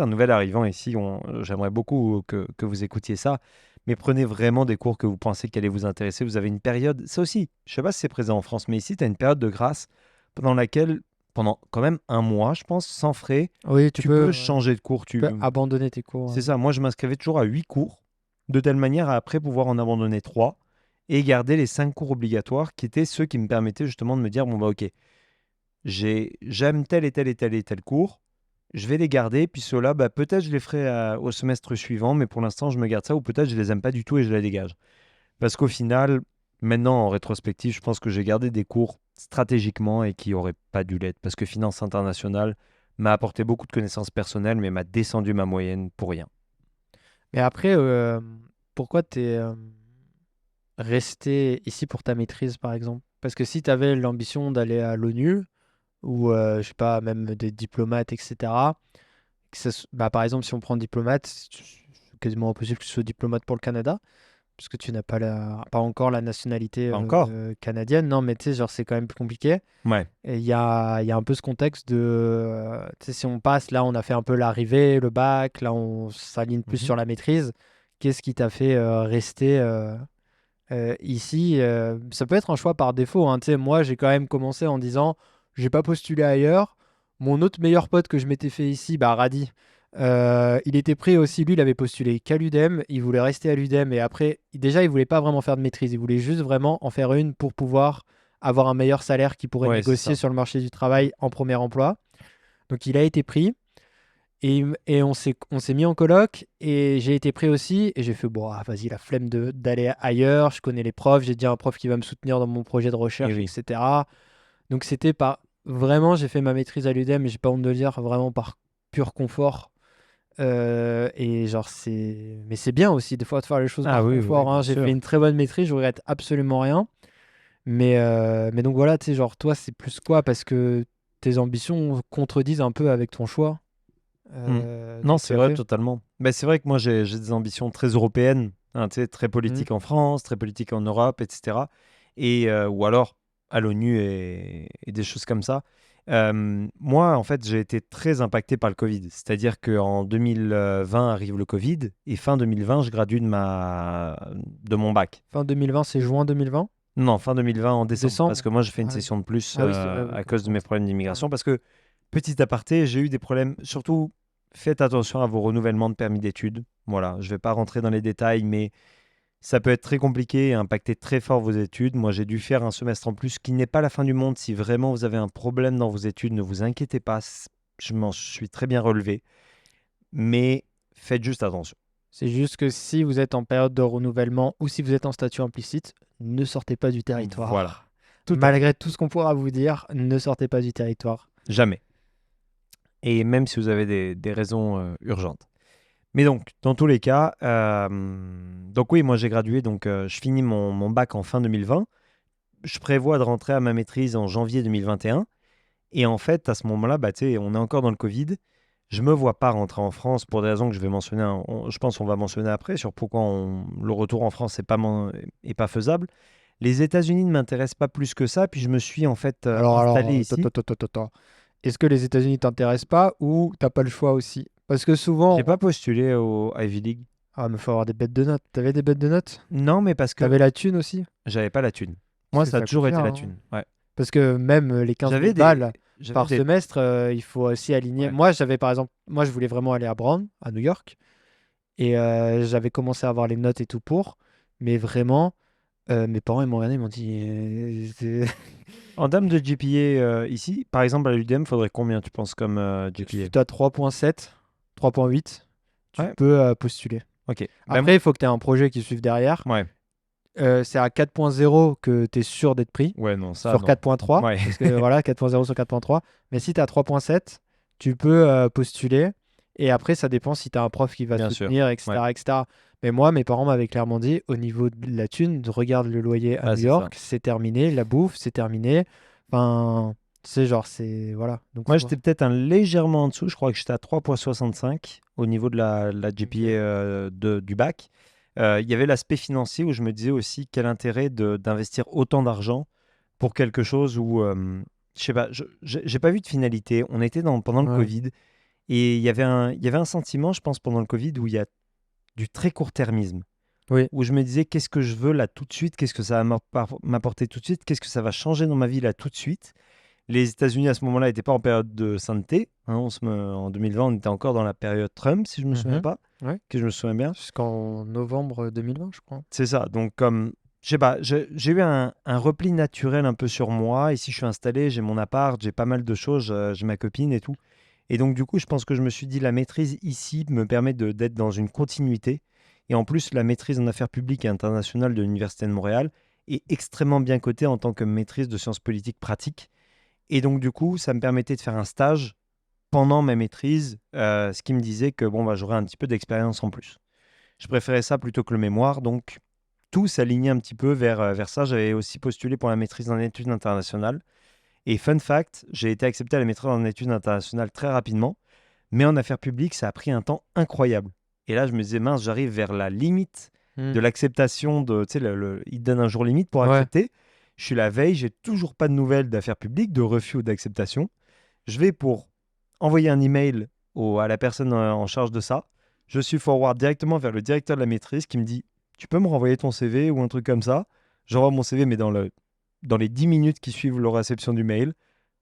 un nouvel arrivant ici, j'aimerais beaucoup que vous écoutiez ça. Mais prenez vraiment des cours que vous pensez qu'elle allait vous intéresser. Vous avez une période, ça aussi, je ne sais pas si c'est présent en France, mais ici, tu as une période de grâce pendant laquelle, pendant quand même un mois, je pense, sans frais, Oui, tu peux changer de cours. tu peux abandonner tes cours. C'est ça, moi je m'inscrivais toujours à 8 cours, de telle manière à après pouvoir en abandonner 3 et garder les 5 cours obligatoires qui étaient ceux qui me permettaient justement de me dire, bon bah ok, j'aime tel et tel et tel et tel cours, je vais les garder, puis ceux-là, peut-être je les ferai au semestre suivant, mais pour l'instant je me garde ça, ou peut-être je les aime pas du tout et je les dégage. Parce qu'au final, maintenant en rétrospective, je pense que j'ai gardé des cours stratégiquement et qui n'auraient pas dû l'être, parce que finance internationale m'a apporté beaucoup de connaissances personnelles, mais m'a descendu ma moyenne pour rien. Mais après, pourquoi t'es resté ici pour ta maîtrise, par exemple? Parce que si tu avais l'ambition d'aller à l'ONU, ou je sais pas, même des diplomates, etc., par exemple, si on prend diplomate, c'est quasiment impossible que tu sois diplomate pour le Canada, parce que tu n'as pas encore la nationalité Pas encore? canadienne. Non, mais tu sais, genre, c'est quand même plus compliqué. Ouais. Et il y a un peu ce contexte de, tu sais, si on passe, là, on a fait un peu l'arrivée, le bac, là, on s'aligne plus Mhm. sur la maîtrise. Qu'est-ce qui t'a fait rester ici? Ça peut être un choix par défaut, hein. Tu sais, moi, j'ai quand même commencé en disant, j'ai pas postulé ailleurs. Mon autre meilleur pote que je m'étais fait ici, bah, Radi, il était pris aussi. Lui, il avait postulé qu'à l'UDEM. Il voulait rester à l'UDEM. Et après, déjà, il voulait pas vraiment faire de maîtrise. Il voulait juste vraiment en faire une pour pouvoir avoir un meilleur salaire qu'il pourrait Ouais, c'est négocier ça. sur le marché du travail en premier emploi. Donc, il a été pris. Et on s'est mis en coloc et j'ai été pris aussi et j'ai fait bon vas-y la flemme d'aller ailleurs, je connais les profs, j'ai déjà un prof qui va me soutenir dans mon projet de Et recherche, oui. etc. Donc c'était pas vraiment, j'ai fait ma maîtrise à l'UDEM mais j'ai pas honte de le dire, vraiment par pur confort. Et genre mais c'est bien aussi des fois de faire les choses Ah par oui, oui, confort, hein. bien J'ai fait sûr. une très bonne maîtrise, je regrette absolument rien. Mais donc voilà, tu sais, genre toi c'est plus quoi parce que tes ambitions contredisent un peu avec ton choix Mm. que Non, tu c'est as vrai, fait. totalement. Mais c'est vrai que moi, j'ai des ambitions très européennes, hein, tu sais, très Hmm. politiques en France, très politiques en Europe, etc. Ou alors à l'ONU et des choses comme ça. Moi, en fait, j'ai été très impacté par le Covid. C'est-à-dire qu'en 2020 arrive le Covid et fin 2020, je gradue de mon bac. Fin 2020, c'est juin 2020? Non, fin 2020 en décembre, parce Décembre? que moi, j'ai fait une Ah oui. session de plus Ah oui, c'est vrai, oui, à comme cause de quoi. mes problèmes Ouais. d'immigration. Parce que, petit aparté, j'ai eu des problèmes. Surtout, faites attention à vos renouvellements de permis d'études. Voilà, je ne vais pas rentrer dans les détails, mais ça peut être très compliqué et impacter très fort vos études. Moi, j'ai dû faire un semestre en plus, qui n'est pas la fin du monde. Si vraiment vous avez un problème dans vos études, ne vous inquiétez pas. Je m'en suis très bien relevé. Mais faites juste attention. C'est juste que si vous êtes en période de renouvellement ou si vous êtes en statut implicite, ne sortez pas du Voilà, territoire. tout à fait. Malgré tout ce qu'on pourra vous dire, ne sortez pas du territoire. Jamais. Et même si vous avez des raisons urgentes. Mais donc, dans tous les cas, donc oui, moi j'ai gradué, donc je finis mon bac en fin 2020. Je prévois de rentrer à ma maîtrise en janvier 2021. Et en fait, à ce moment-là, tu sais, on est encore dans le Covid. Je me vois pas rentrer en France pour des raisons que je vais mentionner. Je pense qu'on va mentionner après sur pourquoi le retour en France est pas faisable. Les États-Unis ne m'intéressent pas plus que ça. Puis je me suis en fait Alors, installé ici. attends. Est-ce que les États-Unis t'intéressent pas ou t'as pas le choix aussi? Parce que J'ai souvent, pas postulé au Ivy League. ah, mais faut avoir des bêtes de notes. T'avais des bêtes de notes? Non, mais parce que T'avais la thune aussi? j'avais pas la thune. Parce Moi, que ça a ça coûte toujours été cher, la hein. thune. Ouais. Parce que même les 15 000 J'avais des. balles, j'avais par des... semestre, il faut aussi aligner. Ouais. Moi, par exemple, moi, je voulais vraiment aller à Brown, à New York, et j'avais commencé à avoir les notes et tout pour, mais vraiment, mes parents, ils m'ont regardé, ils m'ont dit, En termes de GPA ici, par exemple à l'UDM, faudrait combien tu penses comme si GPA? tu as 3,7, 3,8, tu Ouais, peux postuler. ok. Ben, Après, il faut que tu aies un projet qui suive derrière. ouais, C'est à 4,0 que tu es sûr d'être pris ouais, non, ça, sur non. 4,3, Ouais, parce que voilà, 4,0 sur 4,3. Mais si tu as 3,7, tu peux postuler. Et après, ça dépend si tu as un prof qui va bien sûr. soutenir, Ouais, etc., etc. Mais moi, mes parents m'avaient clairement dit, au niveau de la thune, regarde le loyer à bah, New c'est ça. York, c'est terminé, la bouffe, c'est terminé. Enfin, c'est genre, c'est... Voilà. Donc, Moi, c'est j'étais pour... peut-être un légèrement en dessous. Je crois que j'étais à 3,65 au niveau de la GPA Ok. du bac. Il y avait l'aspect financier où je me disais aussi quel intérêt d'investir autant d'argent pour quelque chose où, je sais pas, j'ai pas vu de finalité. On était pendant le Ouais. Covid et il y avait un sentiment, je pense, pendant le Covid où il y a du très court-termisme. Oui. Où je me disais qu'est-ce que je veux là tout de suite, qu'est-ce que ça va m'apporter tout de suite, qu'est-ce que ça va changer dans ma vie là tout de suite. Les États-Unis à ce moment-là n'étaient pas en période de sainteté. Hein, en 2020, on était encore dans la période Trump, si je me souviens Mhm. pas, Ouais. que je me souviens bien. Jusqu'en novembre 2020, je crois. C'est ça. Donc, comme, je sais pas, j'ai eu un repli naturel un peu sur moi. Ici, je suis installé, j'ai mon appart, j'ai pas mal de choses, j'ai ma copine et tout. Et donc, du coup, je pense que je me suis dit, la maîtrise ici me permet d'être dans une continuité. Et en plus, la maîtrise en affaires publiques et internationales de l'Université de Montréal est extrêmement bien cotée en tant que maîtrise de sciences politiques pratiques. Et donc, du coup, ça me permettait de faire un stage pendant ma maîtrise, ce qui me disait que bon, bah, j'aurais un petit peu d'expérience en plus. Je préférais ça plutôt que le mémoire, donc tout s'alignait un petit peu vers ça. J'avais aussi postulé pour la maîtrise en études internationales. Et fun fact, j'ai été accepté à la maîtrise en études internationales très rapidement, mais en affaires publiques, ça a pris un temps incroyable. Et là, je me disais, mince, j'arrive vers la limite Hmm. de l'acceptation de, tu sais, il te donne un jour limite pour Ouais. accepter. Je suis la veille, j'ai toujours pas de nouvelles d'affaires publiques, de refus ou d'acceptation. Je vais pour envoyer un email à la personne en charge de ça. Je suis forward directement vers le directeur de la maîtrise qui me dit tu peux me renvoyer ton CV ou un truc comme ça. J'envoie mon CV, mais dans les 10 minutes qui suivent la réception du mail.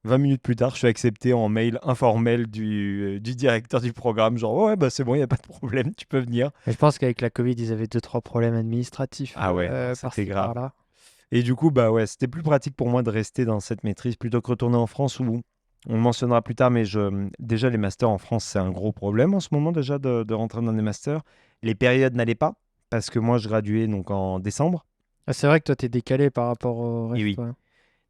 20 minutes plus tard, je suis accepté en mail informel du directeur du programme. Genre, ouais, bah c'est bon, il n'y a pas de problème, tu peux venir. Et je pense qu'avec la Covid, ils avaient deux, trois problèmes administratifs Ah ouais, non, c'était par-ci, grave. par-là. Et du coup, bah ouais, c'était plus pratique pour moi de rester dans cette maîtrise plutôt que retourner en France où on le mentionnera plus tard, mais déjà les masters en France, c'est un gros problème en ce moment déjà de rentrer dans des masters. Les périodes n'allaient pas parce que moi je graduais donc en décembre. Ah, c'est vrai que toi, t'es décalé par rapport au Et reste, oui. ouais.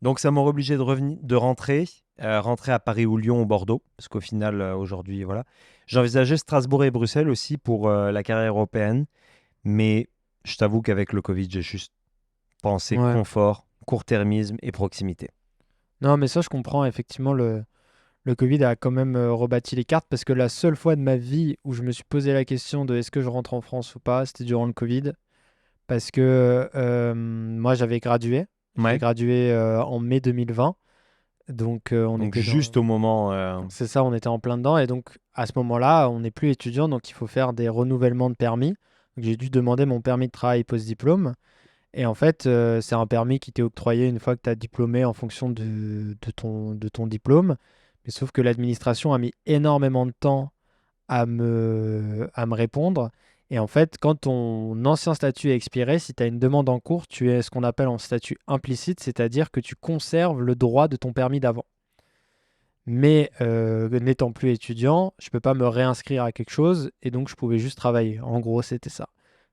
Donc ça m'aurait obligé de revenir, de rentrer à Paris ou Lyon ou Bordeaux, parce qu'au final aujourd'hui voilà. J'envisageais Strasbourg et Bruxelles aussi pour la carrière européenne, mais je t'avoue qu'avec le Covid, j'ai juste pensé Ouais. confort, court-termisme et proximité. Non, mais ça, je comprends. Effectivement, le Covid a quand même rebâti les cartes parce que la seule fois de ma vie où je me suis posé la question de est-ce que je rentre en France ou pas, c'était durant le Covid. Parce que moi, j'avais gradué. J'ai Ouais. gradué en mai 2020. Donc, on Donc était dans... juste au moment, C'est ça, on était en plein dedans. Et donc, à ce moment-là, on n'est plus étudiant, donc il faut faire des renouvellements de permis. Donc, j'ai dû demander mon permis de travail post-diplôme. Et en fait, c'est un permis qui t'est octroyé une fois que tu as diplômé en fonction de ton diplôme. Mais sauf que l'administration a mis énormément de temps à me répondre. Et en fait, quand ton ancien statut est expiré, si tu as une demande en cours, tu es ce qu'on appelle en statut implicite, c'est-à-dire que tu conserves le droit de ton permis d'avant. Mais n'étant plus étudiant, je peux pas me réinscrire à quelque chose et donc je pouvais juste travailler. En gros, c'était ça.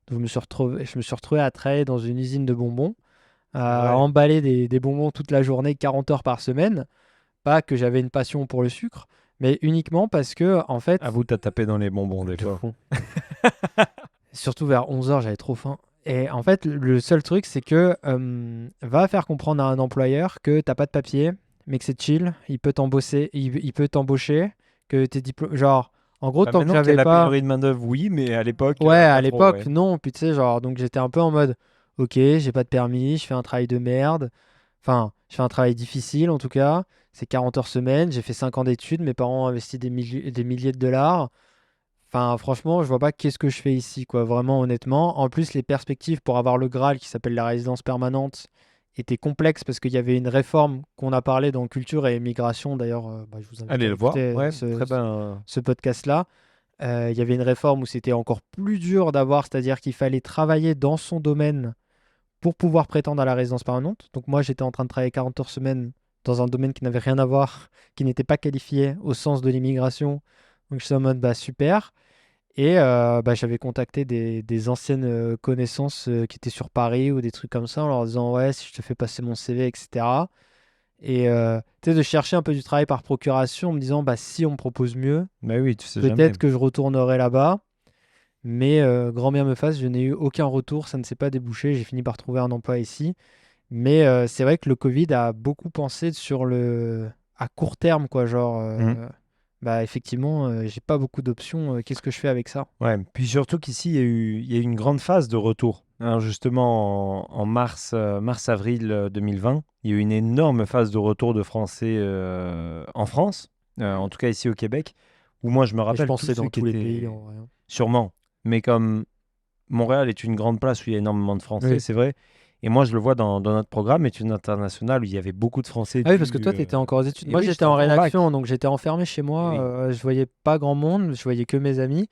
Donc je me suis retrouvé à travailler dans une usine de bonbons, Ah à ouais. emballer des bonbons toute la journée, 40 heures par semaine. Pas que j'avais une passion pour le sucre, mais uniquement parce que, en À fait, vous, t'as tapé dans les bonbons des de fois. fond. Surtout vers 11 heures, j'avais trop faim. Et en fait, le seul truc, c'est que va faire comprendre à un employeur que t'as pas de papier, mais que c'est chill, il peut t'embaucher, que t'es diplômé. Genre, en gros, Bah, tant que maintenant qu'il y a j'avais la pas. pénurie de main-d'œuvre, oui, mais à l'époque, Ouais, à pas trop, l'époque, ouais. non. Puis tu sais, genre, donc j'étais un peu en mode, ok, j'ai pas de permis, je fais un travail de merde. Enfin, je fais un travail difficile en tout cas. C'est 40 heures semaine, j'ai fait 5 ans d'études, mes parents ont investi des milliers de dollars. Enfin, franchement, je vois pas qu'est-ce que je fais ici, quoi, vraiment honnêtement. En plus, les perspectives pour avoir le Graal qui s'appelle la résidence permanente, était complexe parce qu'il y avait une réforme qu'on a parlé dans Culture et Migration. D'ailleurs, je vous invite Allez à le voir. écouter Ouais, très bien. ce podcast-là. Il y avait une réforme où c'était encore plus dur d'avoir, c'est-à-dire qu'il fallait travailler dans son domaine pour pouvoir prétendre à la résidence permanente. Donc moi, j'étais en train de travailler 40 heures semaine dans un domaine qui n'avait rien à voir, qui n'était pas qualifié au sens de l'immigration. Donc je suis en mode, bah super. Et j'avais contacté des anciennes connaissances qui étaient sur Paris ou des trucs comme ça en leur disant, ouais, si je te fais passer mon CV, etc. Et tu sais, de chercher un peu du travail par procuration en me disant, bah si on me propose mieux, Mais oui, tu sais jamais. peut-être que je retournerai là-bas. Mais grand bien me fasse, je n'ai eu aucun retour, ça ne s'est pas débouché. J'ai fini par trouver un emploi ici. Mais c'est vrai que le Covid a beaucoup pensé sur le à court terme, quoi. Genre, Mm. effectivement, j'ai pas beaucoup d'options. Qu'est-ce que je fais avec ça? Ouais, puis surtout qu'ici, il y a eu une grande phase de retour. Alors justement, en mars-avril 2020, il y a eu une énorme phase de retour de Français en France, en tout cas ici au Québec, où moi je me Et je rappelle pense que tous c'est ceux dans qui tous les pays étaient en vrai, hein. sûrement, mais comme Montréal est une grande place où il y a énormément de Français, Oui. c'est vrai, et moi je le vois dans notre programme, études internationales, où il y avait beaucoup de Français Ah oui, parce que du... toi, tu étais encore aux études. Et Moi, oui, j'étais j'étais en encore en bac. rédaction, donc j'étais enfermé chez Et moi. oui. Je voyais pas grand monde, je voyais que mes amis.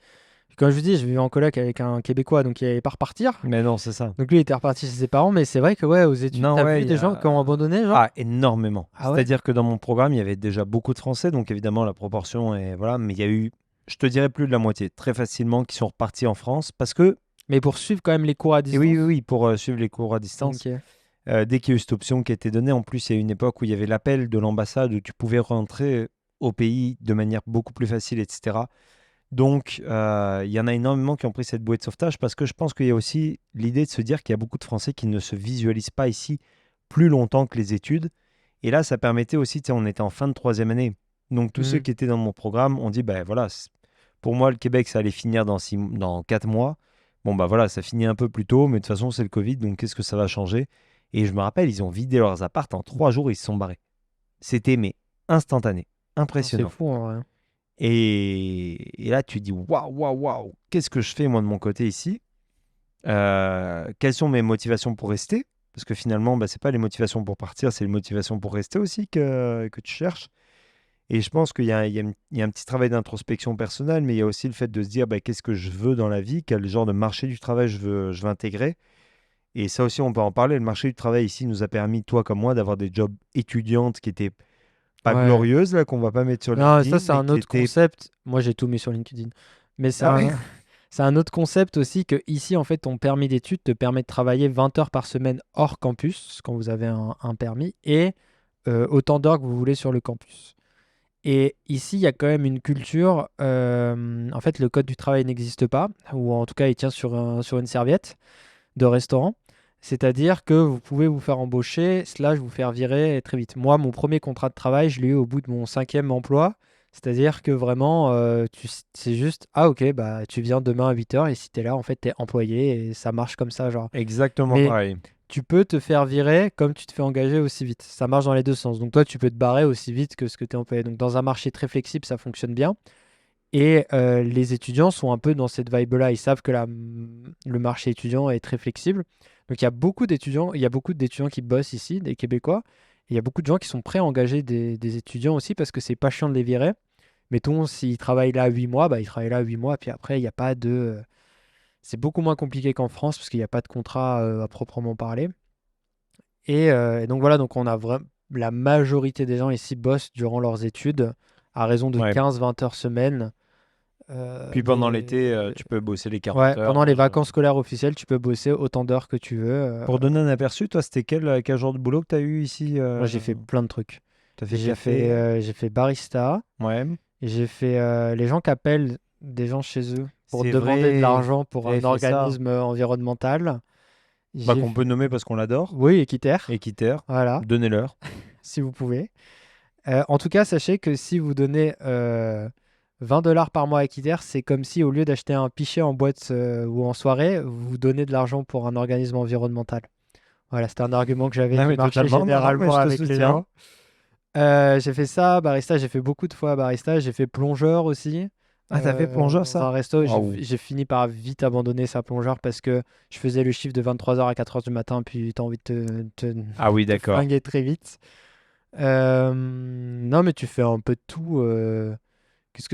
Puis comme je vous dis, je vivais en coloc avec un Québécois, donc il n'allait pas repartir. Mais non, c'est ça. Donc lui, il était reparti chez ses parents. Mais c'est vrai que, ouais, aux études, Non, t'as ouais, vu il y des gens qui ont a... abandonné, genre? Ah, énormément. Ah ouais? C'est-à-dire que dans mon programme, il y avait déjà beaucoup de Français, donc évidemment, la proportion est... Voilà, mais il y a eu, je te dirais, plus de la moitié, très facilement, qui sont repartis en France, parce que... Mais pour suivre quand même les cours à Et oui, oui, distance. oui, pour suivre les cours à distance, Ok. dès qu'il y a eu cette option qui a été donnée, en plus, il y a eu une époque où il y avait l'appel de l'ambassade, où tu pouvais rentrer au pays de manière beaucoup plus facile, etc. Donc, il y en a énormément qui ont pris cette bouée de sauvetage, parce que je pense qu'il y a aussi l'idée de se dire qu'il y a beaucoup de Français qui ne se visualisent pas ici plus longtemps que les études. Et là, ça permettait aussi, tu sais, on était en fin de troisième année. Donc, tous ceux Hmm. qui étaient dans mon programme ont dit, ben voilà, pour moi, le Québec, ça allait finir dans 4 mois. Bon, bah voilà, ça finit un peu plus tôt, mais de toute façon, c'est le Covid, donc qu'est-ce que ça va changer? Et je me rappelle, ils ont vidé leurs appartes en 3 jours, ils se sont barrés. C'était, mais instantané, Ah, c'est impressionnant. fou en vrai. Et là, tu dis, waouh, waouh, waouh, qu'est-ce que je fais moi de mon côté ici? Quelles sont mes motivations pour rester? Parce que finalement, bah, c'est pas les motivations pour partir, c'est les motivations pour rester aussi que tu cherches. Et je pense qu'il y a un petit travail d'introspection personnelle, mais il y a aussi le fait de se dire bah, qu'est-ce que je veux dans la vie, quel genre de marché du travail je veux intégrer. Et ça aussi, on peut en parler. Le marché du travail ici nous a permis, toi comme moi, d'avoir des jobs étudiantes qui étaient pas Ouais. glorieuses, là, qu'on va pas mettre sur Non, ça, LinkedIn, c'est mais un qui autre étaient... concept. Moi, j'ai tout mis sur LinkedIn. Mais c'est Ah ouais? c'est un autre concept aussi que ici, en fait, ton permis d'études te permet de travailler 20 heures par semaine hors campus, quand vous avez un permis, et autant d'heures que vous voulez sur le campus. Et ici, il y a quand même une culture. En fait, le code du travail n'existe pas, ou en tout cas, il tient sur une serviette de restaurant. C'est-à-dire que vous pouvez vous faire embaucher, slash vous faire virer très vite. Moi, mon premier contrat de travail, je l'ai eu au bout de mon 5e emploi. C'est-à-dire que vraiment, c'est juste, ah ok, bah tu viens demain à 8 heures et si t'es là, en fait, t'es employé et ça marche comme ça, genre. Exactement Mais pareil. tu peux te faire virer comme tu te fais engager aussi vite. Ça marche dans les deux sens. Donc toi, tu peux te barrer aussi vite que ce que tu es employé. Donc dans un marché très flexible, ça fonctionne bien. Et les étudiants sont un peu dans cette vibe-là. Ils savent que le marché étudiant est très flexible. Donc il y a beaucoup d'étudiants qui bossent ici, des Québécois. Et il y a beaucoup de gens qui sont prêts à engager des étudiants aussi parce que c'est pas chiant de les virer. Mettons, s'ils travaillent là 8 mois, bah, ils travaillent là 8 mois. Puis après, il n'y a pas de... C'est beaucoup moins compliqué qu'en France parce qu'il n'y a pas de contrat à proprement parler. Et donc voilà, donc on a vraiment... La majorité des gens ici bossent durant leurs études à raison de Ouais. 15-20 heures semaine. Puis pendant l'été, Mais tu peux bosser les 40 ouais, heures. pendant les vacances scolaires officielles, tu peux bosser autant d'heures que tu veux. Pour donner un aperçu, toi, c'était quel genre de boulot que tu as eu ici Moi, j'ai fait plein de trucs. Tu as fait café? J'ai fait barista. Ouais. J'ai fait les gens qui appellent des gens chez eux pour C'est demander de vrai, l'argent pour j'avais un fait ça. organisme environnemental. Bah, J'ai qu'on peut nommer parce qu'on l'adore. Oui, Équiterre. Équiterre, Voilà, donnez-leur. si vous pouvez. En tout cas, sachez que si vous donnez 20 $ par mois à Équiterre, c'est comme si au lieu d'acheter un pichet en boîte ou en soirée, vous donnez de l'argent pour un organisme environnemental. Voilà, c'était un argument que j'avais Non, qui mais marchait totalement. Non, non, mais généralement je te avec les soutiens. gens. J'ai fait ça, barista, j'ai fait beaucoup de fois barista. J'ai fait plongeur aussi. Ah, t'as fait plongeur, dans ça? un resto. Waouh. J'ai fini par vite abandonner sa plongeur parce que je faisais le chiffre de 23h à 4h du matin, puis t'as envie de Ah oui, te d'accord. flinguer très vite. Non, mais tu fais un peu de tout.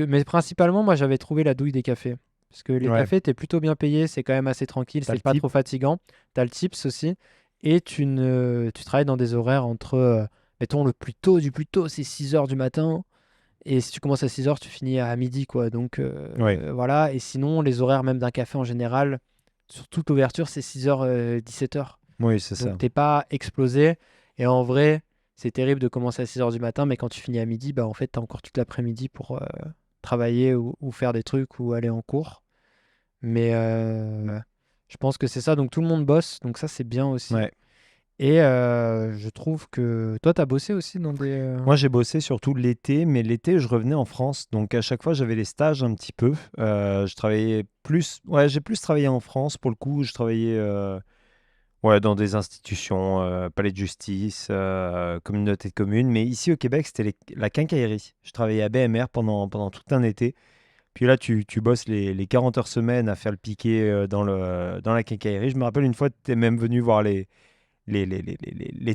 Mais principalement, moi, j'avais trouvé la douille des cafés. Parce que les Ouais, cafés, t'es plutôt bien payé, c'est quand même assez tranquille, t'as c'est le pas type. trop fatigant. T'as le tips aussi. Et tu travailles dans des horaires entre, mettons, le plus tôt du plus tôt, c'est 6h du matin. Et si tu commences à 6h, tu finis à midi, quoi. Donc, Ouais, voilà. Et sinon, les horaires même d'un café en général, sur toute ouverture, c'est 6h, 17h. oui, c'est Donc, ça. t'es pas explosé. Et en vrai, c'est terrible de commencer à 6h du matin, mais quand tu finis à midi, bah, en fait, t'as encore toute l'après-midi pour travailler ou faire des trucs ou aller en cours. Mais je pense que c'est ça. Donc, tout le monde bosse. Donc, ça, c'est bien aussi. Ouais. Et je trouve que toi, t'as bossé aussi dans des. Moi, j'ai bossé surtout l'été, mais l'été, je revenais en France. Donc, à chaque fois, j'avais les stages un petit peu. Je travaillais plus. Ouais, j'ai plus travaillé en France pour le coup. Je travaillais ouais, dans des institutions, palais de justice, communauté de communes. Mais ici au Québec, c'était la quincaillerie. Je travaillais à BMR pendant tout un été. Puis là, tu bosses les 40 heures semaine à faire le piquet dans la quincaillerie. Je me rappelle une fois, tu es même venu voir les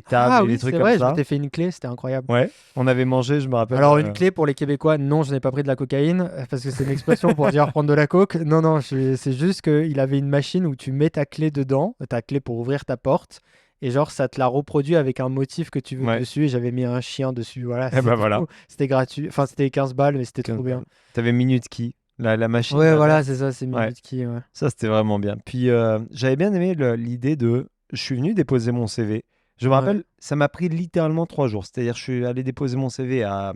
tables Ah et les oui, trucs c'est comme vrai, je ça. m'étais fait une clé, c'était incroyable. Ouais, on avait mangé, je me rappelle. Alors, une clé pour les Québécois, non, je n'ai pas pris de la cocaïne, parce que c'est une expression pour dire prendre de la coke. Non, non, c'est juste qu'il avait une machine où tu mets ta clé dedans, ta clé pour ouvrir ta porte, et genre, ça te la reproduit avec un motif que tu veux Ouais, dessus, et j'avais mis un chien dessus, voilà, et c'est ben voilà. tout. C'était gratuit, enfin, c'était 15 balles, mais c'était 15 trop bien. balles. T'avais Minute Key, la machine Ouais, là, voilà, verte. c'est ça, c'est Ouais, Minuteky, ouais. ça c'était vraiment bien. Puis j'avais bien aimé l'idée de. Je suis venu déposer mon CV. Je me Ouais, rappelle, ça m'a pris littéralement 3 jours. C'est-à-dire, je suis allé déposer mon CV à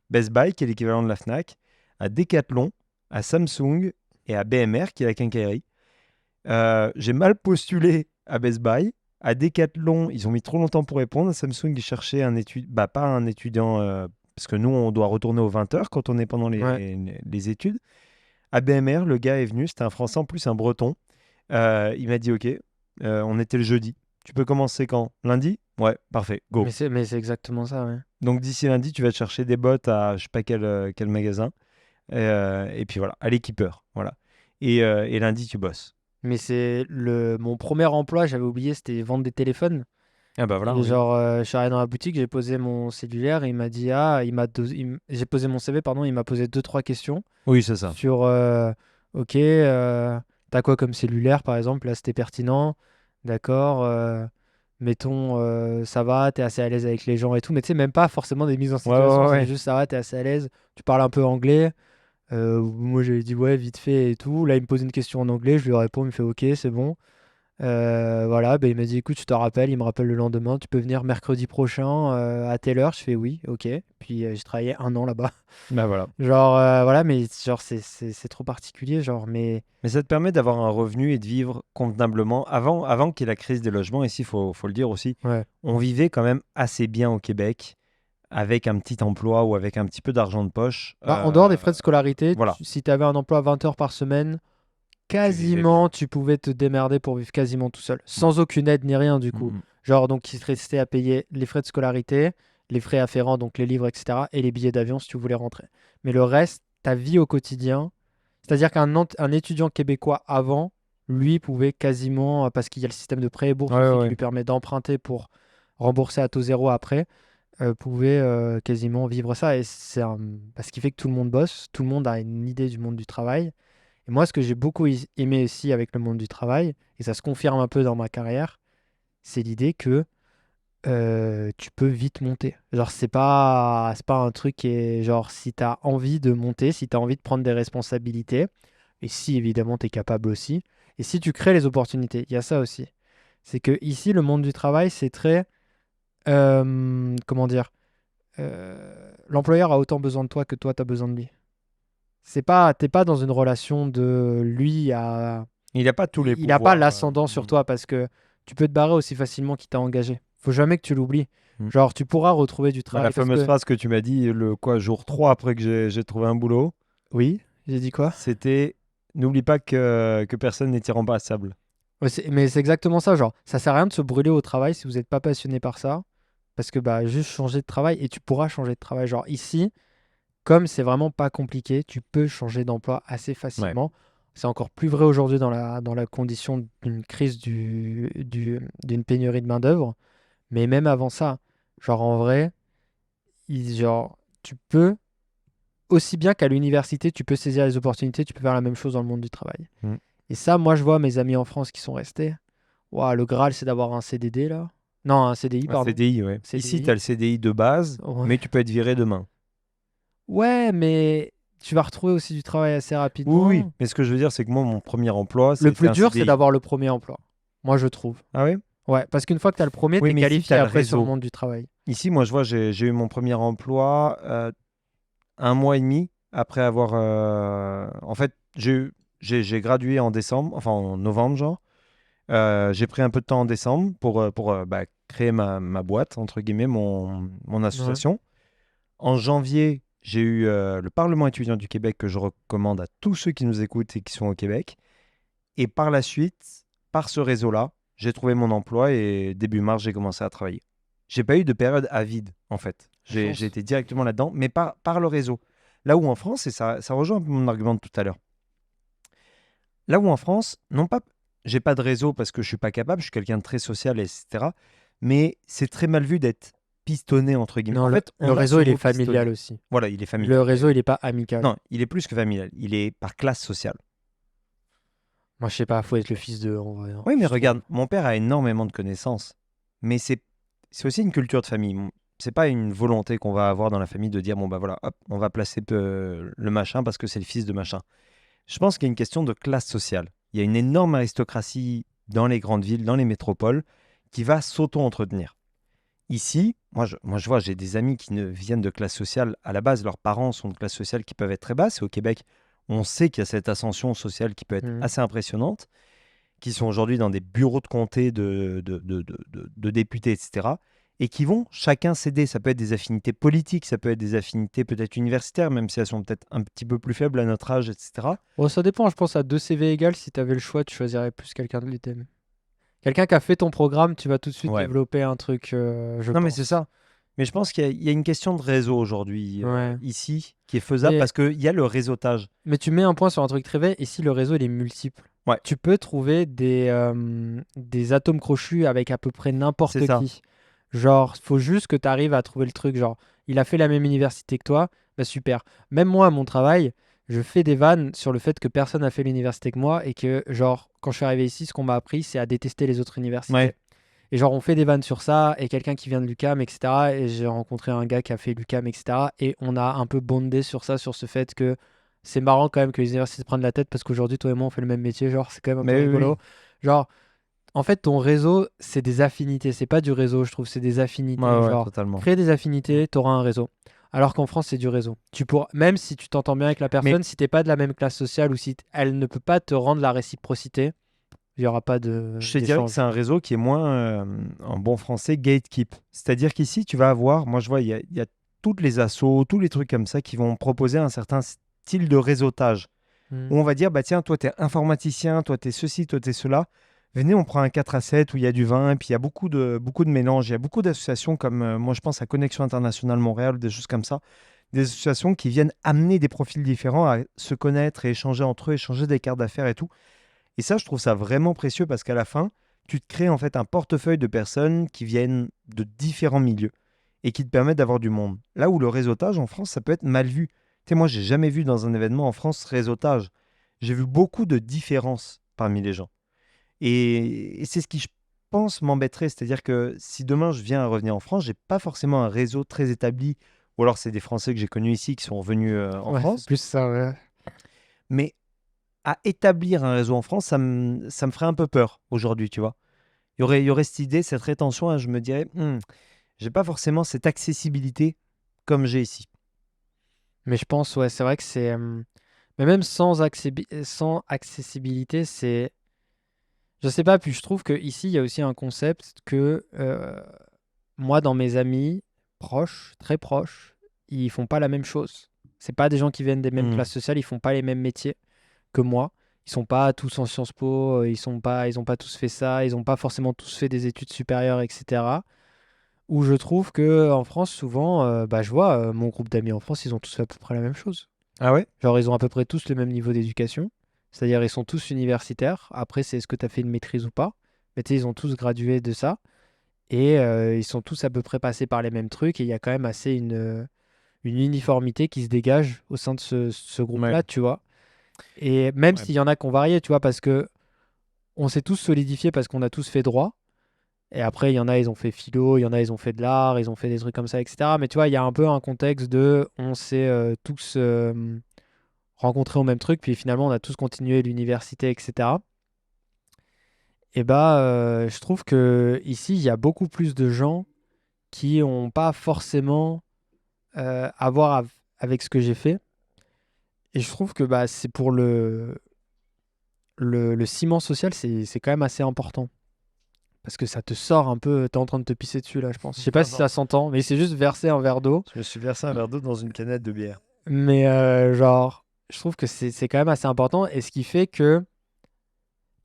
Best Buy, qui est l'équivalent de la Fnac, à Decathlon, à Samsung et à BMR, qui est la quincaillerie. J'ai mal postulé à Best Buy. À Decathlon, ils ont mis trop longtemps pour répondre. À Samsung, ils cherchaient un étudiant, bah, pas un étudiant, parce que nous, on doit retourner aux 20 heures quand on est pendant ouais. les études. À BMR, le gars est venu, c'était un Français, en plus un Breton. Il m'a dit, OK, on était le jeudi. Tu peux commencer quand? Lundi? Ouais, parfait, go. Mais c'est exactement ça, ouais. Donc d'ici lundi, tu vas te chercher des bottes à je sais pas quel magasin. Et puis voilà, à l'équipeur. Voilà. Et lundi, tu bosses. Mais mon premier emploi, j'avais oublié, c'était vendre des téléphones. Ah bah voilà, Et oui. genre, je suis arrivé dans la boutique, j'ai posé mon cellulaire et il m'a dit, ah, j'ai posé mon CV, pardon, il m'a posé deux, trois questions Oui, c'est ça. sur, ok, t'as quoi comme cellulaire, par exemple, là, c'était pertinent, d'accord, mettons, ça va, t'es assez à l'aise avec les gens et tout, mais tu sais, même pas forcément des mises en Ouais, ouais, situation, c'était ouais. juste, ça va, t'es assez à l'aise, tu parles un peu anglais. Moi, j'avais dit, ouais, vite fait et tout. Là, il me pose une question en anglais, je lui réponds, il me fait, ok, c'est bon. Voilà, bah, il m'a dit écoute, je te rappelle, il me rappelle le lendemain, tu peux venir mercredi prochain à telle heure. Je fais oui, ok. Puis j'ai travaillé 1 an là-bas. Bah voilà. Genre, voilà, mais genre, c'est trop particulier, genre, mais Mais ça te permet d'avoir un revenu et de vivre convenablement. Avant qu'il y ait la crise des logements, ici, faut le dire aussi, ouais. on vivait quand même assez bien au Québec avec un petit emploi ou avec un petit peu d'argent de poche. Bah, en dehors des frais de scolarité, Voilà, si tu avais un emploi à 20 heures par semaine, tu vivais bien. quasiment, tu pouvais te démerder pour vivre quasiment tout seul, sans aucune aide ni rien du Mm, coup. mm. Genre, donc, il te restait à payer les frais de scolarité, les frais afférents, donc les livres, etc., et les billets d'avion si tu voulais rentrer. Mais le reste, ta vie au quotidien, c'est-à-dire un étudiant québécois avant, lui, pouvait quasiment, parce qu'il y a le système de prêt et bourse Ouais, aussi qui ouais. lui permet d'emprunter pour rembourser à taux zéro après, pouvait quasiment vivre ça. Et ce qui fait que tout le monde bosse, tout le monde a une idée du monde du travail. Et moi, ce que j'ai beaucoup aimé aussi avec le monde du travail, et ça se confirme un peu dans ma carrière, c'est l'idée que tu peux vite monter. Genre, c'est pas un truc qui est genre, si tu as envie de monter, si tu as envie de prendre des responsabilités, et si évidemment tu es capable aussi, et si tu crées les opportunités, il y a ça aussi. C'est que ici, le monde du travail, c'est très, comment dire, l'employeur a autant besoin de toi que toi, tu as besoin de lui. T'es pas dans une relation de lui à Il n'a pas tous les il n'a pas pouvoirs. l'ascendant sur toi parce que tu peux te barrer aussi facilement qu'il t'a engagé. Faut jamais que tu l'oublies. Mm. Genre, tu pourras retrouver du Bah, la travail parce fameuse que. phrase que tu m'as dit, le quoi, jour 3 après que j'ai trouvé un boulot, Oui, j'ai dit quoi? c'était n'oublie pas que personne n'est irremplaçable. Ouais, mais c'est exactement ça. Genre, ça sert à rien de se brûler au travail si vous n'êtes pas passionné par ça. Parce que, bah, juste changer de travail et tu pourras changer de travail. Genre, ici, comme c'est vraiment pas compliqué, tu peux changer d'emploi assez Ouais. facilement. C'est encore plus vrai aujourd'hui dans la condition d'une crise d'une pénurie de main-d'œuvre. Mais même avant ça, genre en vrai, genre, tu peux, aussi bien qu'à l'université, tu peux saisir les opportunités, tu peux faire la même chose dans le monde du travail. Mm. Et ça, moi, je vois mes amis en France qui sont restés. Ouah, le Graal, c'est d'avoir un CDD là. Non, un CDI, Un pardon. CDI, ouais. Ici, tu CDI. as le CDI de base, Ouais. mais tu peux être viré demain. Ouais, mais tu vas retrouver aussi du travail assez Oui, oui, rapidement. mais ce que je veux dire, c'est que moi, mon premier emploi, ça Le a été plus un dur, c'est CDI. d'avoir le premier emploi. Moi, je trouve. Ah oui? Ouais, parce qu'une fois que tu as le premier, Oui, tu es mais ici, tu qualifié as le après sur le réseau. monde du travail. Ici, moi, je vois, j'ai eu mon premier emploi 1 mois et demi après avoir. En fait, j'ai gradué en décembre, enfin en novembre, genre. J'ai pris un peu de temps en décembre pour créer ma boîte, entre guillemets, mon Ouais. association. En janvier, j'ai eu le Parlement étudiant du Québec que je recommande à tous ceux qui nous écoutent et qui sont au Québec. Et par la suite, par ce réseau-là, j'ai trouvé mon emploi et début mars, j'ai commencé à travailler. J'ai pas eu de période à vide, en fait. La J'ai chance. été directement là-dedans, mais par le réseau. Là où en France, et ça rejoint un peu mon argument de tout à l'heure, là où en France, non pas, j'ai pas de réseau parce que je suis pas capable, je suis quelqu'un de très social, etc. Mais c'est très mal vu d'être pistonné, entre guillemets. Non, En fait, on le va réseau, sur il est vos familial pistolets. aussi. Voilà, il est Le familial. réseau, il est pas amical. Non, il est plus que familial. Il est par classe sociale. Moi, je sais pas, faut être le fils de, en vrai, hein, Oui, mais je trouve. regarde, mon père a énormément de connaissances, mais c'est aussi une culture de famille. C'est pas une volonté qu'on va avoir dans la famille de dire bon bah voilà, hop, on va placer le machin parce que c'est le fils de machin. Je pense qu'il y a une question de classe sociale. Il y a une énorme aristocratie dans les grandes villes, dans les métropoles, qui va s'auto-entretenir. Ici, moi je vois, j'ai des amis qui ne viennent de classe sociale à la base, leurs parents sont de classe sociale qui peuvent être très basses. Et au Québec, on sait qu'il y a cette ascension sociale qui peut être Mhm. assez impressionnante, qui sont aujourd'hui dans des bureaux de comté de députés, etc. Et qui vont chacun céder. Ça peut être des affinités politiques, ça peut être des affinités peut-être universitaires, même si elles sont peut-être un petit peu plus faibles à notre âge, etc. Bon, ça dépend, je pense à deux CV égales, si tu avais le choix, tu choisirais plus quelqu'un de l'ITM. Quelqu'un qui a fait ton programme, tu vas tout de suite Ouais. développer un truc, je Non, mais c'est pense. ça. Mais je pense qu'il y a une question de réseau aujourd'hui, Ouais. ici, qui est faisable Mais, parce qu'il y a le réseautage. mais tu mets un point sur un truc très vrai, ici le réseau il est multiple. Ouais, Tu peux trouver des atomes crochus avec à peu près c'est n'importe ça. qui. Genre, faut juste que tu arrives à trouver le truc. Genre, il a fait la même université que toi, bah super. Même moi, à mon travail, je fais des vannes sur le fait que personne n'a fait l'université que moi et que, genre, quand je suis arrivé ici, ce qu'on m'a appris, c'est à détester les autres universités. Ouais. Et genre, on fait des vannes sur ça, et quelqu'un qui vient de l'UQAM, etc. Et j'ai rencontré un gars qui a fait l'UQAM, etc. Et on a un peu bondé sur ça, sur ce fait que c'est marrant quand même que les universités se prennent la tête parce qu'aujourd'hui, toi et moi, on fait le même métier. Genre, c'est quand même un peu Mais oui, rigolo. oui. Genre, en fait, ton réseau, c'est des affinités. C'est pas du réseau, je trouve, c'est des Ouais, affinités. ouais, Genre, totalement. créer des Mm. affinités, t'auras un réseau. Alors qu'en France, c'est du réseau. Tu pourras, même si tu t'entends bien avec la Mais personne, si t'es pas de la même classe sociale ou si elle ne peut pas te rendre la réciprocité, il y aura pas je te dirais que c'est d'échange. un réseau qui est moins, en bon français, gatekeep. C'est-à-dire qu'ici, tu vas avoir, moi je vois, il y a toutes les assos, tous les trucs comme ça qui vont proposer un certain style de réseautage. Hmm. Où on va dire, bah tiens, toi, tu es informaticien, toi, tu es ceci, toi, tu es cela. Venez, on prend un 4 à 7 où il y a du vin, et puis il y a beaucoup de mélanges. Il y a beaucoup d'associations comme, moi, je pense à Connexion Internationale Montréal, des choses comme ça. Des associations qui viennent amener des profils différents à se connaître et échanger entre eux, échanger des cartes d'affaires et tout. Et ça, je trouve ça vraiment précieux parce qu'à la fin, tu te crées en fait un portefeuille de personnes qui viennent de différents milieux et qui te permettent d'avoir du monde. Là où le réseautage en France, ça peut être mal vu. Tu sais, moi, j'ai jamais vu dans un événement en France réseautage. J'ai vu beaucoup de différences parmi les gens. Et c'est ce qui, je pense, m'embêterait. C'est-à-dire que si demain je viens à revenir en France, j'ai pas forcément un réseau très établi. Ou alors c'est des Français que j'ai connus ici qui sont revenus en Ouais, c'est France. plus ça, ouais. Mais à établir un réseau en France, ça me ferait un peu peur aujourd'hui, tu vois. Il y aurait cette idée, cette rétention, je me dirais, j'ai pas forcément cette accessibilité comme j'ai ici. Mais je pense, ouais, c'est vrai que c'est. Mais même sans accessibilité, c'est. Je sais pas, puis je trouve que ici il y a aussi un concept que moi, dans mes amis proches, très proches, ils font pas la même chose. C'est pas des gens qui viennent des mêmes Hmm. classes sociales, ils font pas les mêmes métiers que moi. Ils sont pas tous en Sciences Po, ils ont pas tous fait ça, ils ont pas forcément tous fait des études supérieures, etc. où je trouve que en France, souvent, bah, je vois mon groupe d'amis en France, ils ont tous fait à peu près la même chose. Ah ouais? Genre, ils ont à peu près tous le même niveau d'éducation. C'est-à-dire, ils sont tous universitaires. Après, c'est est-ce que tu as fait une maîtrise ou pas. Mais tu sais, ils ont tous gradué de ça. Et ils sont tous à peu près passés par les mêmes trucs. Et il y a quand même assez une uniformité qui se dégage au sein de ce Ouais. groupe-là, tu vois. Et même Ouais. s'il y en a qui ont varié, tu vois, parce que on s'est tous solidifiés parce qu'on a tous fait droit. Et après, il y en a, ils ont fait philo, il y en a, ils ont fait de l'art, ils ont fait des trucs comme ça, etc. Mais tu vois, il y a un peu un contexte de on s'est tous rencontrés au même truc, puis finalement, on a tous continué l'université, etc. Et bah, je trouve que ici, il y a beaucoup plus de gens qui n'ont pas forcément à voir avec ce que j'ai fait. Et je trouve que bah, c'est pour le ciment social, c'est quand même assez important. Parce que ça te sort un peu, t'es en train de te pisser dessus là, je pense. Je sais pas Non, si non. ça s'entend, mais c'est juste verser un verre d'eau. Je me suis versé un verre d'eau dans une canette de bière. Mais genre, je trouve que c'est quand même assez important. Et ce qui fait que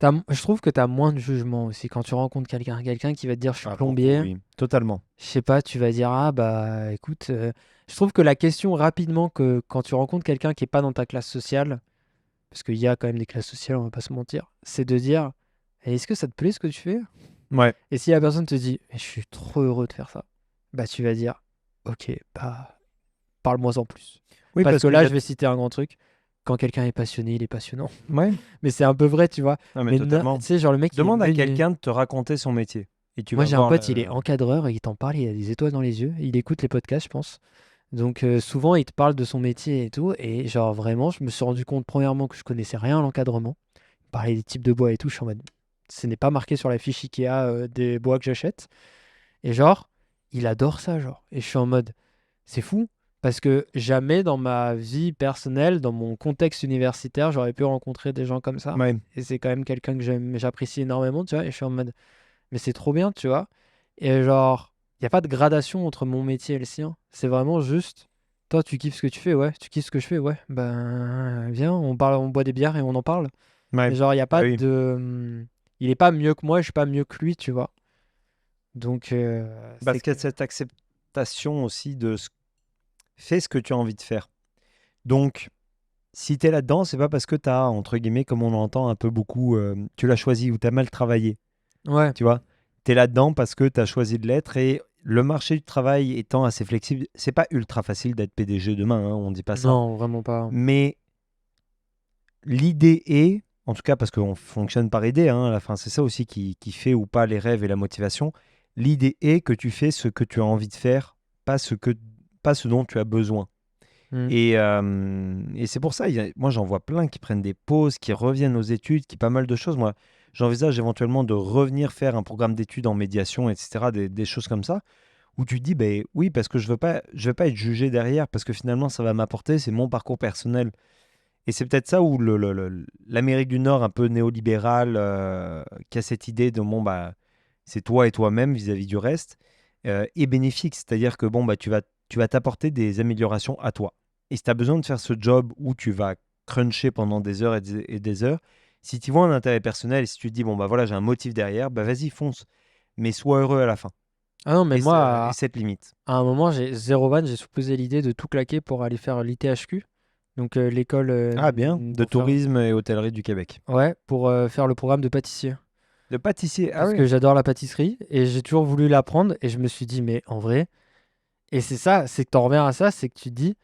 je trouve que tu as moins de jugement aussi quand tu rencontres quelqu'un qui va te dire je suis Ah, beaucoup, plombier. oui. Totalement. Je sais pas, tu vas dire ah bah écoute, je trouve que la question rapidement que quand tu rencontres quelqu'un qui est pas dans ta classe sociale, parce qu'il y a quand même des classes sociales, on va pas se mentir, c'est de dire eh, est-ce que ça te plaît ce que tu fais? Ouais. Et si la personne te dit je suis trop heureux de faire ça, bah tu vas dire ok, bah parle-moi en plus. Oui, Parce parce que qu'il là, y a... je vais citer un grand truc. Quand quelqu'un est passionné, il est passionnant. Ouais. Mais c'est un peu vrai, tu vois. Non, mais Mais tu totalement. sais, genre le mec, il est Demande à meunier. quelqu'un de te raconter son métier. Et tu Moi, vas j'ai un voir pote, il est le... encadreur et il t'en parle, il a des étoiles dans les yeux. Il écoute les podcasts, je pense. Donc, souvent, il te parle de son métier et tout. Et genre, vraiment, je me suis rendu compte, premièrement, que je connaissais rien à l'encadrement. Il parlait des types de bois et tout. Je suis en mode, ce n'est pas marqué sur la fiche Ikea des bois que j'achète. Et genre, il adore ça, genre. Et je suis en mode, c'est fou. Parce que jamais dans ma vie personnelle, dans mon contexte universitaire, j'aurais pu rencontrer des gens comme ça. Ouais. Et c'est quand même quelqu'un que j'apprécie énormément, tu vois. Et je suis en mode, mais c'est trop bien, tu vois. Et genre, il n'y a pas de gradation entre mon métier et le sien. C'est vraiment juste, toi, tu kiffes ce que tu fais, ouais. Tu kiffes ce que je fais, ouais. Ben, viens, on parle, on boit des bières et on en parle. Ouais. Mais genre, il n'y a Bah pas oui. de. Il est pas mieux que moi, je suis pas mieux que lui, tu vois. Donc, c'est Parce qu'il y que. a cette acceptation aussi de fais ce que tu as envie de faire. Donc, si tu es là-dedans, c'est pas parce que tu as, entre guillemets, comme on entend un peu beaucoup, tu l'as choisi ou tu as mal travaillé. Ouais. Tu vois, tu es là-dedans parce que tu as choisi de l'être et le marché du travail étant assez flexible, c'est pas ultra facile d'être PDG demain, hein, on dit pas ça. Non, vraiment pas. Mais l'idée est, en tout cas parce qu'on fonctionne par idée, hein, à la fin, c'est ça aussi qui fait ou pas les rêves et la motivation. L'idée est que tu fais ce que tu as envie de faire, pas ce dont tu as besoin. Hmm. Et c'est pour ça, moi j'en vois plein qui prennent des pauses, qui reviennent aux études, qui pas mal de choses. Moi, j'envisage éventuellement de revenir faire un programme d'études en médiation, etc., des choses comme ça, où tu te dis, ben oui, parce que je veux pas être jugé derrière, parce que finalement ça va m'apporter, c'est mon parcours personnel. Et c'est peut-être ça où l'Amérique du Nord, un peu néolibérale, qui a cette idée de bon, bah, c'est toi et toi-même vis-à-vis du reste, est bénéfique. C'est-à-dire que bon, bah, tu vas t'apporter des améliorations à toi. Et si tu as besoin de faire ce job où tu vas cruncher pendant des heures et des heures, si tu vois un intérêt personnel et si tu te dis, bon, bah voilà, j'ai un motif derrière, bah vas-y, fonce. Mais sois heureux à la fin. Ah non, mais Et moi, cette limite. à un moment, j'ai zéro van, j'ai supposé l'idée de tout claquer pour aller faire l'ITHQ. Donc, l'école Ah, bien. De pour faire. tourisme et hôtellerie du Québec. Ouais, pour faire le programme de pâtissier. De pâtissier. Ah Parce oui. que j'adore la pâtisserie et j'ai toujours voulu l'apprendre et je me suis dit, mais en vrai, et c'est ça, c'est que t'en reviens à ça, c'est que tu te dis,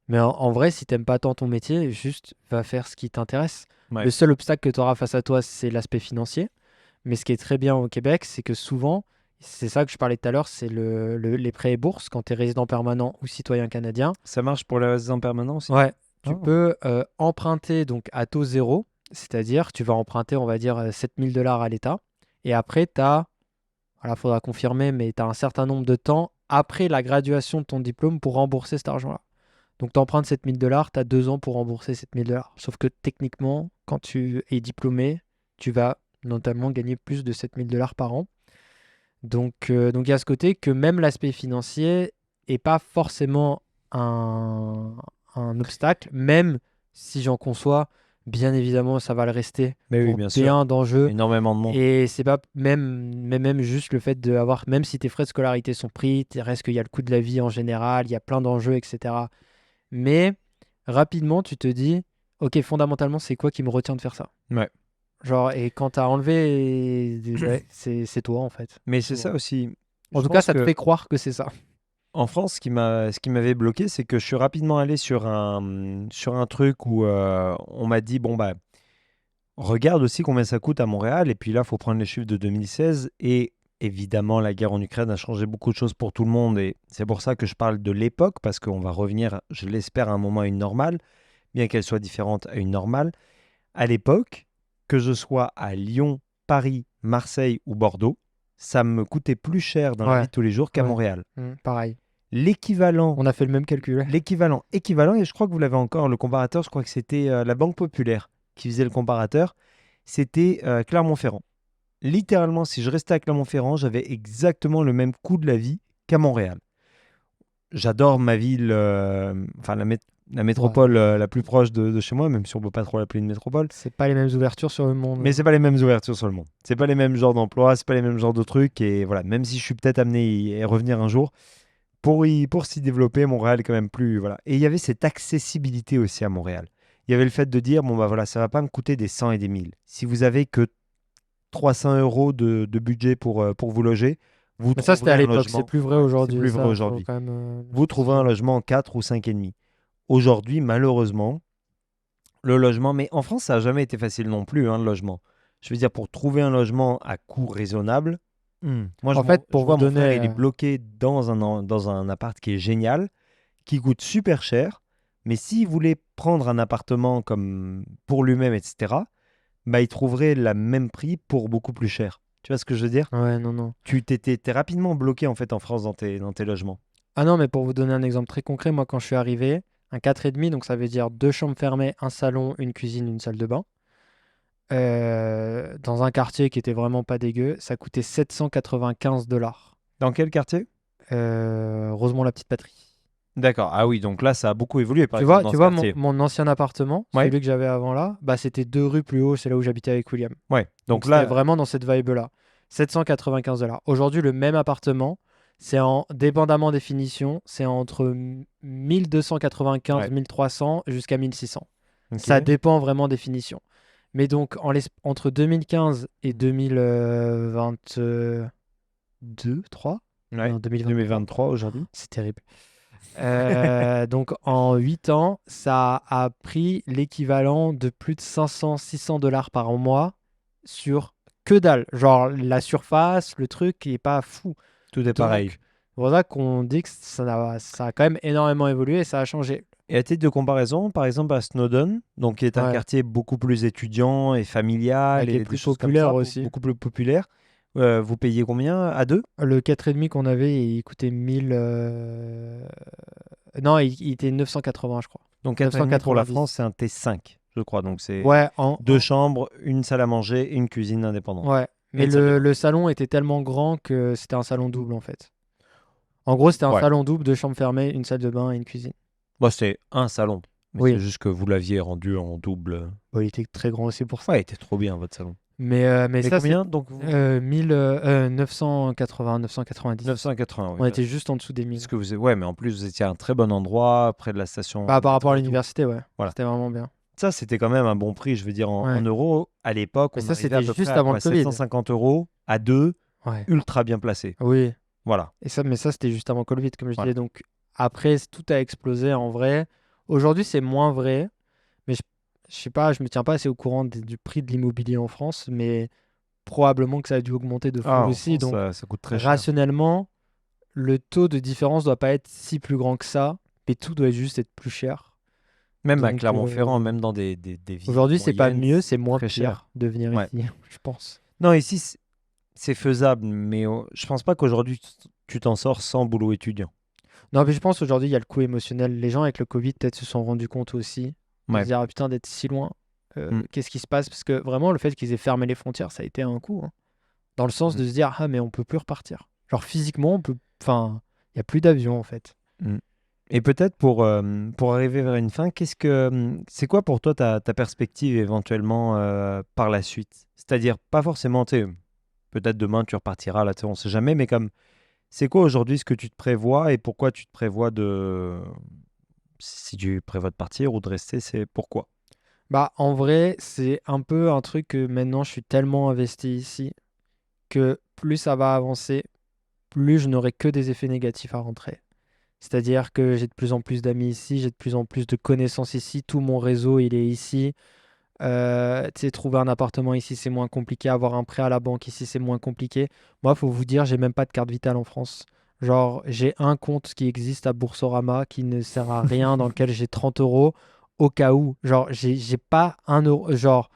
mais en vrai, si t'aimes pas tant ton métier, juste va faire ce qui t'intéresse. Ouais. Le seul obstacle que tu auras face à toi, c'est l'aspect financier. Mais ce qui est très bien au Québec, c'est que souvent, c'est ça que je parlais tout à l'heure, c'est les prêts et bourses quand tu es résident permanent ou citoyen canadien. Ça marche pour les résidents permanents aussi? Ouais, tu Ah. peux emprunter donc à taux zéro, c'est-à-dire tu vas emprunter, on va dire, 7 000 $ à l'État. Et après, tu as, voilà, faudra confirmer, mais tu as un certain nombre de temps après la graduation de ton diplôme pour rembourser cet argent-là. Donc, tu empruntes 7 000 $, tu as 2 ans pour rembourser 7 000 $. Sauf que techniquement, quand tu es diplômé, tu vas notamment gagner plus de 7 000 $ par an. Donc il y a ce côté que même l'aspect financier est pas forcément un obstacle, même si j'en conçois, bien évidemment, ça va le rester Mais oui, pour bien sûr. bien d'enjeux. Énormément de monde. Et c'est pas même juste le fait d'avoir, même si tes frais de scolarité sont pris, il reste qu'il y a le coût de la vie en général, il y a plein d'enjeux, etc. Mais rapidement, tu te dis, ok, fondamentalement, c'est quoi qui me retient de faire ça? Ouais. Genre, et quand t'as enlevé, ouais, c'est toi en fait. Mais c'est Souvent. ça aussi. En Je tout cas, pense ça te que fait croire que c'est ça. en France, ce qui m'avait bloqué, c'est que je suis rapidement allé sur un truc où on m'a dit, bon, bah, regarde aussi combien ça coûte à Montréal. Et puis là, il faut prendre les chiffres de 2016. Et évidemment, la guerre en Ukraine a changé beaucoup de choses pour tout le monde. Et c'est pour ça que je parle de l'époque, parce qu'on va revenir, je l'espère, à un moment à une normale, bien qu'elle soit différente à une normale. À l'époque, que je sois à Lyon, Paris, Marseille ou Bordeaux, ça me coûtait plus cher dans la vie Ouais, de tous les jours qu'à ouais. Montréal. Pareil. L'équivalent, On a fait le même calcul. l'équivalent, et je crois que vous l'avez encore, le comparateur, je crois que c'était la Banque Populaire qui faisait le comparateur, c'était Clermont-Ferrand. Littéralement, si je restais à Clermont-Ferrand, j'avais exactement le même coût de la vie qu'à Montréal. J'adore ma ville, enfin la Ouais. métropole la plus proche de chez moi, même si on ne peut pas trop l'appeler une métropole. C'est pas les mêmes ouvertures sur le monde. Mais c'est pas les mêmes ouvertures sur le monde. C'est pas les mêmes genres d'emplois, c'est pas les mêmes genres de trucs. Et voilà, même si je suis peut-être amené à y revenir un jour, pour s'y développer, Montréal est quand même plus. Voilà. Et il y avait cette accessibilité aussi à Montréal. Il y avait le fait de dire, bon bah voilà, ça va pas me coûter des 100 et des 1000. Si vous avez que 300 euros de budget pour vous loger, vous Mais ça, c'était trouverez à un l'époque. C'est logement. plus vrai Ouais, c'est aujourd'hui. plus vrai Ça, faut aujourd'hui. quand même le Vous trouverez un préciser. logement 4 ou 5 et demi. Aujourd'hui, malheureusement, le logement, mais en France, ça n'a jamais été facile non plus, hein, le logement. Je veux dire, pour trouver un logement à coût raisonnable, moi, En fait, je pour vous vois mon frère, donner. il est bloqué dans un appart qui est génial, qui coûte super cher, mais s'il voulait prendre un appartement comme pour lui-même, etc., bah, il trouverait le même prix pour beaucoup plus cher. Tu vois ce que je veux dire? Ouais, non, non. T'es rapidement bloqué en fait en France dans tes logements. Ah non, mais pour vous donner un exemple très concret, moi, quand je suis arrivé, un 4,5, donc ça veut dire deux chambres fermées, un salon, une cuisine, une salle de bain, dans un quartier qui était vraiment pas dégueu, ça coûtait 795 $. Dans quel quartier? Rosemont-la-Petite-Patrie. D'accord. Ah oui, donc là, ça a beaucoup évolué, par exemple, dans Tu ce vois mon, quartier. mon ancien appartement, Ouais, celui que j'avais avant là, bah, c'était 2 rues plus haut, c'est là où j'habitais avec William. ouais. Donc Donc c'était là, vraiment dans cette vibe-là. 795 $. Aujourd'hui, le même appartement, dépendamment des finitions, c'est entre 1295, ouais. 1300 jusqu'à 1600. Ça Ok. dépend vraiment des finitions. Mais donc, entre 2015 et 2022, 3? Ouais. Non, 2023. 2023 aujourd'hui. C'est terrible. Donc en 8 ans, ça a pris l'équivalent de plus de 500-600 $ par mois sur que dalle. Genre la surface, le truc qui est pas fou. Tout est pareil. Donc voilà qu'on dit que ça a quand même énormément évolué et ça a changé. Et à titre de comparaison, par exemple à Snowdon, donc qui est un Ouais, quartier beaucoup plus étudiant et ouais, familial qui est et des plus choses comme populaire ça, aussi. beaucoup plus populaire, vous payez combien à deux? Le 4,5 qu'on avait, il coûtait 1000. Non, il était 980, je crois. Donc 4,5 pour la 990. France, c'est un T5, je crois. Donc c'est Ouais, deux chambres, une salle à manger et une cuisine indépendante. ouais. Et Mais une salle de bain. le salon était tellement grand que c'était un salon double en fait. En gros, c'était un Ouais. salon double, deux chambres fermées, une salle de bain et une cuisine. Bon, c'est un salon, mais c'est Oui, juste que vous l'aviez rendu en double. bon, il était très grand aussi pour ça. Ouais, il était trop bien votre salon. Mais Mais ça, c'est combien donc 980, 990. 980, oui. On était juste en dessous des Parce 1000. que ouais, mais en plus vous étiez à un très bon endroit, près de la station Bah, de par rapport métro à et tout. l'université, ouais. Voilà. C'était vraiment bien. Ça, c'était quand même un bon prix, je veux dire, en Ouais. euros. À l'époque, Mais on ça, arrivait à c'était peu près juste à avant quoi, le Covid. 750 euros à deux, Ouais. ultra bien placé. Oui. Voilà. Mais ça, c'était juste avant le Covid, comme je Voilà. disais. Donc, après, tout a explosé en vrai. Aujourd'hui, c'est moins vrai. Mais je sais pas, je me tiens pas assez au courant du prix de l'immobilier en France. Mais probablement que ça a dû augmenter de fou Ah, en aussi. France, Donc, ça coûte très cher. rationnellement, le taux de différence doit pas être si plus grand que ça. Mais tout doit juste être plus cher. Même à Donc, Clermont-Ferrand, même dans des villes aujourd'hui, c'est pas moyennes, mieux, c'est c'est moins très cher. pire de venir Ouais. ici, je pense. Non, ici, c'est faisable, mais je pense pas qu'aujourd'hui, tu t'en sors sans boulot étudiant. Non, mais je pense aujourd'hui, il y a le coût émotionnel. Les gens avec le Covid, peut-être, se sont rendus compte aussi. De se Ouais. dire, ah putain, d'être si loin, Mm. qu'est-ce qui se passe? Parce que vraiment, le fait qu'ils aient fermé les frontières, ça a été un coup, hein. Dans le sens Mm. de se dire, ah, mais on peut plus repartir. Genre, physiquement, on peut. Enfin, il n'y a plus d'avion, en fait. Mm. Et peut-être pour arriver vers une fin, c'est quoi pour toi ta perspective éventuellement par la suite? C'est-à-dire, pas forcément, tu sais, peut-être demain tu repartiras, là, tu sais, on sait jamais, mais comme, c'est quoi aujourd'hui ce que tu te prévois et pourquoi tu te prévois si tu prévois de partir ou de rester, c'est pourquoi? Bah, en vrai, c'est un peu un truc que maintenant je suis tellement investi ici que plus ça va avancer, plus je n'aurai que des effets négatifs à rentrer. C'est-à-dire que j'ai de plus en plus d'amis ici, j'ai de plus en plus de connaissances ici, tout mon réseau il est ici. Tu sais, trouver un appartement ici c'est moins compliqué, avoir un prêt à la banque ici c'est moins compliqué. Moi, faut vous dire, j'ai même pas de carte vitale en France. Genre, j'ai un compte qui existe à Boursorama qui ne sert à rien, dans lequel j'ai 30 euros au cas où. Genre, j'ai pas un euro. Genre,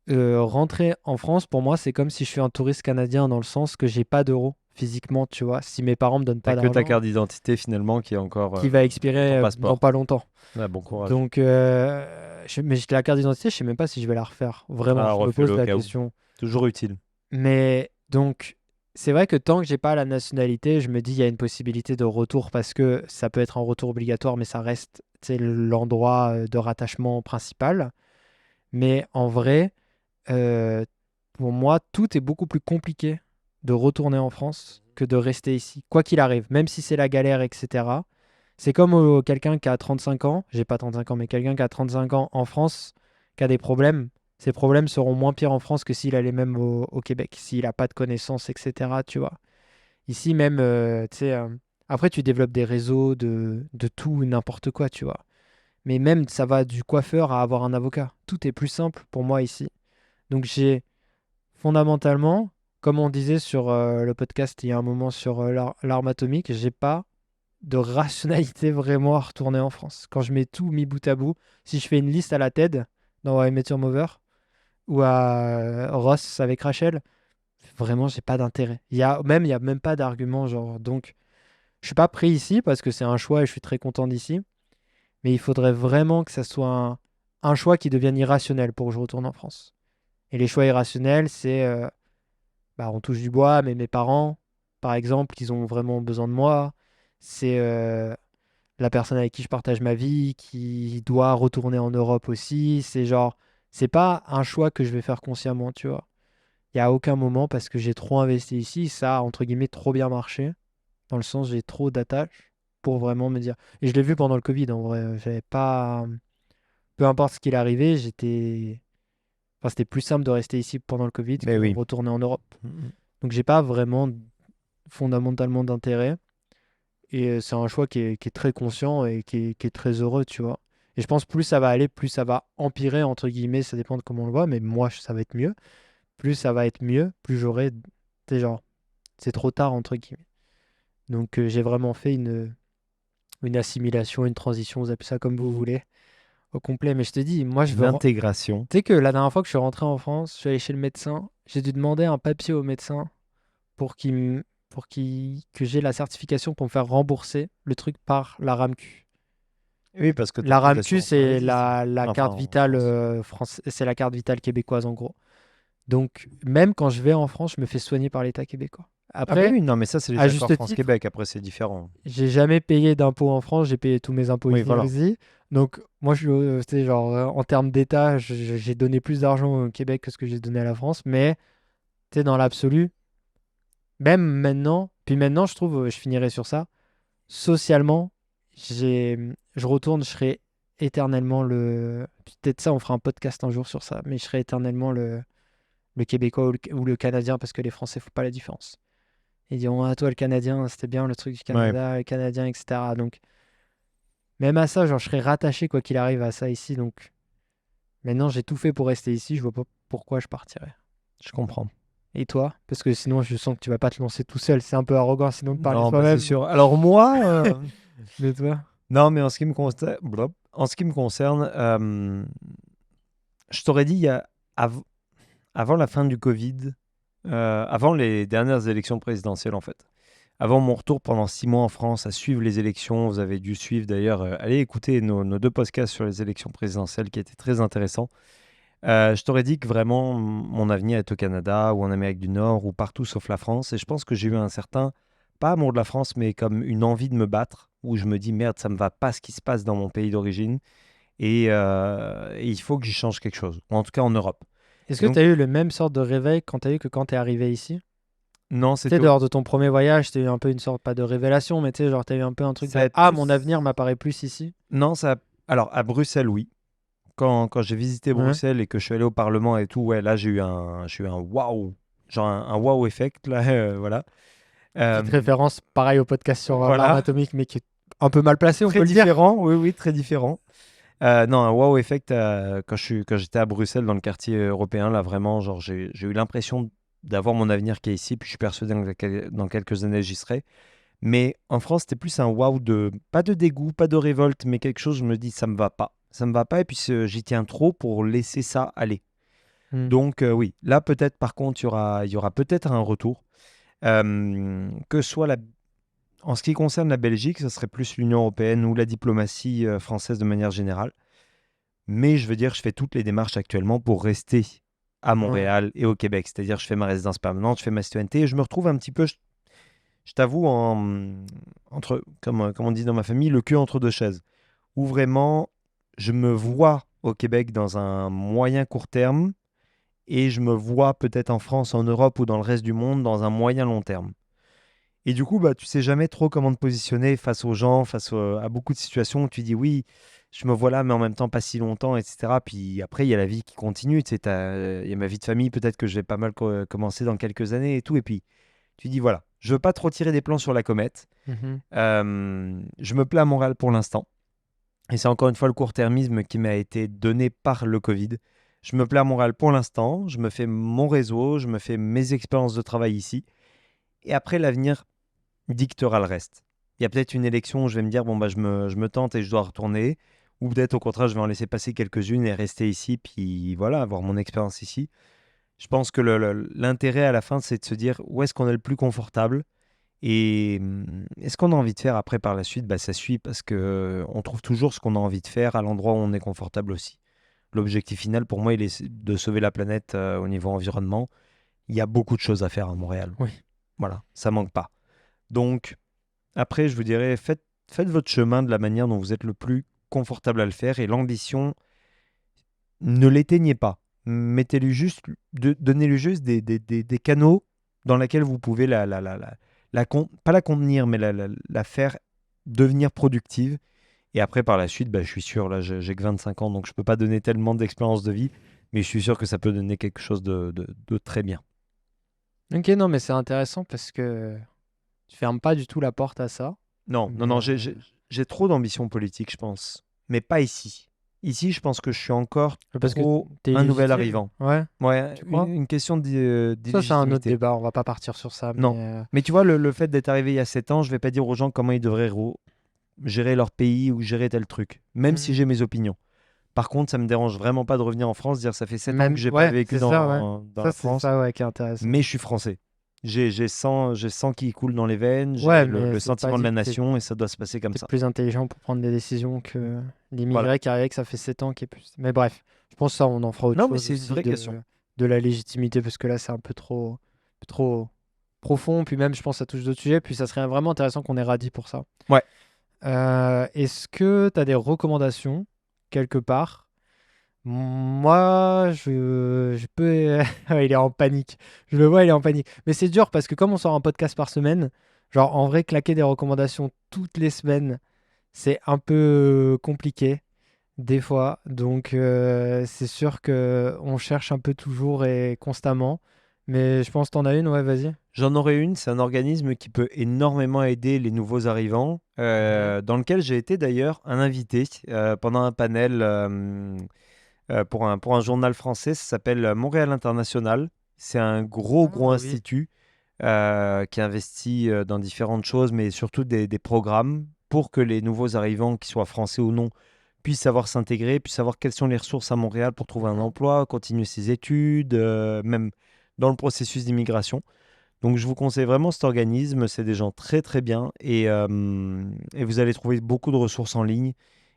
rentrer en France, pour moi, c'est comme si je suis un touriste canadien dans le sens que j'ai pas d'euros physiquement, tu vois. Si mes parents me donnent T'as pas que ta d'argent, carte d'identité finalement qui est encore qui va ton expirer dans passeport. pas longtemps. Ah, bon courage. Donc, mais j'ai la carte d'identité, je sais même pas si je vais la refaire. Vraiment, Ah, je me refais-le pose au la cas où. question. Toujours utile. Mais donc, c'est vrai que tant que j'ai pas la nationalité, je me dis il y a une possibilité de retour parce que ça peut être un retour obligatoire, mais ça reste, tu sais, l'endroit de rattachement principal. Mais en vrai, euh, pour moi, tout est beaucoup plus compliqué de retourner en France que de rester ici, quoi qu'il arrive, même si c'est la galère, etc. C'est comme quelqu'un qui a 35 ans, j'ai pas 35 ans, mais quelqu'un qui a 35 ans en France, qui a des problèmes, ses problèmes seront moins pires en France que s'il allait même au Québec, s'il n'a pas de connaissances, etc. Tu vois. Ici même, tu sais, après tu développes des réseaux de tout, n'importe quoi, tu vois. Mais même ça va du coiffeur à avoir un avocat. Tout est plus simple pour moi ici. Donc j'ai fondamentalement, comme on disait sur le podcast il y a un moment sur l'arme atomique, j'ai pas de rationalité vraiment à retourner en France. Quand je mets tout mis bout à bout, si je fais une liste à la TED dans I Met Your Mother ou à Ross avec Rachel, vraiment j'ai pas d'intérêt. Il y a même pas d'argument genre donc je suis pas pris ici parce que c'est un choix et je suis très content d'ici, mais il faudrait vraiment que ça soit un choix qui devienne irrationnel pour que je retourne en France. Et les choix irrationnels, c'est bah, on touche du bois, mais mes parents, par exemple, ils ont vraiment besoin de moi. C'est la personne avec qui je partage ma vie qui doit retourner en Europe aussi. C'est genre, c'est pas un choix que je vais faire consciemment, tu vois. Il y a aucun moment parce que j'ai trop investi ici, ça a entre guillemets trop bien marché, dans le sens j'ai trop d'attaches pour vraiment me dire. Et je l'ai vu pendant le Covid, en vrai, j'avais pas, peu importe ce qu'il arrivait, enfin, c'était plus simple de rester ici pendant le Covid Mais que oui. retourner en Europe. Mhm. Donc j'ai pas vraiment fondamentalement d'intérêt. Et c'est un choix qui est très conscient et qui est très heureux, tu vois. Et je pense plus ça va aller, plus ça va empirer, entre guillemets, ça dépend de comment on le voit, mais moi, ça va être mieux. Plus ça va être mieux, plus j'aurai, tu sais, genre, c'est trop tard, entre guillemets. Donc j'ai vraiment fait une assimilation, une transition, vous appelez ça comme vous voulez, au complet. Mais je te dis, moi, je Une veux... intégration. Tu sais que la dernière fois que je suis rentré en France, je suis allé chez le médecin, j'ai dû demander un papier au médecin que j'ai la certification pour me faire rembourser le truc par la RAMQ. Oui, parce que tu n'as La plus RAMQ, d'assurance c'est maladie ici. la Enfin, carte en vitale France. c'est la carte vitale québécoise en gros. Donc même quand je vais en France, je me fais soigner par l'État québécois. Ah bah Après, oui, non, mais ça, c'est les à accords juste titre, France-Québec. Après, c'est différent. j'ai jamais payé d'impôts en France, j'ai payé tous mes impôts Oui, ici. voilà. Donc moi, tu sais, genre en termes d'État, j'ai donné plus d'argent au Québec que ce que j'ai donné à la France, mais tu sais, dans l'absolu, même maintenant, puis maintenant, je trouve, je finirai sur ça. Socialement, j'ai, je retourne, je serai éternellement le. Peut-être ça, on fera un podcast un jour sur ça, mais je serai éternellement le Québécois ou le Canadien parce que les Français font pas la différence. Ils diront, ah, toi, le Canadien, c'était bien le truc du Ouais. Canada, le Canadien, etc. Donc, même à ça, genre, je serai rattaché quoi qu'il arrive à ça ici. Donc, maintenant, j'ai tout fait pour rester ici, je vois pas pourquoi je partirais. Je comprends. Et toi? Parce que sinon, je sens que tu vas pas te lancer tout seul. C'est un peu arrogant sinon de parler Non, bah c'est soi-même. sûr. Alors moi, Mais toi? non, mais en ce qui me concerne, je t'aurais dit av- avant la fin du Covid, avant les dernières élections présidentielles en fait. Avant mon retour pendant 6 mois en France à suivre les élections, vous avez dû suivre d'ailleurs, allez écouter nos deux podcasts sur les élections présidentielles qui étaient très intéressants. Je t'aurais dit que vraiment mon avenir est au Canada ou en Amérique du Nord ou partout sauf la France. Et je pense que j'ai eu un certain pas amour de la France, mais comme une envie de me battre, où je me dis merde, ça me va pas ce qui se passe dans mon pays d'origine et il faut que j'y change quelque chose, ou en tout cas en Europe. Est-ce Et que tu donc, as eu le même sorte de réveil quand tu as eu que quand tu es arrivé ici? non, Tu sais, c'était lors de ton premier voyage, tu as eu un peu une sorte, pas de révélation, mais tu sais, genre, tu as eu un peu un truc ça de a Ah, mon plus. avenir m'apparaît plus ici. Non, ça. Alors, à Bruxelles, oui. Quand j'ai visité Ouais. Bruxelles et que je suis allé au Parlement et tout, ouais, là, j'ai eu un waouh, genre un wow effect, là, voilà. Petite Euh, référence, pareil au podcast sur l'arme voilà, atomique, mais qui est un peu mal placé, on très peut le dire. différent, oui, oui, très différent. Non, un wow effect quand j'étais à Bruxelles dans le quartier européen, là, vraiment, genre, j'ai eu l'impression d'avoir mon avenir qui est ici, puis je suis persuadé que dans quelques années, j'y serai. Mais en France, c'était plus un waouh de, pas de dégoût, pas de révolte, mais quelque chose, je me dis, ça me va pas. Ça me va pas, et puis j'y tiens trop pour laisser ça aller. Hmm. Donc oui, là peut-être par contre, il y aura peut-être un retour. Que ce soit en ce qui concerne la Belgique, ça serait plus l'Union européenne ou la diplomatie française de manière générale. Mais je veux dire, je fais toutes les démarches actuellement pour rester à Ouais. Montréal et au Québec. C'est-à-dire, je fais ma résidence permanente, je fais ma citoyenneté et je me retrouve un petit peu, je t'avoue, entre, comme on dit dans ma famille, le cul entre deux chaises. Où vraiment, je me vois au Québec dans un moyen court terme et je me vois peut-être en France, en Europe ou dans le reste du monde dans un moyen long terme. Et du coup, bah, tu sais jamais trop comment te positionner face aux gens, à beaucoup de situations où tu dis oui, je me vois là, mais en même temps pas si longtemps, etc. Puis après, il y a la vie qui continue. Tu sais, il y a ma vie de famille, peut-être que je vais pas mal commencer dans quelques années et tout. Et puis, tu dis voilà, je veux pas trop tirer des plans sur la comète. Mhm. Je me plais à Montréal pour l'instant. Et c'est encore une fois le court-termisme qui m'a été donné par le Covid. Je me plais à Montréal pour l'instant, je me fais mon réseau, je me fais mes expériences de travail ici. Et après, l'avenir dictera le reste. Il y a peut-être une élection où je vais me dire, bon, bah, je me tente et je dois retourner. Ou peut-être au contraire, je vais en laisser passer quelques-unes et rester ici, puis voilà, avoir mon expérience ici. Je pense que l'intérêt à la fin, c'est de se dire où est-ce qu'on est le plus confortable et est-ce qu'on a envie de faire après par la suite, bah, ça suit parce que on trouve toujours ce qu'on a envie de faire à l'endroit où on est confortable aussi. L'objectif final pour moi, il est de sauver la planète au niveau environnement. Il y a beaucoup de choses à faire à Montréal. Oui. Voilà, ça manque pas. Donc après, je vous dirais, faites votre chemin de la manière dont vous êtes le plus confortable à le faire et l'ambition, ne l'éteignez pas. Mettez-lui juste, donnez-lui juste des canaux dans lesquels vous pouvez pas la contenir, mais la faire devenir productive. Et après, par la suite, bah, je suis sûr, là, j'ai que 25 ans, donc je peux pas donner tellement d'expérience de vie, mais je suis sûr que ça peut donner quelque chose de très bien. Ok, non, mais c'est intéressant parce que tu fermes pas du tout la porte à ça. Non, non, Mais non, j'ai trop d'ambition politique, je pense, mais pas ici. Ici, je pense que je suis encore parce que trop t'es un nouvel illégitime. arrivant. Ouais, Ouais, tu crois? une question Ça, c'est un autre d'illégitimité. débat. On va pas partir sur ça. Non. Mais tu vois, le fait d'être arrivé il y a 7 ans, je vais pas dire aux gens comment ils devraient gérer leur pays ou gérer tel truc, même si Mhm. j'ai mes opinions. Par contre, ça me dérange vraiment pas de revenir en France, dire ça fait 7 ans que Même, j'ai pas ouais, vécu c'est ça, ouais. dans Ça, la c'est France, ça, ouais, qui est intéressant. mais je suis français. J'ai sang qui coule dans les veines, Ouais, j'ai mais le c'est pas sentiment de dit la que t'es nation et ça doit se passer comme t'es ça. plus intelligent pour prendre des décisions que Voilà. l'immigré qui arrive, que ça fait 7 ans, qui est plus. Mais bref, je pense que ça, on en fera autre Non, mais chose c'est une aussi vraie question. de la légitimité, parce que là, c'est un peu trop profond. Puis même, je pense que ça touche d'autres sujets. Puis ça serait vraiment intéressant qu'on ait Radis pour ça. Ouais. Est-ce que tu as des recommandations quelque part? Moi, je peux. Il est en panique. Je le vois, il est en panique. Mais c'est dur parce que comme on sort un podcast par semaine, genre en vrai, claquer des recommandations toutes les semaines, c'est un peu compliqué des fois. Donc, c'est sûr que on cherche un peu toujours et constamment. Mais je pense que t'en as une, ouais, vas-y. J'en aurais une, c'est un organisme qui peut énormément aider les nouveaux arrivants, Mhm. dans lequel j'ai été d'ailleurs un invité pendant un panel pour un journal français. Ça s'appelle Montréal International. C'est un gros Ah oui. institut qui investit dans différentes choses, mais surtout des programmes pour que les nouveaux arrivants, qu'ils soient français ou non, puissent savoir s'intégrer, puissent savoir quelles sont les ressources à Montréal pour trouver un Mhm. emploi, continuer ses études, même dans le processus d'immigration. Donc je vous conseille vraiment cet organisme, c'est des gens très très bien et vous allez trouver beaucoup de ressources en ligne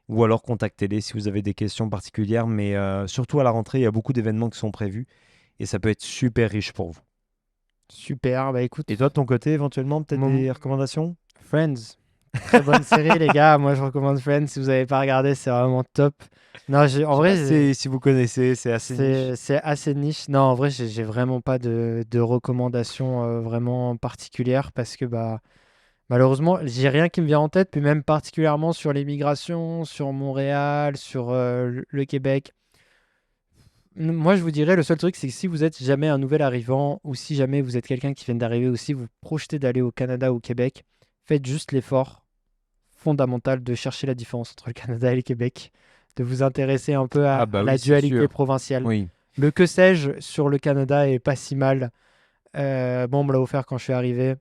ou alors contactez-les si vous avez des questions particulières, mais surtout à la rentrée, il y a beaucoup d'événements qui sont prévus et ça peut être super riche pour vous. Super, bah écoute, Et toi, de ton côté, éventuellement, peut-être mon- des recommandations? Friends, très bonne série les gars, moi je recommande Friends, si vous n'avez pas regardé, c'est vraiment top. Non, en Je sais vrai, pas si vous connaissez, c'est assez niche. c'est assez niche. Non, en vrai, j'ai vraiment pas de recommandations vraiment particulières parce que bah malheureusement, j'ai rien qui me vient en tête, puis même particulièrement sur l'immigration, sur Montréal, sur le Québec. Moi, je vous dirais, le seul truc, c'est que si vous êtes jamais un nouvel arrivant, ou si jamais vous êtes quelqu'un qui vient d'arriver, ou si vous projetez d'aller au Canada ou au Québec, faites juste l'effort fondamental de chercher la différence entre le Canada et le Québec, de vous intéresser un peu Ah à bah la oui, c'est dualité sûr. provinciale. Oui. Le que sais-je sur le Canada est pas si mal. Bon, on me l'a offert quand je suis arrivé.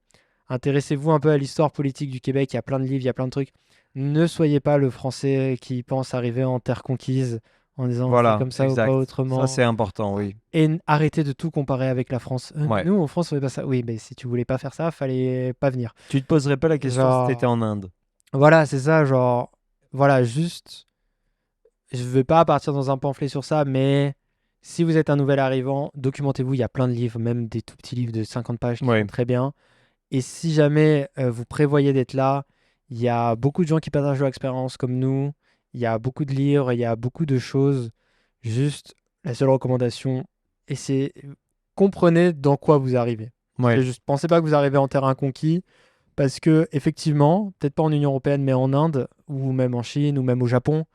Intéressez-vous un peu à l'histoire politique du Québec. Il y a plein de livres, il y a plein de trucs. Ne soyez pas le Français qui pense arriver en terre conquise en disant c'est Voilà, comme ça ou pas exact. Ça, c'est autrement. important, oui. Et arrêtez de tout comparer avec la France. Ouais. Nous, en France, on fait pas ça. Oui, mais si tu voulais pas faire ça, fallait pas venir. Tu te poserais pas la question si t'étais Genre, en Inde. voilà, c'est ça. Genre, voilà, juste, je veux pas partir dans un pamphlet sur ça, mais si vous êtes un nouvel arrivant, documentez-vous. Il y a plein de livres, même des tout petits livres de 50 pages qui sont Ouais, très bien. Et si jamais vous prévoyez d'être là, il y a beaucoup de gens qui partagent leur expérience comme nous. Il y a beaucoup de livres, il y a beaucoup de choses. Juste, la seule recommandation, et c'est comprenez dans quoi vous arrivez. ouais, C'est juste, pensez pas que vous arrivez en terrain conquis, parce que effectivement, peut-être pas en Union européenne, mais en Inde, ou même en Chine, ou même au Japon,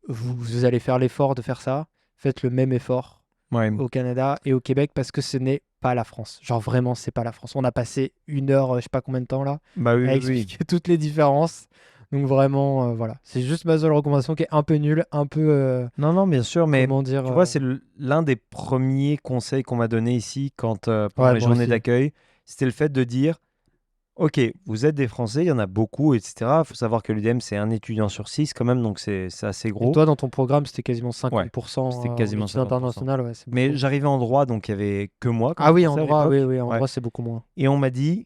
vous allez faire l'effort de faire ça. Faites le même effort ouais. au Canada et au Québec parce que ce n'est pas la France. Genre vraiment, c'est pas la France. On a passé une heure, je sais pas combien de temps là, Bah oui, à oui, oui. expliquer toutes les différences. Donc vraiment, voilà. C'est juste ma seule recommandation qui est un peu nulle, un peu, Non, non, bien sûr, mais comment dire. tu vois, c'est l'un des premiers conseils qu'on m'a donné ici quand, pendant Ouais, les moi journées aussi. d'accueil. C'était le fait de dire, OK, vous êtes des Français, il y en a beaucoup, etc. Il faut savoir que l'UDM, c'est un étudiant sur six quand même, donc c'est assez Et gros. toi, dans ton programme, c'était quasiment Ouais, c'était 50% en quasiment études 50%. internationales, ouais, c'est Mais beaucoup. j'arrivais en droit, donc il y avait que moi comme Ah oui, en français à droit, oui, l'époque. oui, en Ouais. droit, c'est beaucoup moins. Et on m'a dit,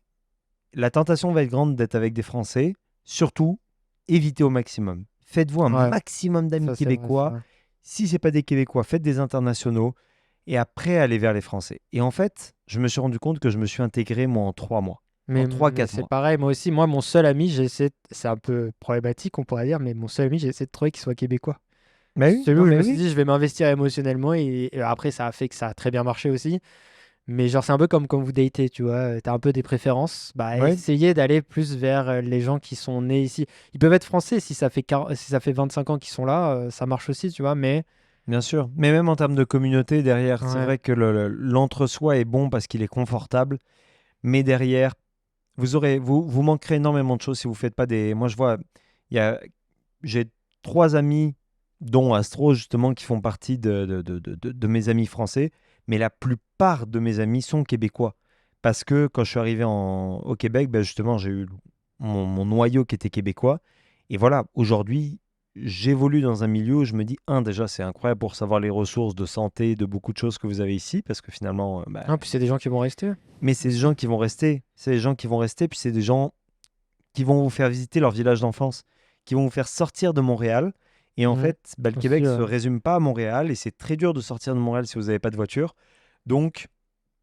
la tentation va être grande d'être avec des Français. Surtout, évitez au maximum. Faites-vous un Ouais, maximum d'amis ça c'est vrai, c'est québécois. vrai. Si c'est pas des Québécois, faites des internationaux. Et après, allez vers les Français. Et en fait, je me suis rendu compte que je me suis intégré, moi, en 3 mois. En trois Mais quatre c'est mois. pareil, moi aussi. Moi, mon seul ami, j'ai essayé. C'est un peu problématique, on pourrait dire, mais mon seul ami, j'ai essayé de trouver qu'il soit québécois. Mais oui, Celui non, où je mais me suis oui. dit, je vais m'investir émotionnellement et après, ça a fait que ça a très bien marché aussi. Mais genre, c'est un peu comme quand vous datez, tu vois. T'as un peu des préférences. Bah, Ouais, essayez d'aller plus vers les gens qui sont nés ici. Ils peuvent être français si ça fait, si ça fait 25 ans qu'ils sont là, ça marche aussi, tu vois. Mais bien sûr. Mais même en termes de communauté, derrière, c'est ouais, vrai que l'entre-soi est bon parce qu'il est confortable. Mais derrière, vous manquerez énormément de choses si vous faites pas des. Moi, je vois, il y a, j'ai 3 amis, dont Astro, justement, qui font partie de mes amis français. Mais la plupart de mes amis sont québécois. Parce que quand je suis arrivé au Québec, ben justement, j'ai eu mon noyau qui était québécois. Et voilà, aujourd'hui, j'évolue dans un milieu où je me dis, déjà, c'est incroyable pour savoir les ressources de santé, de beaucoup de choses que vous avez ici. Parce que finalement, non, puis c'est des gens qui vont rester mais c'est des aussi. gens qui vont rester. C'est des gens qui vont rester, puis c'est des gens qui vont vous faire visiter leur village d'enfance, qui vont vous faire sortir de Montréal. Et en Mhm. fait, le Aussi, Québec se résume pas à Montréal et c'est très dur de sortir de Montréal si vous n'avez pas de voiture. Donc,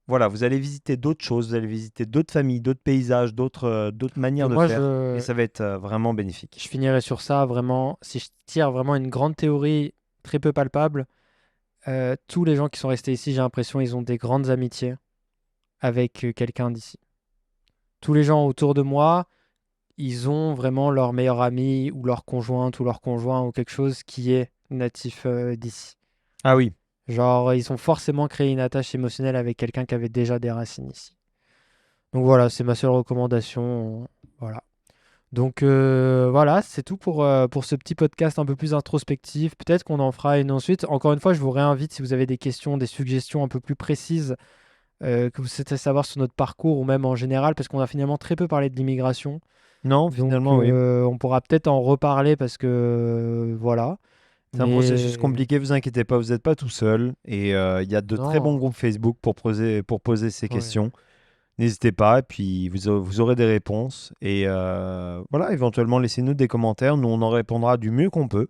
voilà, vous allez visiter d'autres choses, vous allez visiter d'autres familles, d'autres paysages, d'autres et manières de moi, faire. Et ça va être vraiment bénéfique. je finirai sur ça vraiment. Si je tire vraiment une grande théorie très peu palpable, tous les gens qui sont restés ici, j'ai l'impression, ils ont des grandes amitiés avec quelqu'un d'ici. Tous les gens autour de moi, ils ont vraiment leur meilleur ami ou leur conjointe ou leur conjoint ou quelque chose qui est natif d'ici. Ah oui, Genre, ils ont forcément créé une attache émotionnelle avec quelqu'un qui avait déjà des racines ici. Donc voilà, c'est ma seule recommandation. Voilà. Donc voilà, c'est tout pour ce petit podcast un peu plus introspectif. Peut-être qu'on en fera une ensuite. Encore une fois, je vous réinvite si vous avez des questions, des suggestions un peu plus précises que vous souhaitez savoir sur notre parcours ou même en général, parce qu'on a finalement très peu parlé de l'immigration. non, Donc finalement, oui. on pourra peut-être en reparler parce que voilà. C'est un processus Mais compliqué, vous inquiétez pas, vous n'êtes pas tout seul. Et il y a de très bons non, groupes Facebook pour poser ces ouais. questions. N'hésitez pas, et puis vous aurez des réponses. Et voilà, éventuellement, laissez-nous des commentaires. Nous, on en répondra du mieux qu'on peut.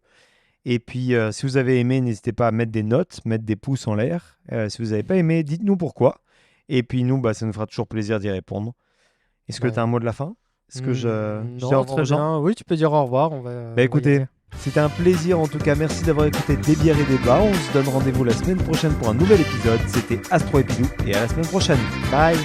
Et puis, si vous avez aimé, n'hésitez pas à mettre des notes, mettre des pouces en l'air. Si vous n'avez pas aimé, dites-nous pourquoi. Et puis nous, ça nous fera toujours plaisir d'y répondre. Est-ce que tu as un mot de la fin? Est-ce que je dis au Non, revoir très aux gens? bien. Oui, tu peux dire au revoir. On va y Écoutez, aller. c'était un plaisir en tout cas. Merci d'avoir écouté Des bières et débats. On se donne rendez-vous la semaine prochaine pour un nouvel épisode. C'était Astro et Pilou et à la semaine prochaine. Bye.